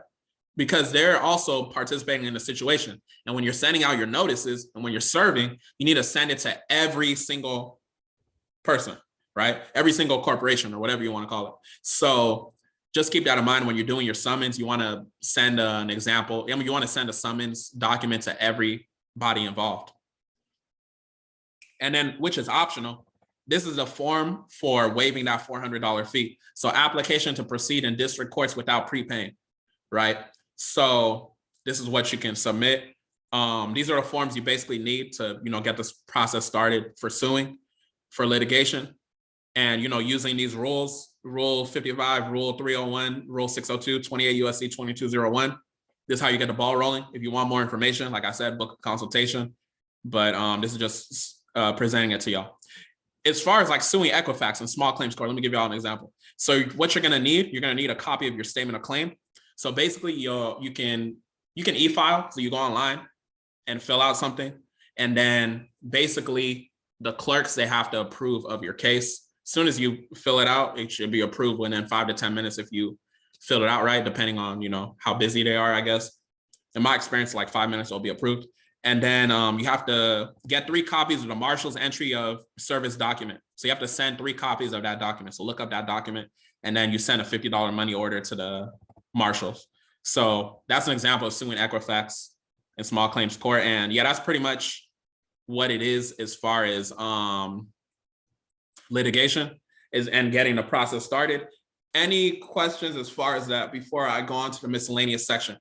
Speaker 1: Because they're also participating in the situation. And when you're sending out your notices and when you're serving, you need to send it to every single person, right? Every single corporation or whatever you want to call it. So just keep that in mind when you're doing your summons. You want to send an example. You want to send a summons document to everybody involved. And then, which is optional, this is a form for waiving that $400 fee. So application to proceed in district courts without prepaying, right? So this is what you can submit. These are the forms you basically need to, get this process started for suing, for litigation. And, using these rules, Rule 55, Rule 301, Rule 602, 28 U.S.C. 2201. This is how you get the ball rolling. If you want more information, like I said, book a consultation. But this is just presenting it to y'all. As far as like suing Equifax and small claims court, let me give y'all an example. So what you're gonna need a copy of your statement of claim. So basically, you can e-file. So you go online and fill out something, and then basically the clerks, they have to approve of your case. As soon as you fill it out, it should be approved within 5 to 10 minutes if you fill it out right, depending on how busy they are, I guess. In my experience, like 5 minutes, it'll be approved. And then you have to get 3 copies of the marshal's entry of service document. So you have to send 3 copies of that document. So look up that document, and then you send a $50 money order to the marshals. So that's an example of suing Equifax and small claims court. And yeah, that's pretty much what it is as far as litigation and getting the process started. Any questions as far as that before I go on to the miscellaneous section?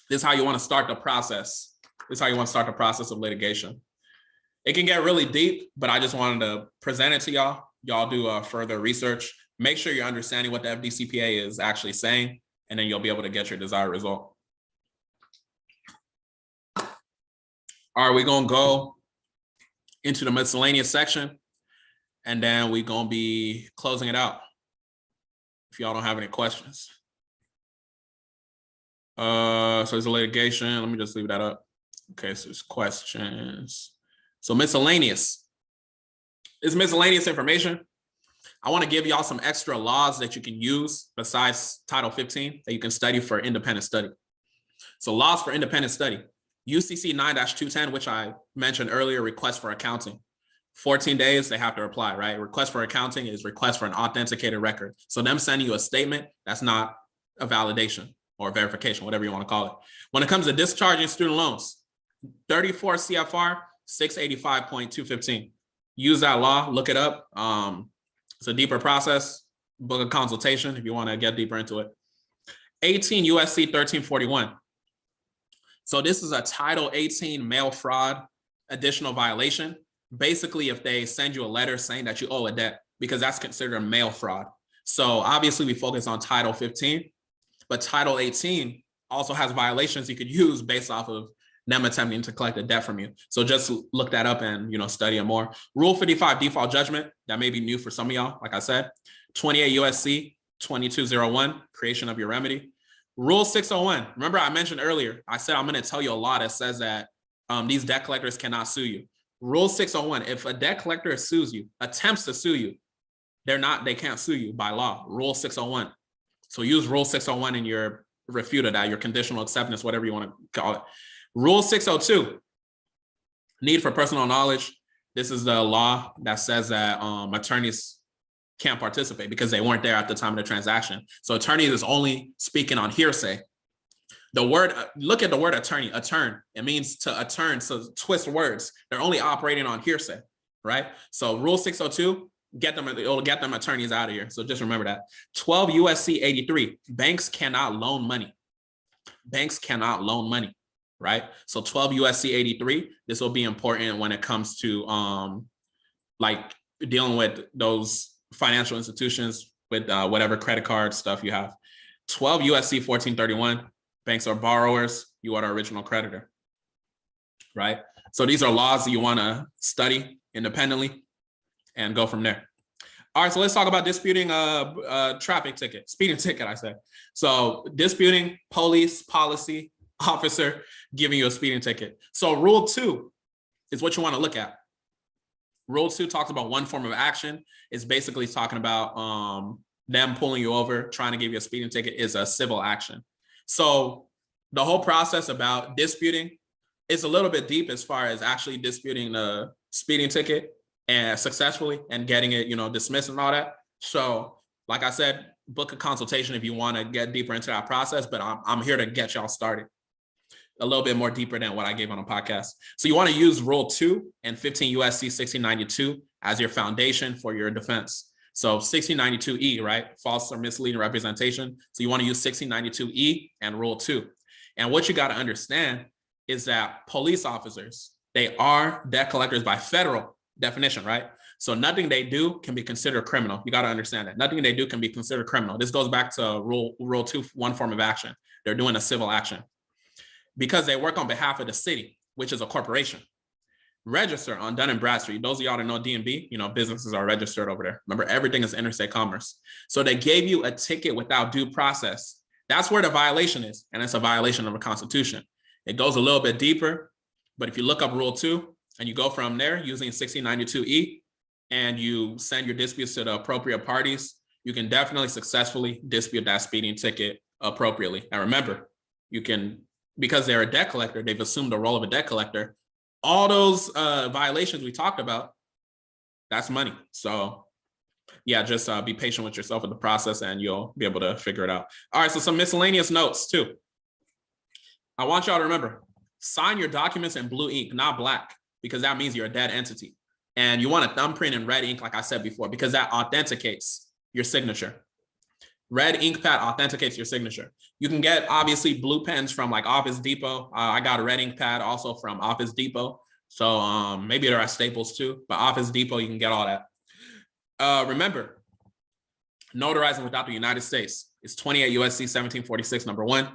Speaker 1: This is how you want to start the process. This is how you want to start the process of litigation. It can get really deep, but I just wanted to present it to y'all. Y'all do further research. Make sure you're understanding what the FDCPA is actually saying, and then you'll be able to get your desired result. All right, we're going to go into the miscellaneous section, and then we're going to be closing it out if y'all don't have any questions. So it's a litigation. Let me just leave that up. Okay, so there's questions. So miscellaneous. It's miscellaneous information. I want to give y'all some extra laws that you can use besides Title 15 that you can study for independent study. So laws for independent study. UCC 9-210, which I mentioned earlier, request for accounting. 14 days, they have to reply, right? Request for accounting is request for an authenticated record. So them sending you a statement, that's not a validation or verification, whatever you want to call it. When it comes to discharging student loans, 34 CFR 685.215. Use that law, look it up. It's a deeper process. Book a consultation if you want to get deeper into it. 18 USC 1341. So this is a Title 18 mail fraud additional violation. Basically, if they send you a letter saying that you owe a debt, because that's considered mail fraud. So obviously we focus on Title 15, but Title 18 also has violations you could use based off of them attempting to collect a debt from you. So just look that up and study it more. Rule 55 default judgment, that may be new for some of y'all, like I said. 28 USC 2201, creation of your remedy. Rule 601, remember I mentioned earlier, I said I'm going to tell you a law that says that these debt collectors cannot sue you. Rule 601, if a debt collector sues you, attempts to sue you, they can't sue you by law. Rule 601. So use Rule 601 in your refute of that, your conditional acceptance, whatever you want to call it. Rule 602, need for personal knowledge. This is the law that says that attorneys can't participate because they weren't there at the time of the transaction. So attorneys is only speaking on hearsay. The word, look at the word attorney, attorn. It means to attorn, so twist words. They're only operating on hearsay, right? So Rule 602, it'll get them attorneys out of here. So just remember that. 12 USC 83, banks cannot loan money. Banks cannot loan money, right? So 12 USC 83, this will be important when it comes to like dealing with those financial institutions with whatever credit card stuff you have. 12 USC 1431, banks are borrowers, you are the original creditor, right? So these are laws that you want to study independently and go from there. All right, so let's talk about disputing a traffic ticket, speeding ticket, I said. So disputing police, policy, officer giving you a speeding ticket. So Rule 2 is what you want to look at. Rule 2 talks about one form of action. It's basically talking about them pulling you over, trying to give you a speeding ticket is a civil action. So the whole process about disputing is a little bit deep as far as actually disputing the speeding ticket and successfully and getting it, dismissed and all that. So like I said, book a consultation if you want to get deeper into that process, but I'm here to get y'all started. a little bit more deeper than what I gave on a podcast. So you want to use Rule 2 and 15 USC 1692 as your foundation for your defense. So 1692E, right? False or misleading representation. So you want to use 1692E and Rule 2. And what you got to understand is that police officers, they are debt collectors by federal definition, right? So nothing they do can be considered criminal. You got to understand that. Nothing they do can be considered criminal. This goes back to Rule 2, one form of action. They're doing a civil action because they work on behalf of the city, which is a corporation. Register on Dun & Bradstreet. Those of y'all that know DMV, businesses are registered over there. Remember, everything is interstate commerce. So they gave you a ticket without due process. That's where the violation is, and it's a violation of the Constitution. It goes a little bit deeper, but if you look up Rule 2 and you go from there using 1692E and you send your disputes to the appropriate parties, you can definitely successfully dispute that speeding ticket appropriately. And remember, you can, because they're a debt collector, they've assumed the role of a debt collector. All those violations we talked about, that's money. So yeah, just be patient with yourself in the process and you'll be able to figure it out. All right, so some miscellaneous notes too. I want y'all to remember, sign your documents in blue ink, not black, because that means you're a dead entity. And you want a thumbprint in red ink, like I said before, because that authenticates your signature. Red ink pad authenticates your signature. You can get obviously blue pens from like Office Depot. I got a red ink pad also from Office Depot. So maybe they're at Staples too, but Office Depot, you can get all that. Remember, notarizing without the United States is 28 USC 1746, number 1.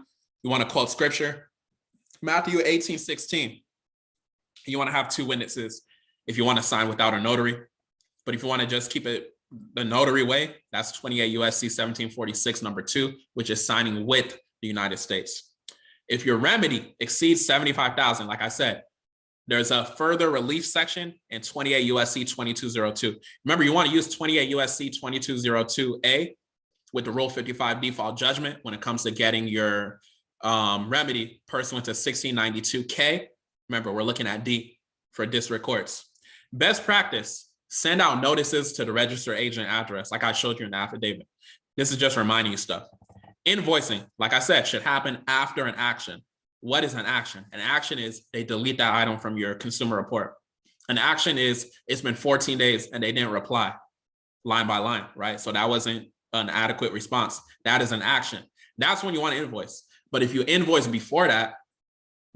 Speaker 1: You want to quote scripture, Matthew 18:16. You want to have 2 witnesses if you want to sign without a notary. But if you want to just keep it the notary way, that's 28 USC 1746, number 2, which is signing with the United States. If your remedy exceeds $75,000, like I said, there's a further relief section in 28 USC 2202. Remember, you want to use 28 USC 2202A with the Rule 55 default judgment when it comes to getting your remedy pursuant to 1692K. Remember, we're looking at D for district courts. Best practice, send out notices to the registered agent address, like I showed you in the affidavit. This is just reminding you stuff. Invoicing, like I said, should happen after an action. What is an action? An action is they delete that item from your consumer report. An action is it's been 14 days and they didn't reply line by line, right? So that wasn't an adequate response. That is an action. That's when you want to invoice. But if you invoice before that,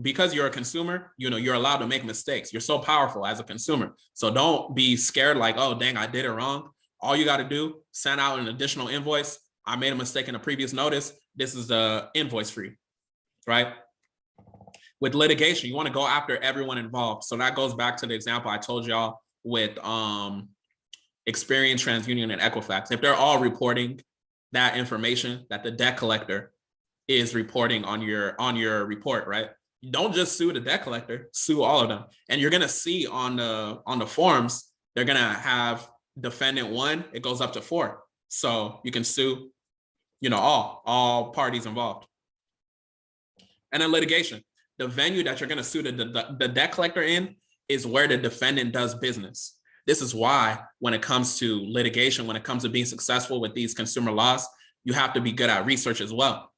Speaker 1: because you're a consumer, you're allowed to make mistakes. You're so powerful as a consumer. So don't be scared like, oh, dang, I did it wrong. All you got to do, send out an additional invoice. I made a mistake in a previous notice. This is the invoice for you, right? With litigation, you want to go after everyone involved. So that goes back to the example I told y'all with Experian, TransUnion, and Equifax. If they're all reporting that information that the debt collector is reporting on your report, right? Don't just sue the debt collector, sue all of them. And you're gonna see on the forms, they're gonna have defendant 1, it goes up to 4. So you can sue, all parties involved. And then litigation, the venue that you're gonna sue the debt collector in is where the defendant does business. This is why when it comes to litigation, when it comes to being successful with these consumer laws, you have to be good at research as well.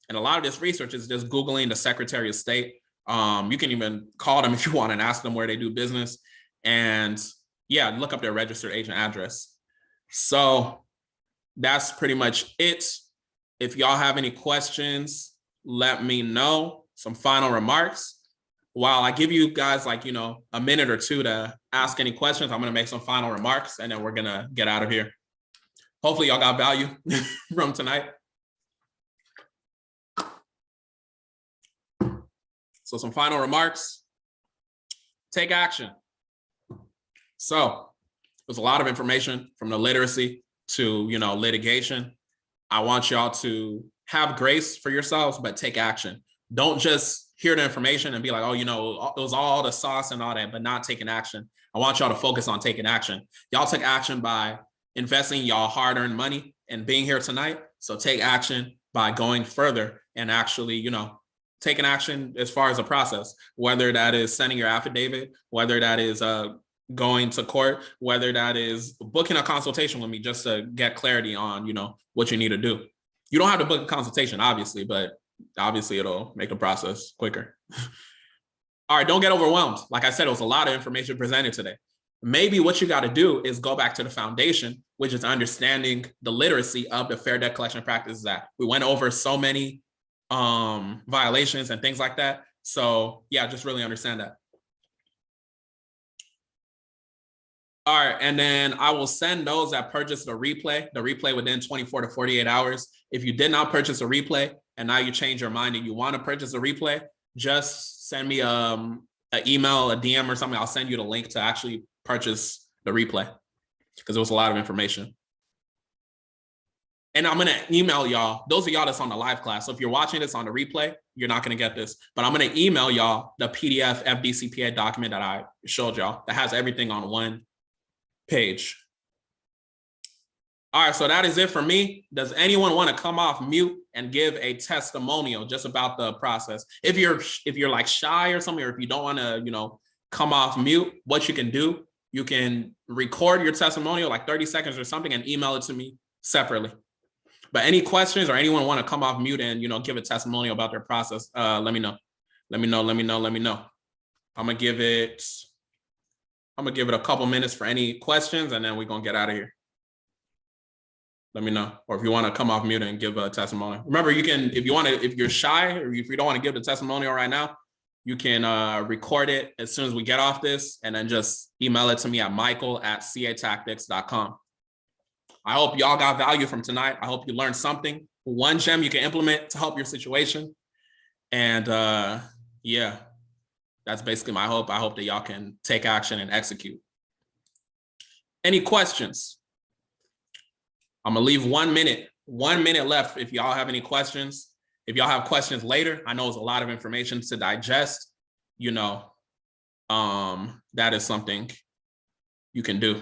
Speaker 1: And a lot of this research is just Googling the Secretary of State. You can even call them if you want and ask them where they do business. And yeah, look up their registered agent address. So that's pretty much it. If y'all have any questions, let me know. Some final remarks. While I give you guys a minute or 2 to ask any questions, I'm gonna make some final remarks and then we're gonna get out of here. Hopefully y'all got value from tonight. So some final remarks, take action. So there's a lot of information from the literacy to, litigation. I want y'all to have grace for yourselves, but take action. Don't just hear the information and be like, oh, it was all the sauce and all that, but not taking action. I want y'all to focus on taking action. Y'all took action by investing y'all hard-earned money and being here tonight. So take action by going further and actually, taking action as far as a process, whether that is sending your affidavit, whether that is going to court, whether that is booking a consultation with me just to get clarity on, what you need to do. You don't have to book a consultation, obviously, but obviously it'll make the process quicker. All right, don't get overwhelmed. Like I said, it was a lot of information presented today. Maybe what you got to do is go back to the foundation, which is understanding the literacy of the Fair Debt Collection Practices Act. We went over so many violations and things like that. So yeah, just really understand that. All right, and then I will send those that purchased the replay within 24 to 48 hours. If you did not purchase a replay and now you change your mind and you want to purchase a replay, just send me an email, a DM or something. I'll send you the link to actually purchase the replay because it was a lot of information. And I'm going to email y'all, those of y'all that's on the live class. So if you're watching this on the replay, you're not going to get this, but I'm going to email y'all the PDF FDCPA document that I showed y'all that has everything on one page. All right, so that is it for me. Does anyone want to come off mute and give a testimonial just about the process? If you're like shy or something, or if you don't want to, come off mute, what you can do, you can record your testimonial like 30 seconds or something and email it to me separately. But any questions or anyone want to come off mute and give a testimonial about their process, let me know. Let me know. I'm gonna give it a couple minutes for any questions, and then we're gonna get out of here. Let me know. Or if you want to come off mute and give a testimonial. Remember, you can, if you're shy or if you don't want to give the testimonial right now, you can record it as soon as we get off this and then just email it to me at michael@catactics.com. I hope y'all got value from tonight. I hope you learned something. One gem you can implement to help your situation. And yeah, that's basically my hope. I hope that y'all can take action and execute. Any questions? I'm gonna leave 1 minute left if y'all have any questions. If y'all have questions later, I know it's a lot of information to digest, that is something you can do.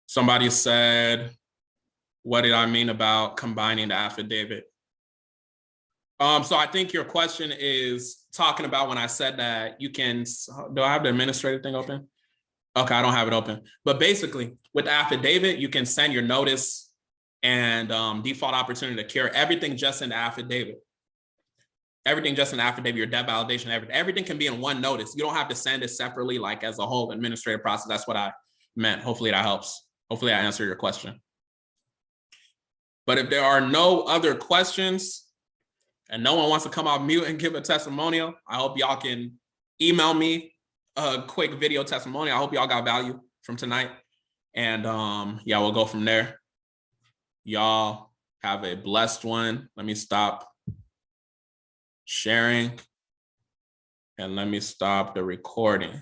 Speaker 1: Somebody said, what did I mean about combining the affidavit? So I think your question is talking about when I said that you can, do I have the administrative thing open? Okay, I don't have it open. But basically, with the affidavit, you can send your notice and default opportunity to cure, everything just in the affidavit. Everything just in the affidavit, your debt validation, everything can be in one notice. You don't have to send it separately, like as a whole administrative process. That's what I meant. Hopefully that helps. Hopefully I answered your question. But if there are no other questions and no one wants to come off mute and give a testimonial, I hope y'all can email me a quick video testimonial. I hope y'all got value from tonight. And yeah, we'll go from there. Y'all have a blessed one. Let me stop sharing and let me stop the recording.